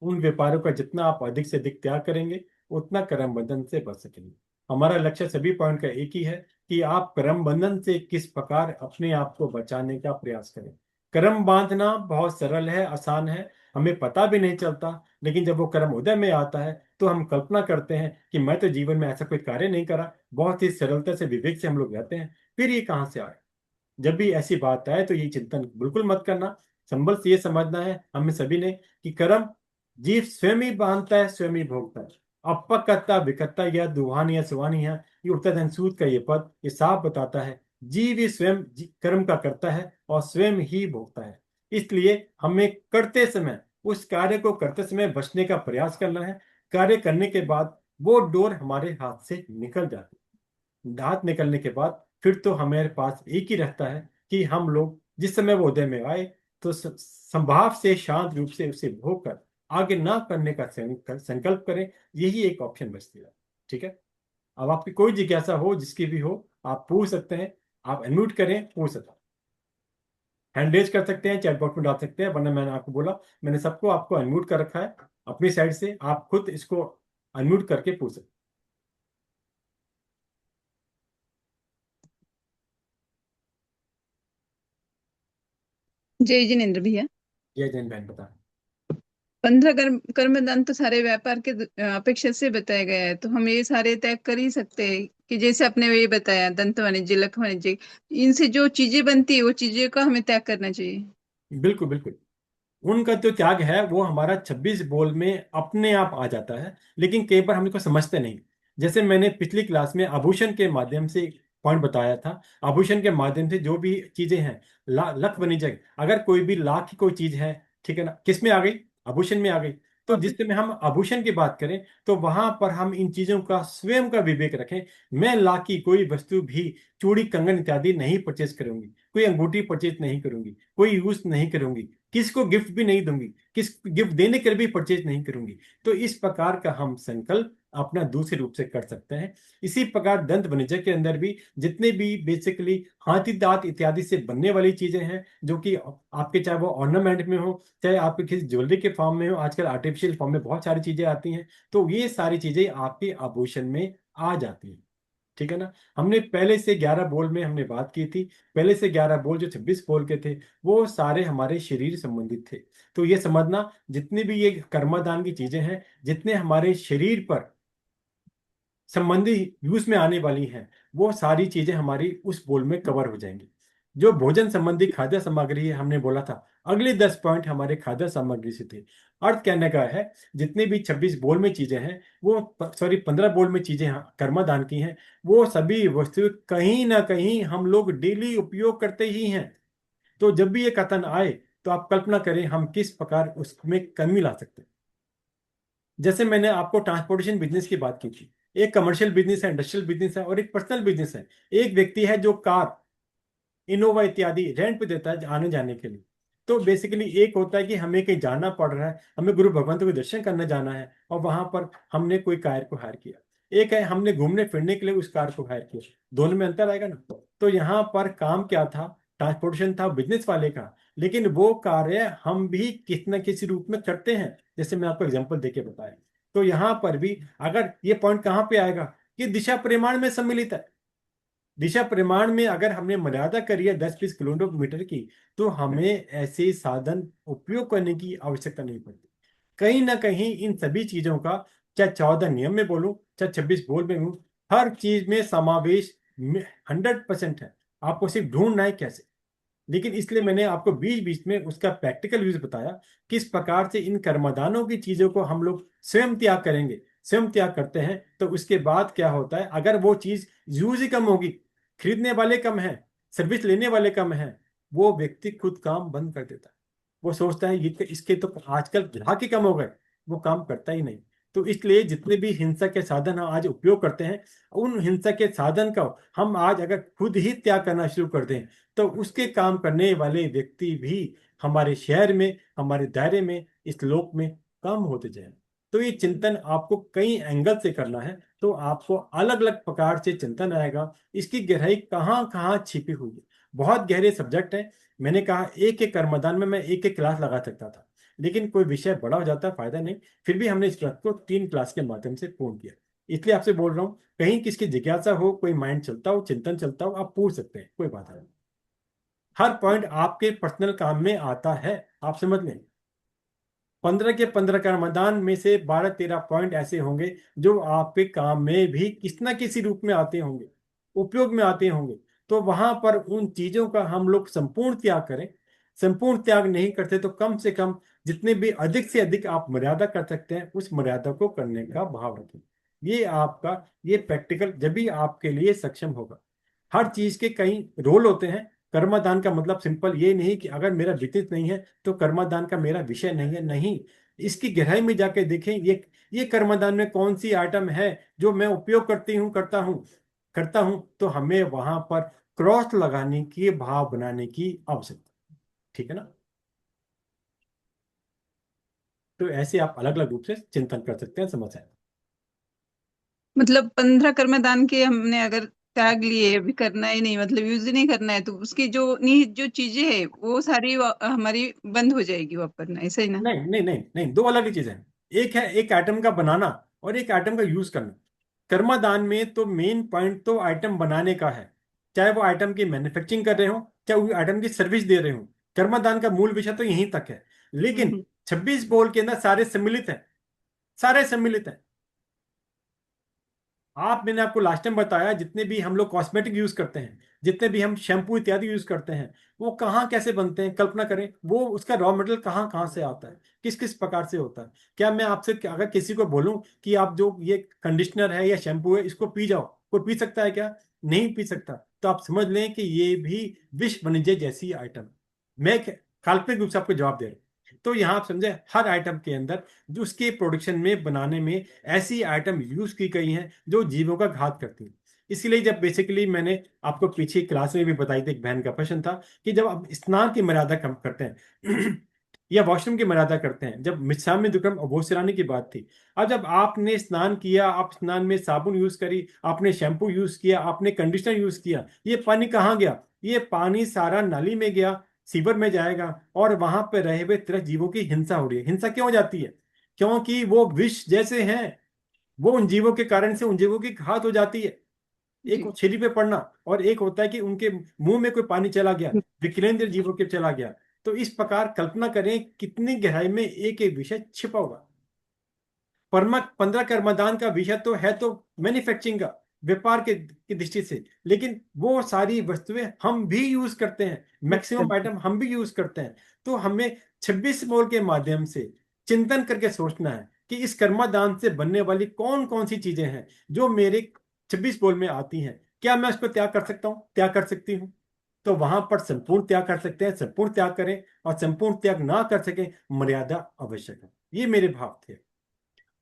उन व्यापारों का जितना आप अधिक से अधिक त्याग करेंगे उतना कर्म बंधन से बच सकेंगे। हमारा लक्ष्य सभी पॉइंट का एक ही है कि आप कर्म बंधन से किस प्रकार अपने आप को बचाने का प्रयास करें। कर्म बांधना बहुत सरल है, आसान है, हमें पता भी नहीं चलता। लेकिन जब वो कर्म उदय में आता है तो हम कल्पना करते हैं कि मैं तो जीवन में ऐसा कोई कार्य नहीं करा, बहुत ही सरलता से विवेक से हम लोग रहते हैं, फिर ये कहाँ से आए। जब भी ऐसी बात आए तो ये चिंतन बिल्कुल मत करना। संभल से ये समझना है हमें सभी ने कि कर्म जीव स्वयं ही बांधता है, स्वयं ही भोगता है। अपकर्ता विकर्ता या दुहान या सुहानी है, ये उड़ता धन सूत का ये पद ये साफ बताता है जीव ही स्वयं कर्म का करता है और स्वयं ही भोगता है। इसलिए हमें करते समय उस कार्य को करते समय बचने का प्रयास करना है। कार्य करने के बाद वो डोर हमारे हाथ से निकल जाती है। हाथ निकलने के बाद फिर तो हमारे पास एक ही रहता है कि हम लोग जिस समय वो उदय में आए तो संभाव से शांत रूप से उसे भोग कर आगे ना करने का संकल्प करें। यही एक ऑप्शन बचती है। ठीक है। अब आपकी कोई जिज्ञासा हो जिसकी भी हो आप पूछ सकते हैं। आप अनम्यूट करें, पूछ सकते हैं, हैंड रेज कर सकते हैं, चैट बॉक्स में डाल सकते हैं, वरना मैंने आपको बोला मैंने सबको आपको अनम्यूट कर रखा है। अपनी साइड से आप खुद इसको अनम्यूट करके पूछ सकते जय जिनेन्द्र भैया। हैं। जय जैन बहन बता। 15 कर्मदान तो सारे व्यापार के अपेक्षा से बताया गया है, तो हम ये सारे त्याग कर ही सकते हैं कि जैसे आपने ये बताया दंत वाणिज्य लख वाणिज्य, इनसे जो चीजें बनती है वो चीजें का हमें त्याग करना चाहिए। बिल्कुल बिल्कुल। उनका जो त्याग है वो हमारा 26 बोल में अपने आप आ जाता है, लेकिन कई बार हम इसको समझते नहीं। जैसे मैंने पिछली क्लास में आभूषण के माध्यम से पॉइंट बताया था। आभूषण के माध्यम से जो भी चीजें हैं लख बनी जाए। अगर कोई भी लाख की कोई चीज है, ठीक है ना, किस में आ गई, आभूषण में आ गई। तो अब जिस समय हम आभूषण की बात करें तो वहां पर हम इन चीजों का स्वयं का विवेक रखें। मैं लाख की कोई वस्तु भी, चूड़ी कंगन इत्यादि नहीं परचेज करूंगी, कोई अंगूठी परचेज नहीं करूंगी, कोई यूज नहीं करूंगी, किसको गिफ्ट भी नहीं दूंगी, किस गिफ्ट देने के लिए भी परचेज नहीं करूंगी। तो इस प्रकार का हम संकल्प अपना दूसरे रूप से कर सकते हैं। इसी प्रकार दंत वाणिज्य के अंदर भी जितने भी बेसिकली हाथी दांत इत्यादि से बनने वाली चीजें हैं, जो कि आपके चाहे वो ऑर्नामेंट में हो, चाहे आपके किसी ज्वेलरी के फॉर्म में हो, आजकल आर्टिफिशियल फॉर्म में बहुत सारी चीजें आती हैं, तो ये सारी चीजें आपके आभूषण में आ जाती हैं। ठीक है ना। हमने पहले से 11 बोल में हमने बात की थी। पहले से 11 बोल जो 26 बोल के थे वो सारे हमारे शरीर संबंधित थे। तो ये समझना जितनी भी ये कर्मदान की चीजें हैं, जितने हमारे शरीर पर संबंधी यूज में आने वाली हैं, वो सारी चीजें हमारी उस बोल में कवर हो जाएंगी। जो भोजन संबंधी खाद्य सामग्री है हमने बोला था, अगले 10 पॉइंट हमारे खाद्य सामग्री से थे। अर्थ कहने का है जितने भी 26 बोल में चीजें हैं वो, सॉरी 15 बोल में चीजें कर्मदान की हैं, वो सभी वस्तु कहीं ना कहीं हम लोग डेली उपयोग करते ही हैं। तो जब भी ये कथन आए तो आप कल्पना करें हम किस प्रकार उसमें कमी ला सकते हैं। जैसे मैंने आपको ट्रांसपोर्टेशन बिजनेस की बात की थी, एक कमर्शियल बिजनेस है, इंडस्ट्रियल बिजनेस है और एक पर्सनल बिजनेस है। एक व्यक्ति है जो कार, इनोवा इत्यादि रेंट पे देता है आने जाने के लिए। तो बेसिकली एक होता है कि हमें कहीं जाना पड़ रहा है, हमें गुरु भगवंत को दर्शन करने जाना है और वहां पर हमने कोई कार को हायर किया। एक है हमने घूमने फिरने के लिए उस कार को हायर किया। दोनों में अंतर आएगा ना। तो यहाँ पर काम क्या था, ट्रांसपोर्टेशन था बिजनेस वाले का, लेकिन वो कार्य हम भी किसी न किसी रूप में करते हैं, जैसे मैं आपको एग्जांपल देके बताया। तो यहाँ पर भी अगर ये पॉइंट कहाँ पे आएगा कि दिशा परिमाण में सम्मिलित है। दिशा परिमाण में अगर हमने मर्यादा करी है 10-20 किलोमीटर की, तो हमें ऐसे साधन उपयोग करने की आवश्यकता नहीं पड़ती। कहीं ना कहीं इन सभी चीजों का, चाहे 14 नियम में बोलूं चाहे 26 बोल में बोलूं, हर चीज में समावेश 100% है। आपको सिर्फ ढूंढना है कैसे। लेकिन इसलिए मैंने आपको बीच बीच में उसका प्रैक्टिकल यूज बताया, किस प्रकार से इन कर्मदानों की चीजों को हम लोग स्वयं त्याग करेंगे। स्वयं त्याग करते हैं तो उसके बाद क्या होता है, अगर वो चीज यूज ही कम होगी, खरीदने वाले कम हैं, सर्विस लेने वाले कम हैं, वो व्यक्ति खुद काम बंद कर देता है। वो सोचता है ये इसके तो आजकल ग्राहक ही कम हो गए, वो काम करता ही नहीं। तो इसलिए जितने भी हिंसा के साधन हम आज उपयोग करते हैं, उन हिंसा के साधन का हम आज अगर खुद ही त्याग करना शुरू कर दें तो उसके काम करने वाले व्यक्ति भी हमारे शहर में, हमारे दायरे में, इस लोक में कम होते जाए। तो ये चिंतन आपको कई एंगल से करना है, तो आपको अलग अलग प्रकार से चिंतन आएगा। इसकी गहराई कहाँ कहाँ छिपी हुई है, बहुत गहरे सब्जेक्ट है। मैंने कहा एक एक कर्मदान में मैं एक एक क्लास लगा सकता था, लेकिन कोई विषय बड़ा हो जाता है, फायदा नहीं। फिर भी हमने इस क्लास को 3 क्लास के माध्यम से पूर्ण किया। इसलिए आपसे बोल रहा हूँ, कहीं किसकी जिज्ञासा हो, कोई माइंड चलता हो, चिंतन चलता हो, आप पूछ सकते हैं, कोई बात नहीं। हर पॉइंट आपके पर्सनल काम में आता है, आप समझ लें। 15 के 15 कर्मदान में से 12 13 पॉइंट ऐसे होंगे जो आपके काम में भी किसी न किसी रूप में आते होंगे, उपयोग में आते होंगे। तो वहां पर उन चीजों का हम लोग संपूर्ण त्याग करें। संपूर्ण त्याग नहीं करते तो कम से कम जितने भी अधिक से अधिक आप मर्यादा कर सकते हैं, उस मर्यादा को करने का भाव रखें। ये आपका, ये प्रैक्टिकल जब भी आपके लिए सक्षम होगा। हर चीज के कई रोल होते हैं। कर्मदान का मतलब सिंपल ये नहीं कि अगर मेरा विदित नहीं है तो कर्मदान का मेरा विषय नहीं है, नहीं। इसकी गहराई में जाके देखें, ये कर्मदान में कौन सी आइटम है जो मैं उपयोग करती हूँ, करता हूँ, तो हमें वहां पर क्रॉस लगाने की भाव बनाने की आवश्यकता। ठीक है ना? तो ऐसे आप अलग अलग रूप से चिंतन कर सकते हैं, समझ आए? मतलब 15 कर्मदान के हमने अगर त्याग लिए, अभी करना ही नहीं, मतलब यूज ही नहीं करना है, तो उसकी जो निहित जो चीजें है वो सारी हमारी बंद हो जाएगी वापरना, ऐसा ही ना? नहीं नहीं नहीं नहीं, दो अलग ही चीजें हैं। एक है एक आइटम का बनाना, और एक आइटम का यूज करना। कर्मादान में तो मेन पॉइंट तो आइटम बनाने का है, चाहे वो आइटम की मैन्युफैक्चरिंग कर रहे हो, चाहे वो आइटम की सर्विस दे रहे हो। कर्मादान का मूल विषय तो यहीं तक है। लेकिन हम्म। 26 बोल के अंदर सारे सम्मिलित हैं, सारे सम्मिलित हैं। मैंने आपको लास्ट टाइम बताया, जितने भी हम लोग कॉस्मेटिक यूज करते हैं, जितने भी हम शैम्पू इत्यादि यूज करते हैं, वो कहाँ कैसे बनते हैं, कल्पना करें। वो उसका रॉ मटेरियल कहाँ कहाँ से आता है, किस किस प्रकार से होता है। क्या मैं आपसे अगर किसी को बोलूं कि आप जो ये कंडीशनर है या शैम्पू है इसको पी जाओ, कोई पी सकता है क्या? नहीं पी सकता। तो आप समझ लें कि ये भी विष वाणिज्य जैसी आइटम। मैं काल्पनिक रूप से आपको जवाब दे रहा हूं। तो यहाँ आप समझे, हर आइटम के अंदर जो उसके प्रोडक्शन में बनाने में ऐसी आइटम यूज की गई हैं जो जीवों का घात करती हैं। इसीलिए जब बेसिकली मैंने आपको पीछे क्लास में भी बताई थी, एक बहन का प्रश्न था कि जब आप स्नान की मर्यादा कम करते हैं या वॉशरूम की मर्यादा करते हैं, जब मिच्छामि दुक्कड़म अघोषितानि की बात थी। अब जब आपने स्नान किया, आप स्नान में साबुन यूज करी, आपने शैम्पू यूज किया, आपने कंडीशनर यूज किया, ये पानी कहाँ गया? ये पानी सारा नाली में गया, सीवर में जाएगा, और वहां पर रहे हुए तरह जीवों की हिंसा हो रही है। हिंसा क्यों हो जाती है? क्योंकि वो विष जैसे हैं, वो उन जीवों के कारण से उन जीवों की घात हो जाती है। एक जी। छेली पे पड़ना, और एक होता है कि उनके मुंह में कोई पानी चला गया, विकलेंद्र जीवों के चला गया। तो इस प्रकार कल्पना करें कितनी गहराई में एक एक विषय छिपा होगा। परमा 15 कर्मदान का विषय तो है तो मैन्युफैक्चरिंग का, व्यापार के की दृष्टि से। लेकिन वो सारी वस्तुएं हम भी यूज करते हैं, मैक्सिमम आइटम हम भी यूज करते हैं। तो हमें 26 मोल के माध्यम से चिंतन करके सोचना है कि इस कर्मादान से बनने वाली कौन कौन सी चीजें हैं जो मेरे 26 बोल में आती हैं। क्या मैं उसको त्याग कर सकता हूँ, त्याग कर सकती हूँ? तो वहां पर संपूर्ण त्याग कर सकते हैं, संपूर्ण त्याग करें। और संपूर्ण त्याग ना कर सके, मर्यादा आवश्यक है। ये मेरे भाव थे।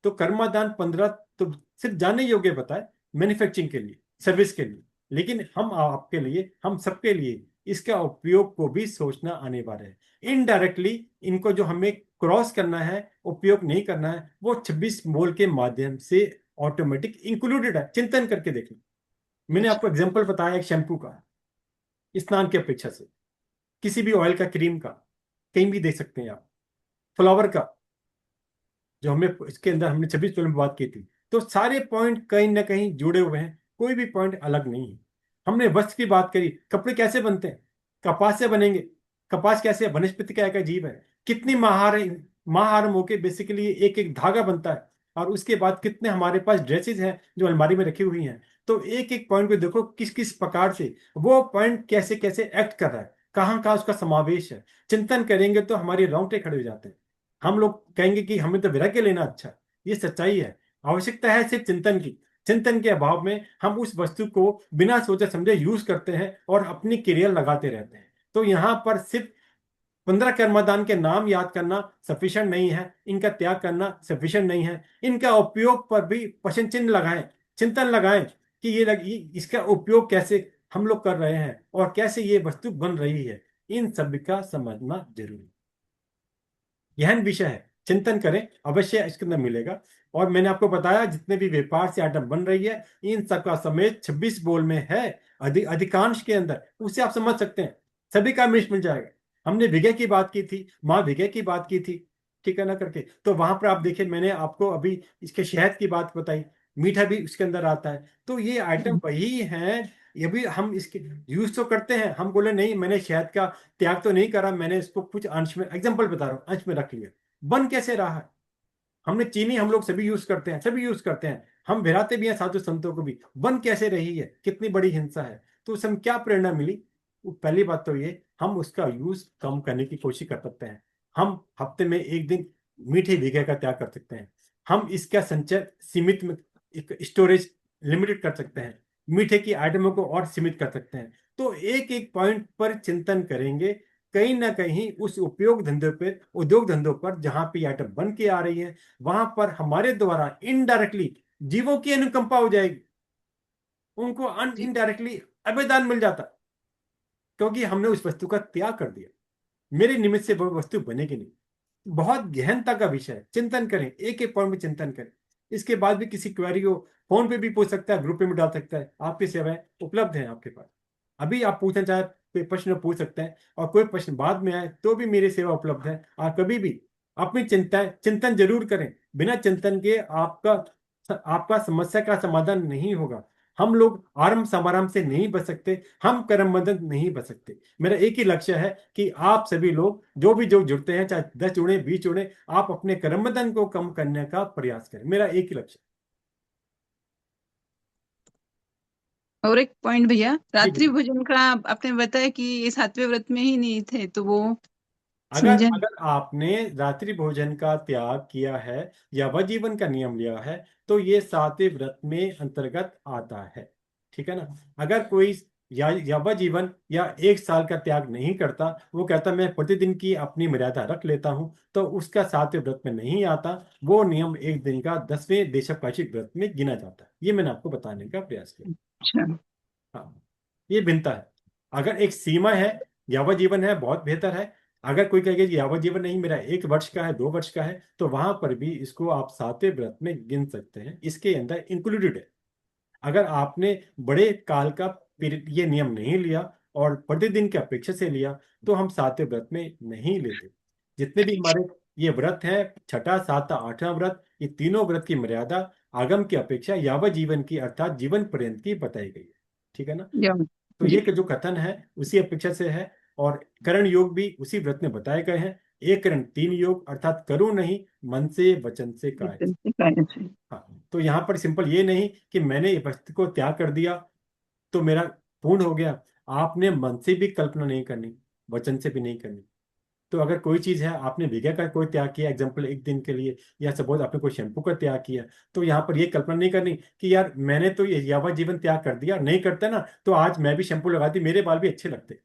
तो कर्मादान 15 तो सिर्फ जाने योग्य बताए, मैन्युफैक्चरिंग के लिए, सर्विस के लिए। लेकिन हम आपके लिए, हम सबके लिए इसका उपयोग को भी सोचना अनिवार्य है। इनडायरेक्टली इनको जो हमें क्रॉस करना है, उपयोग नहीं करना है, वो 26 मोल के माध्यम से ऑटोमेटिक इंक्लूडेड है। चिंतन करके देख लो। मैंने अच्छा। आपको एग्जांपल बताया एक शैम्पू का, स्नान की अपेक्षा से, किसी भी ऑयल का, क्रीम का, कहीं भी देख सकते हैं आप। फ्लावर का, जो हमें इसके अंदर हमने 26 में बात की थी। तो सारे पॉइंट कहीं ना कहीं जुड़े हुए हैं, कोई भी पॉइंट अलग नहीं है। हमने वस्त्र की बात करी, कपड़े कैसे बनते हैं? कपास से बनेंगे। कपास कैसे? वनस्पति का एक जीव है। कितनी महार महार होके बेसिकली एक एक धागा बनता है। और उसके बाद कितने हमारे पास ड्रेसेस हैं जो अलमारी में रखी हुई हैं। तो एक एक पॉइंट को देखो किस किस प्रकार से वो पॉइंट कैसे कैसे एक्ट कर रहा है, कहाँ कहाँ उसका समावेश है। चिंतन करेंगे तो हमारे रोंगटे खड़े हो जाते हैं। हम लोग कहेंगे कि हमें तो वैराग्य लेना अच्छा। ये सच्चाई है। आवश्यकता है सिर्फ चिंतन की। चिंतन के अभाव में हम उस वस्तु को बिना सोचे समझे यूज करते हैं और अपनी क्रिया लगाते रहते हैं। तो यहाँ पर सिर्फ 15 कर्मदान के नाम याद करना सफिशिएंट नहीं है, इनका त्याग करना सफिशिएंट नहीं है। इनका उपयोग पर भी प्रश्न चिन्ह लगाएं, चिंतन लगाएं कि इसका उपयोग कैसे हम लोग कर रहे हैं और कैसे ये वस्तु बन रही है। इन सब का समझना जरूरी, गहन विषय है। चिंतन करें, अवश्य इसके अंदर मिलेगा। और मैंने आपको बताया जितने भी व्यापार से आइटम बन रही है इन सबका समेत 26 बोल में है, अधिकांश के अंदर, उसे आप समझ सकते हैं, सभी का मिल जाएगा। हमने विजय की बात की थी, माँ विजय की बात की थी, ठीक है ना करके, तो वहां पर आप देखिए मैंने आपको अभी इसके शहद की बात बताई, मीठा भी उसके अंदर आता है। तो ये आइटम वही हैं, ये भी हम इसके यूज तो करते हैं। हम बोले नहीं मैंने शहद का त्याग तो नहीं करा, मैंने इसको कुछ अंश में, एग्जांपल बता रहा हूँ, अंश में रख लिया। बन कैसे रहा है? हमने चीनी, हम लोग सभी यूज करते हैं, सभी यूज करते हैं, हम भिराते भी हैं साधु संतों को भी, बन कैसे रही है, कितनी बड़ी हिंसा है। तो उससे हम क्या प्रेरणा मिली? वो पहली बात तो ये, हम उसका यूज कम करने की कोशिश कर सकते हैं। हम हफ्ते में एक दिन मीठे भीगे का त्याग कर सकते हैं। हम इसका संचय सीमित में, एक स्टोरेज लिमिटेड कर सकते हैं, मीठे की आइटमों को और सीमित कर सकते हैं। तो एक एक पॉइंट पर चिंतन करेंगे, कहीं ना कहीं उस उपयोग धंधे पर, उद्योग धंधों पर जहां पे आइटम बन के आ रही है, वहां पर हमारे द्वारा इनडायरेक्टली जीवों की अनुकंपा हो जाएगी, उनको जी। इनडायरेक्टली अभयदान मिल जाता, क्योंकि हमने उस वस्तु का त्याग कर दिया। मेरे निमित्त से वो वस्तु बनेगी नहीं। बहुत गहनता का विषय है, चिंतन करें, एक एक पॉइंट में चिंतन करें। इसके बाद भी किसी क्वेरी हो, फोन पे भी पूछ सकता है, ग्रुप पे भी डाल सकता है, आपकी सेवाएं उपलब्ध हैं आपके पास। अभी आप पूछना चाहे कोई प्रश्न पूछ सकते हैं, और कोई प्रश्न बाद में आए तो भी मेरी सेवा उपलब्ध है। आप कभी भी अपनी चिंताएं, चिंतन जरूर करें, बिना चिंतन के आपका आपका समस्या का समाधान नहीं होगा। हम लोग आरंभ समारंभ से नहीं बच सकते, हम कर्म बंधन नहीं बच सकते। मेरा एक ही लक्ष्य है कि आप सभी लोग जो जुड़ते हैं, चाहे 10 जुड़े 20 जुड़े, आप अपने कर्म बंधन को कम करने का प्रयास करें, मेरा एक ही लक्ष्य और एक पॉइंट भैया, है। जी रात्रि बिल्कुल। भोजन का आपने बताया कि ये सातवें व्रत में ही नहीं थे, तो वो अगर समझा। अगर आपने रात्रि भोजन का त्याग किया है या वजीवन का नियम लिया है, तो ये सातवें व्रत में अंतर्गत आता है, ठीक है ना। अगर कोई या जीवन या 1 साल का त्याग नहीं करता, वो कहता मैं प्रतिदिन की अपनी मर्यादा रख लेता हूं, तो उसका सातवें व्रत में नहीं आता। वो नियम एक दिन का 10वें देशपाशिक व्रत में गिना जाता है। ये मैंने आपको बताने का प्रयास किया। अच्छा। हाँ, ये भिन्नता है। अगर एक सीमा है, यावजीवन है, बहुत बेहतर है। अगर कोई कहेगा कि यावजीवन नहीं, मेरा 1 वर्ष का है, 2 वर्ष का है, तो वहां पर भी इसको आप सातवें व्रत में गिन सकते हैं, इसके अंदर इंक्लूडेड है। अगर आपने बड़े काल का पीरियड ये नियम नहीं लिया और प्रतिदिन की अपेक्षा से लिया, तो हम सातवें व्रत में नहीं लेते। जितने भी हमारे ये व्रत हैं, छठा सातवा आठवां व्रत, ये तीनों व्रत की मर्यादा आगम की अपेक्षा यावत जीवन की, अर्थात जीवन पर्यंत की बताई गई है, ठीक है ना। या तो जी। ये जो कथन है उसी अपेक्षा से है। और करण योग भी उसी व्रत में बताए गए हैं। एक करण 3 योग, अर्थात करूं नहीं, मन से वचन से काया से। हाँ, तो यहाँ पर सिंपल ये नहीं कि मैंने ये वस्तु को त्याग कर दिया तो मेरा पूर्ण हो गया। आपने मन से भी कल्पना नहीं करनी, वचन से भी नहीं करनी। तो अगर कोई चीज है, आपने विज्ञा का कोई त्याग किया, एग्जाम्पल एक दिन के लिए, या सपोज आपने कोई शैम्पू का त्याग किया, तो यहाँ पर ये कल्पना नहीं करनी कि यार मैंने तो ये यावत जीवन त्याग कर दिया, नहीं करता ना तो आज मैं भी शैम्पू लगाती, मेरे बाल भी अच्छे लगते।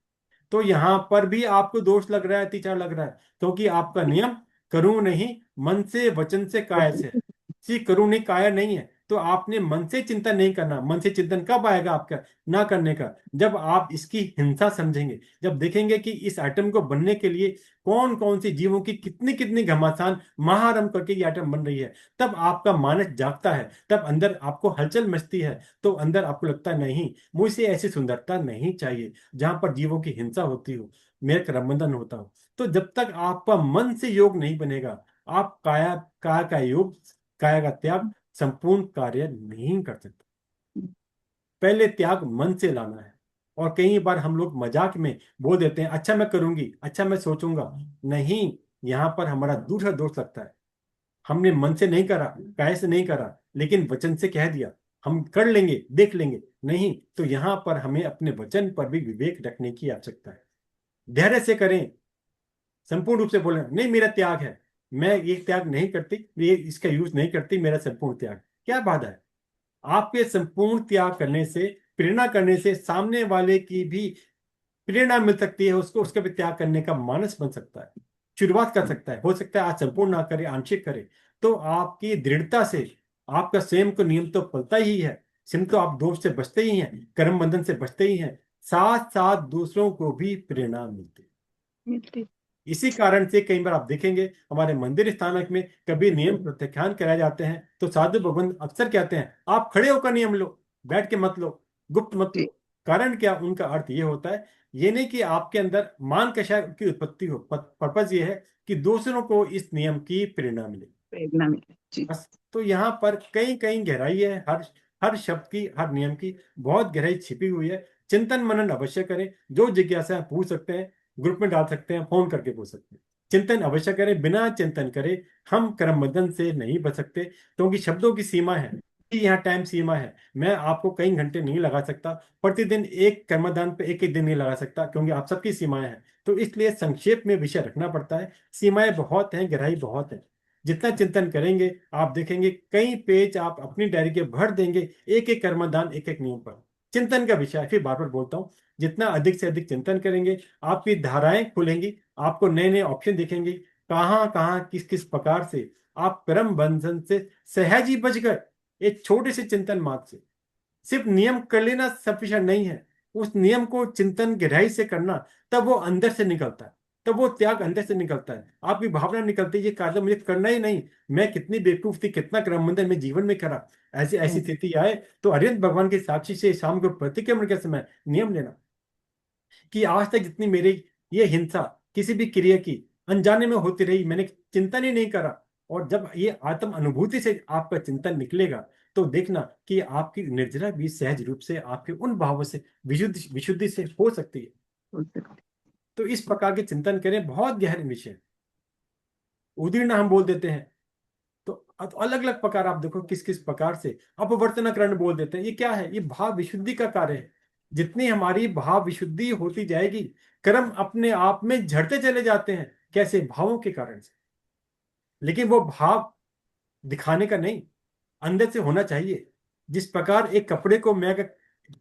तो यहां पर भी आपको दोष लग रहा है, अत्याचार लग रहा है, क्योंकि आपका नियम करूं नहीं, मन से वचन से काया से है। सी करूं नहीं, काया नहीं है। तो आपने मन से चिंतन नहीं करना। मन से चिंतन कब आएगा आपका ना करने का? जब आप इसकी हिंसा समझेंगे, जब देखेंगे कि इस आइटम को बनने के लिए कौन कौन सी जीवों की कितनी कितनी घमासान महारम करके ये आइटम बन रही है, तब आपका मानस जागता है, तब अंदर आपको हलचल मचती है। तो अंदर आपको लगता है नहीं, मुझे ऐसी सुंदरता नहीं चाहिए जहां पर जीवों की हिंसा होती हो, मेरा करमबंधन होता हो। तो जब तक आपका मन से योग नहीं बनेगा, आप काया काया का योग, काया का त्याग संपूर्ण कार्य नहीं कर सकते। पहले त्याग मन से लाना है। और कई बार हम लोग मजाक में बोल देते हैं अच्छा मैं करूंगी, अच्छा मैं सोचूंगा। नहीं, यहां पर हमारा दूसरा दोष लगता है। हमने मन से नहीं करा, काय से नहीं करा, लेकिन वचन से कह दिया हम कर लेंगे, देख लेंगे। नहीं, तो यहां पर हमें अपने वचन पर भी विवेक रखने की आवश्यकता है। धैर्य से करें, संपूर्ण रूप से बोले नहीं मेरा त्याग है, मैं ये त्याग नहीं करती, ये इसका यूज नहीं करती, मेरा संपूर्ण त्याग। क्या बाधा है? आपके संपूर्ण त्याग करने से, प्रेरणा करने से सामने वाले की भी प्रेरणा मिल सकती है, उसको उसका भी त्याग करने का मानस बन सकता है, शुरुआत कर सकता है। हो सकता है आज संपूर्ण ना करे, आंशिक करे। तो आपकी दृढ़ता से आपका स्वयं को नियम तो पलता ही है, स्वयं तो आप दोष से बचते ही हैं, कर्म बंधन से बचते ही हैं, साथ साथ दूसरों को भी प्रेरणा मिलती है। मिलती। इसी कारण से कई बार आप देखेंगे हमारे मंदिर स्थानक में कभी नियम प्रत्याख्यान कराए जाते हैं तो साधु भगवान अक्सर कहते हैं आप खड़े होकर नियम लो, बैठ के मत लो, गुप्त मत लो। जी। कारण क्या, उनका अर्थ ये होता है, ये नहीं कि आपके अंदर मान कषाय की उत्पत्ति हो, पर्पज ये है कि दूसरों को इस नियम की प्रेरणा मिले। प्रेरणा मिले जी। बस। तो यहाँ पर कई कई गहराई है, हर हर शब्द की, हर नियम की बहुत गहराई छिपी हुई है। चिंतन मनन अवश्य करें। जो जिज्ञासा है पूछ सकते हैं, ग्रुप में डाल सकते हैं, फोन करके पूछ सकते हैं। चिंतन अवश्य करें, बिना चिंतन करे हम कर्म बंधन से नहीं बच सकते, क्योंकि शब्दों की सीमा है, यहाँ टाइम सीमा है। मैं आपको कई घंटे नहीं लगा सकता, प्रतिदिन एक कर्मदान पे एक एक दिन नहीं लगा सकता, क्योंकि आप सबकी सीमाएं हैं। तो इसलिए संक्षेप में विषय रखना पड़ता है। सीमाएं बहुत हैं, गहराई बहुत है। जितना चिंतन करेंगे आप देखेंगे कई पेज आप अपनी डायरी के भर देंगे, एक एक कर्मदान, एक एक नियम पर। चिंतन का विषय फिर बार बार बोलता हूँ, जितना अधिक से अधिक चिंतन करेंगे आपकी धाराएं खुलेंगी, आपको नए नए ऑप्शन दिखेंगे, कहाँ कहाँ किस किस प्रकार से आप कर्म बंधन से सहज ही बच गए, एक छोटे से चिंतन मात्र से। सिर्फ नियम कर लेना सफिशिएंट नहीं है, उस नियम को चिंतन गहराई से करना, तब वो अंदर से निकलता है, तब वो त्याग अंदर से निकलता है। आपकी भावना निकलती है ये कार्य मुझे करना ही नहीं, मैं कितनी बेवकूफ थी, कितना क्रम बंधन में जीवन में करा। ऐसी ऐसी स्थिति आए तो अरिहंत भगवान के साक्षी से शाम को प्रतिक्रमण के समय नियम लेना कि आज तक जितनी मेरी ये हिंसा किसी भी क्रिया की अनजाने में होती रही, मैंने चिंतन ही नहीं करा। और जब ये आत्म अनुभूति से आपका चिंतन निकलेगा तो देखना कि आपकी निर्जरा भी सहज रूप से आपके उन भावों से विशुद्धि विशुद्धि से हो सकती है। तो इस प्रकार के चिंतन करें, बहुत गहरे विषय। उदीर्ण हम बोल देते हैं तो अलग अलग प्रकार आप देखो किस किस प्रकार से अपवर्तनकरण बोल देते हैं। ये क्या है, ये भाव विशुद्धि का कार्य है। जितनी हमारी भाव विशुद्धि होती जाएगी, कर्म अपने आप में झड़ते चले जाते हैं। कैसे, भावों के कारण से। लेकिन वो भाव दिखाने का नहीं, अंदर से होना चाहिए। जिस प्रकार एक कपड़े को मैं अगर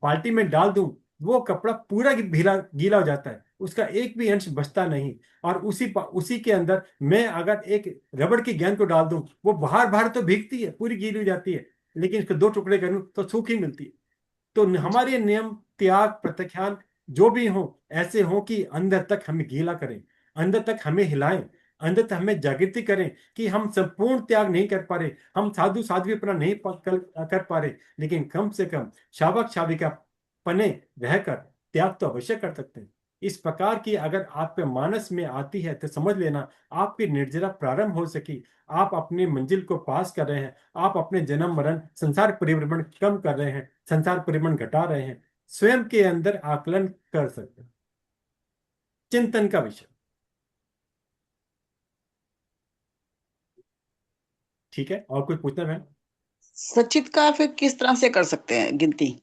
बाल्टी में डाल दूं, वो कपड़ा पूरा गीला गीला हो जाता है, उसका एक भी अंश बचता नहीं। और उसी के अंदर मैं अगर एक रबड़ की गेंद को डाल दूं, वो बाहर बाहर तो भीगती है, पूरी गीली हो जाती है, लेकिन इसके दो टुकड़े करूं तो सूखी मिलती है। तो हमारे नियम त्याग प्रत्याख्यान जो भी हो, ऐसे हो कि अंदर तक हमें गीला करें, अंदर तक हमें हिलाएं, अंदर तक हमें जागृति करें कि हम संपूर्ण त्याग नहीं कर पा रहे, हम साधु साध्वी अपना नहीं कर पा रहे, लेकिन कम से कम शावक शाविका पने रहकर त्याग तो अवश्य कर सकते हैं। इस प्रकार की अगर आपके मानस में आती है तो समझ लेना आपकी निर्जरा प्रारंभ हो सकी, आप अपनी मंजिल को पास कर रहे हैं, आप अपने जन्म मरण संसार परिभ्रमण कम कर रहे हैं, संसार परिभ्रमण घटा रहे हैं, स्वयं के अंदर आकलन कर सकते हैं। चिंतन का विषय। ठीक है, और कुछ पूछना है? सचित का फिर किस तरह से कर सकते हैं गिनती?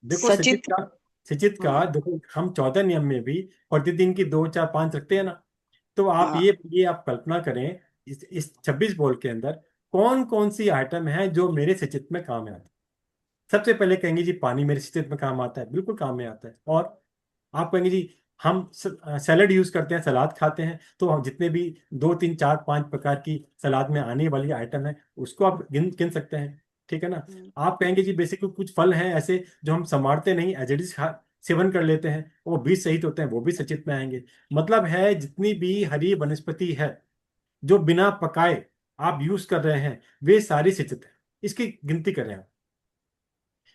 देखो सचित सचित। का, सचित हाँ। का देखो, हम 14 नियम में भी प्रतिदिन की 2 4 5 रखते हैं ना। तो आप हाँ। ये आप कल्पना करें, इस 26 बोल के अंदर कौन कौन सी आइटम है जो मेरे सचित में काम में आती है। सबसे पहले कहेंगे जी पानी मेरे सचित में काम आता है, बिल्कुल काम में आता है। और आप कहेंगे जी हम सैलड यूज करते हैं, सलाद खाते हैं, तो हम जितने भी 2 3 4 5 प्रकार की सलाद में आने वाली आइटम है उसको आप गिन गिन सकते हैं। ठीक है ना। आप कहेंगे जी बेसिकली कुछ फल हैं ऐसे जो हम संभालते नहीं, एज इट इज सेवन कर लेते हैं, वो बीज सहित होते हैं, वो भी सचित में आएंगे। मतलब है जितनी भी हरी वनस्पति है जो बिना पकाए आप यूज कर रहे हैं, वे सारी सचित है। इसकी गिनती करें आप।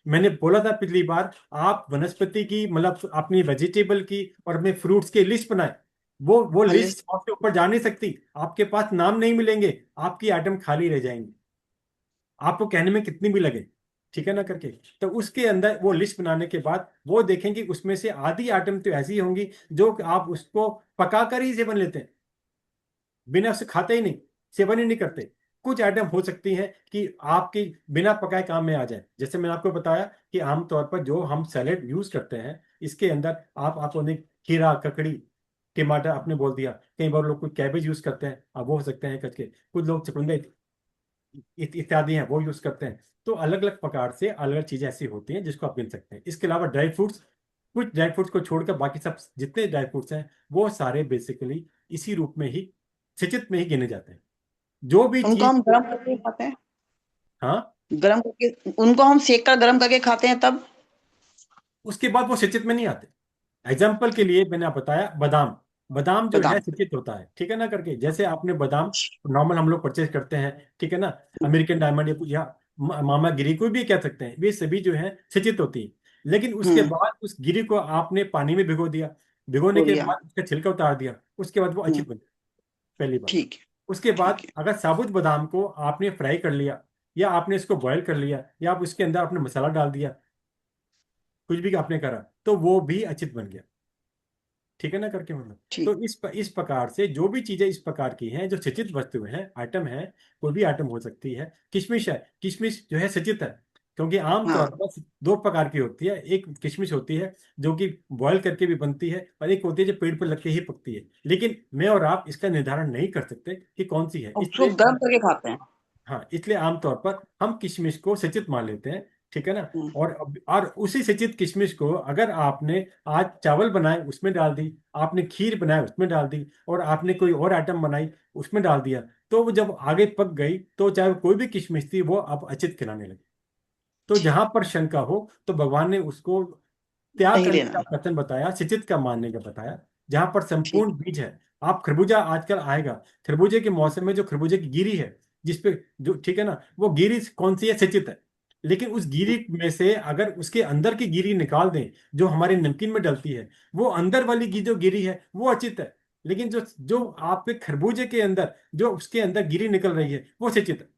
मैंने बोला था पिछली बार, आप वनस्पति की मतलब अपनी वेजिटेबल की और अपने फ्रूट्स की लिस्ट बनाए। वो हाले। लिस्ट आपके ऊपर जा नहीं सकती, आपके पास नाम नहीं मिलेंगे, आपकी आइटम खाली रह जाएंगी, आपको कहने में कितनी भी लगे। ठीक है ना करके। तो उसके अंदर वो लिस्ट बनाने के बाद वो देखेंगे उसमें से आधी आइटम तो ऐसी होंगी जो कि आप उसको पकाकर ही सेवन लेते हैं, बिना उसे खाते ही नहीं, सेवन ही नहीं करते। कुछ आइटम हो सकती हैं कि आपकी बिना पकाए काम में आ जाए। जैसे मैंने आपको बताया कि आमतौर पर जो हम सैलेड यूज करते हैं, इसके अंदर आपको नहीं, खीरा ककड़ी टमाटर आपने बोल दिया, कई बार लोग कुछ कैबेज यूज करते हैं, अब वो हो सकते हैं करके, कुछ लोग चुकंदर इत्यादि हैं वो यूज करते हैं। तो अलग अलग प्रकार से अलग अलग चीजें ऐसी होती हैं जिसको आप गिन सकते हैं। इसके अलावा ड्राई फ्रूट्स, कुछ ड्राई फ्रूट्स को छोड़कर बाकी सब जितने ड्राई फ्रूट्स हैं वो सारे बेसिकली इसी रूप में ही, सिचित में ही गिने जाते हैं। जो भी उनको चीज। हम गरम करके खाते हैं। हाँ, गरम करके उनको हम सेक कर गरम करके खाते हैं तब। उसके बाद वो सिचित में नहीं आते। एग्जाम्पल के लिए मैंने आप बताया बादाम, बादाम जो है बादाम। सिचित होता है, ठीक है ना करके। जैसे आपने बादाम नॉर्मल हम लोग परचेज करते हैं, ठीक है ना, अमेरिकन डायमंड या मामा गिरी कोई भी कह सकते हैं, वे सभी जो है सिचित होती है। लेकिन उसके हम्म। बाद उस गिरी को आपने पानी में भिगो दिया, भिगोने के बोलिए। बाद उसका छिलका उतार दिया, उसके बाद वो हम्म। अच्छी बन, पहली बात। ठीक है। उसके ठीक बाद है। अगर साबुत बादाम को आपने फ्राई कर लिया, या आपने इसको बॉयल कर लिया, या आप उसके अंदर आपने मसाला डाल दिया, कुछ भी आपने करा, तो वो भी अचित बन गया, ठीक है ना करके मतलब। तो ठीक। इस प्रकार से जो भी चीजें इस प्रकार की हैं जो सिचित वस्तुएं हैं, आइटम है, कोई भी आइटम हो सकती है। किशमिश है, किशमिश जो है सिचित है, क्योंकि आमतौर हाँ। पर दो प्रकार की होती है। एक किशमिश होती है जो कि बॉयल करके भी बनती है, और एक होती है जो पेड़ पर लग के ही पकती है। लेकिन मैं और आप इसका निर्धारण नहीं कर सकते कि कौन सी है, और उसको इसलिए गर्म करके खाते हैं। हाँ, इसलिए आमतौर पर हम किशमिश को सिचित मान लेते हैं, ठीक है ना। हम्म। और उसी सिचित किशमिश को अगर आपने आज चावल बनाए उसमें डाल दी, आपने खीर बनाए उसमें डाल दी, और आपने कोई और आइटम बनाई उसमें डाल दिया, तो वो जब आगे पक गई तो चाहे वो कोई भी किशमिश थी वो अब अचित कहलाने लगी। तो ठीक। जहां पर शंका हो तो भगवान ने उसको त्याग नहीं करने लेना का है। कथन बताया, सिचित का मानने का बताया। जहां पर ठीक। संपूर्ण बीज है, आप खरबूजा आजकल आएगा, खरबूजे के मौसम में जो खरबूजे की गिरी है जिसपे जो, ठीक है ना, वो गिरी कौन सी है, सिचित है। लेकिन उस गिरी में से अगर उसके अंदर की गिरी निकाल दें जो हमारे नमकीन में डलती है, वो अंदर वाली की जो गिरी है वो अचित है। लेकिन जो जो आपके खरबूजे के अंदर जो उसके अंदर गिरी निकल रही है वो सिचित है,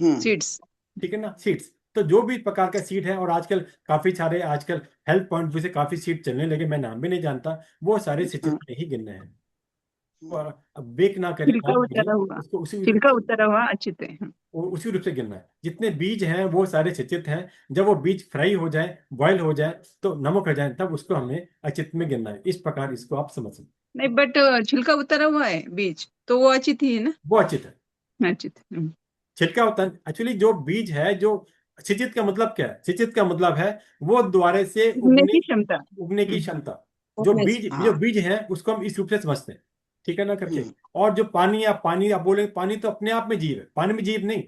हम्म। सीड्स। ठीक है ना, सीड्स। तो जो भी प्रकार का सीड है, और आजकल काफी सारे आजकल हेल्थ पॉइंट व्यू से काफी सीड चलने लगे, मैं नाम भी नहीं जानता, वो सारे हम्म। सिचित में ही गिनने हैं। हम्म। और अब बेक ना करें छिलका आप भी, उतरा हुआ, उसको उसी रूप छिलका से, उतरा हुआ अच्छे है। उसी रूप से गिनना है। जितने बीज हैं वो सारे सिचित हैं। जब वो बीज फ्राई हो जाए, बॉयल हो जाए, तो नमक हो जाए, तब उसको हमें अचित में गिनना है। इस प्रकार इसको आप समझ सकते नहीं, बट छिलका उतरा हुआ है बीज तो वो अच्छी थी है ना। हैं। वो अचित है। अच्छी थी। छिलका होता है एक्चुअली जो बीज है, जो सिचित का मतलब क्या है, सिचित का मतलब है वो दोबारा से उगने उगने की क्षमता। उगने की क्षमता। उसमें से जो हाँ। बीज है उसको हम इस रूप से समझते हैं, ठीक है ना करके। हम्म। और जो पानी आप बोले, पानी तो अपने आप में जीव है, पानी में जीव नहीं।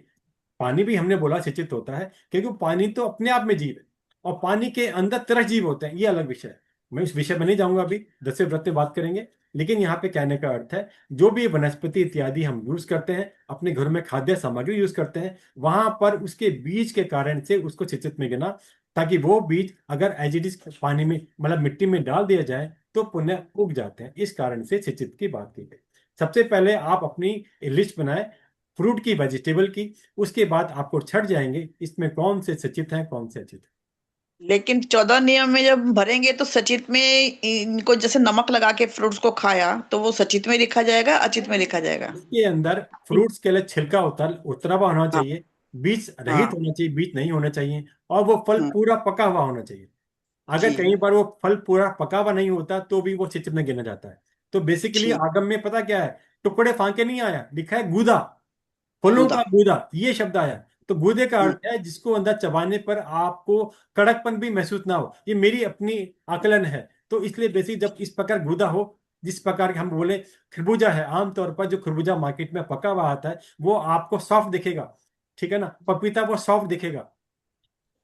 पानी भी हमने बोला सिंचित होता है क्योंकि पानी तो अपने आप में जीव है, और पानी के अंदर तरह जीव होते हैं, ये अलग विषय है। मैं उस विषय में नहीं जाऊंगा, अभी 10 से 12 में बात करेंगे। लेकिन यहाँ पे कहने का अर्थ है, जो भी वनस्पति इत्यादि हम यूज करते हैं, अपने घर में खाद्य सामग्री यूज करते हैं, वहां पर उसके बीज के कारण से उसको सिंचित में गिना, ताकि वो बीज अगर एज इट इज पानी में मतलब मिट्टी में डाल दिया जाए तो पुनः उग जाते हैं। इस कारण से सिंचित की बात की गई। सबसे पहले आप अपनी लिस्ट बनाएं फ्रूट की, वेजिटेबल की, उसके बाद आपको छट जाएंगे इसमें कौन से सचित हैं कौन से अचित हैं। लेकिन 14 नियम में जब भरेंगे तो सचित में इनको जैसे नमक लगा के फ्रूट्स को खाया तो वो सचित में लिखा जाएगा, अचित में लिखा जाएगा। इसके अंदर फ्रूट्स के लिए छिलका उतरा हुआ होना हाँ। चाहिए, बीज रहित हाँ। होना चाहिए, बीज नहीं होना चाहिए, और वो फल हम्म। पूरा पका हुआ होना चाहिए। अगर ठीक। कहीं पर वो फल पूरा पका हुआ नहीं होता तो भी वो चित्र में गिना जाता है। तो बेसिकली ठीक। आगम में पता क्या है, टुकड़े फांके नहीं आया, लिखा है गूदा, फलों गुदा। का गूदा, ये शब्द आया। तो गूदे का हम्म। अर्थ है जिसको अंदर चबाने पर आपको कड़कपन भी महसूस ना हो। ये मेरी अपनी आकलन है। तो इसलिए बेसिक जब इस प्रकार गूदा हो, जिस प्रकार के हम बोले खरबूजा है, आमतौर पर जो खरबूजा मार्केट में पका हुआ आता है वो आपको सॉफ्ट दिखेगा, ठीक है ना, पपीता वो सॉफ्ट दिखेगा,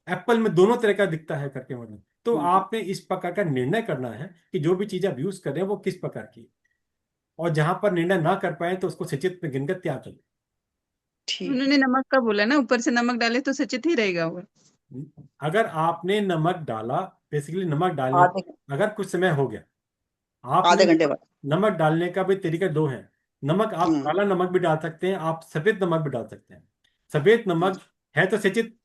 एप्पल में दोनों तरह का दिखता है करके मतलब। तो हम्म। आपने इस प्रकार का निर्णय करना है कि जो भी चीज आप यूज कर रहे हैं वो किस प्रकार की है। और जहां पर निर्णय ना कर पाए तो उसको सिचित में गिनकर त्याग कर ठीक। उन्होंने नमक का बोला ना, ऊपर से नमक डाले तो सचेत ही रहेगा वो। दें। अगर आपने नमक डाला, बेसिकली नमक डालने आधे अगर कुछ समय हो गया, आधे आपने घंटे बाद। नमक डालने का भी तरीका दो है। नमक आप हम्म। काला नमक भी डाल सकते हैं, आप सफेद नमक भी डाल सकते हैं। सफेद हम्म। नमक है तो सिचित,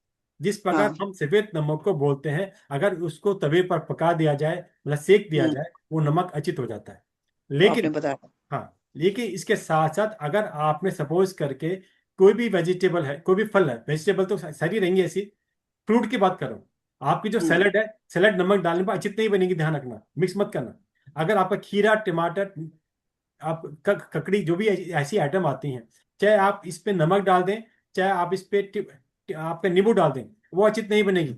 जिस प्रकार हाँ। हम सफेद नमक को बोलते हैं, अगर उसको तवे पर पका दिया जाए मतलब सेक दिया हम्म। जाए वो नमक अचित हो जाता है। आपने लेकिन बताया। हाँ, लेकिन इसके साथ साथ अगर आपने सपोज करके कोई भी वेजिटेबल है, कोई भी फल है, वेजिटेबल तो सारी रहेंगी ऐसी, फ्रूट की बात करो, आपकी जो हम्म। सैलड है, सैलड नमक डालने पर अच्छी नहीं बनेगी, ध्यान रखना, मिक्स मत करना। अगर आपका खीरा, टमाटर, आप ककड़ी, जो भी ऐसी आइटम आती हैं, चाहे आप इस पे नमक डाल दें, चाहे आप इस पे आपका नींबू डाल दें, वो अच्छी नहीं बनेगी।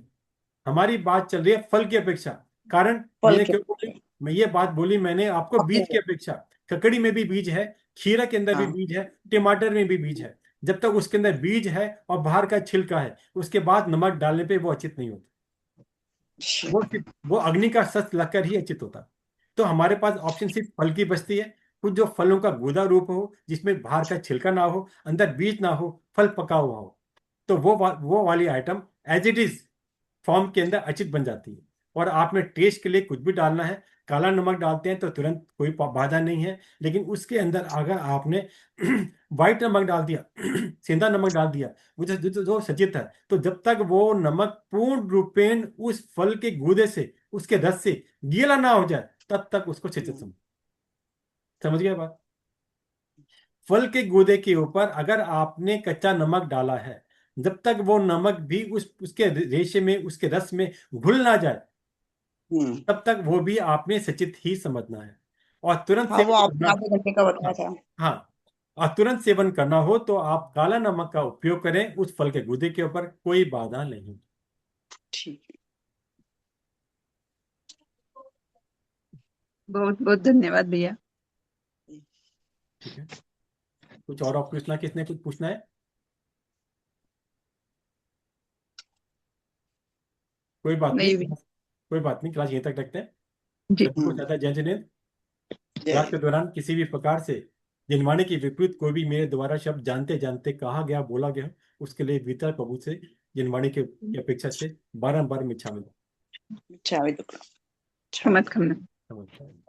हमारी बात चल रही है फल की अपेक्षा। कारण फल मैंने के। क्यों बोली, मैं ये बात बोली मैंने आपको पके बीज की हुए। अपेक्षा। ककड़ी में भी बीज है, खीरा के अंदर भी हाँ। बीज है, टमाटर में भी बीज है। जब तक उसके अंदर बीज है और बाहर का छिलका है, उसके बाद नमक डालने पे वो अचित नहीं होता। ठीक। वो वो अग्नि का शस्त्र लगकर ही अचित होता। तो हमारे पास ऑप्शन सिर्फ फल की बचती है। कुछ जो फलों का गूदा रूप हो, जिसमें बाहर का छिलका ना हो, अंदर बीज ना हो, फल पका हुआ हो, तो वो वाली item as it is form के अंदर अचित बन जाती है। और आपने टेस्ट के लिए कुछ भी डालना है, काला नमक डालते हैं तो तुरंत कोई बाधा नहीं है। लेकिन उसके अंदर अगर आपने व्हाइट नमक डाल दिया, सेंधा नमक डाल दिया, वो जो सचित है, तो जब तक वो नमक पूर्ण रूपेण उस फल के गूदे से, उसके रस से गीला ना हो जाए, तब तक उसको सचित समझ गया बात। फल के गूदे के ऊपर अगर आपने कच्चा नमक डाला है, जब तक वो नमक भी उसके रेशे में, उसके रस में घुल ना जाए, तब तक वो भी आपने सचित ही समझना है। और तुरंत हाँ, वो सेवन आपने करना, आधे घंटे का बताया हाँ, था। हाँ, और तुरंत सेवन करना हो तो आप काला नमक का उपयोग करें उस फल के गूदे के ऊपर, कोई बाधा नहीं। ठीक है। बहुत बहुत धन्यवाद भैया। ठीक है, कुछ और पूछना, किसने कुछ पूछना है? कोई बात नहीं, नहीं भैया। कोई बात नहीं, क्लास यहीं तक रखते हैं। जी। सभी को ज्यादा जय जिनेंद्र। क्लास के जय दौरान किसी भी प्रकार से जिनवाणी के विपरीत कोई भी मेरे द्वारा शब्द जानते जानते कहा गया, बोला गया, उसके लिए वितर प्रभु से जिनवाणी के की अपेक्षा से बारंबार मिच्छामि। चावी दुकान। क्षमत खन्ना। नमस्कार।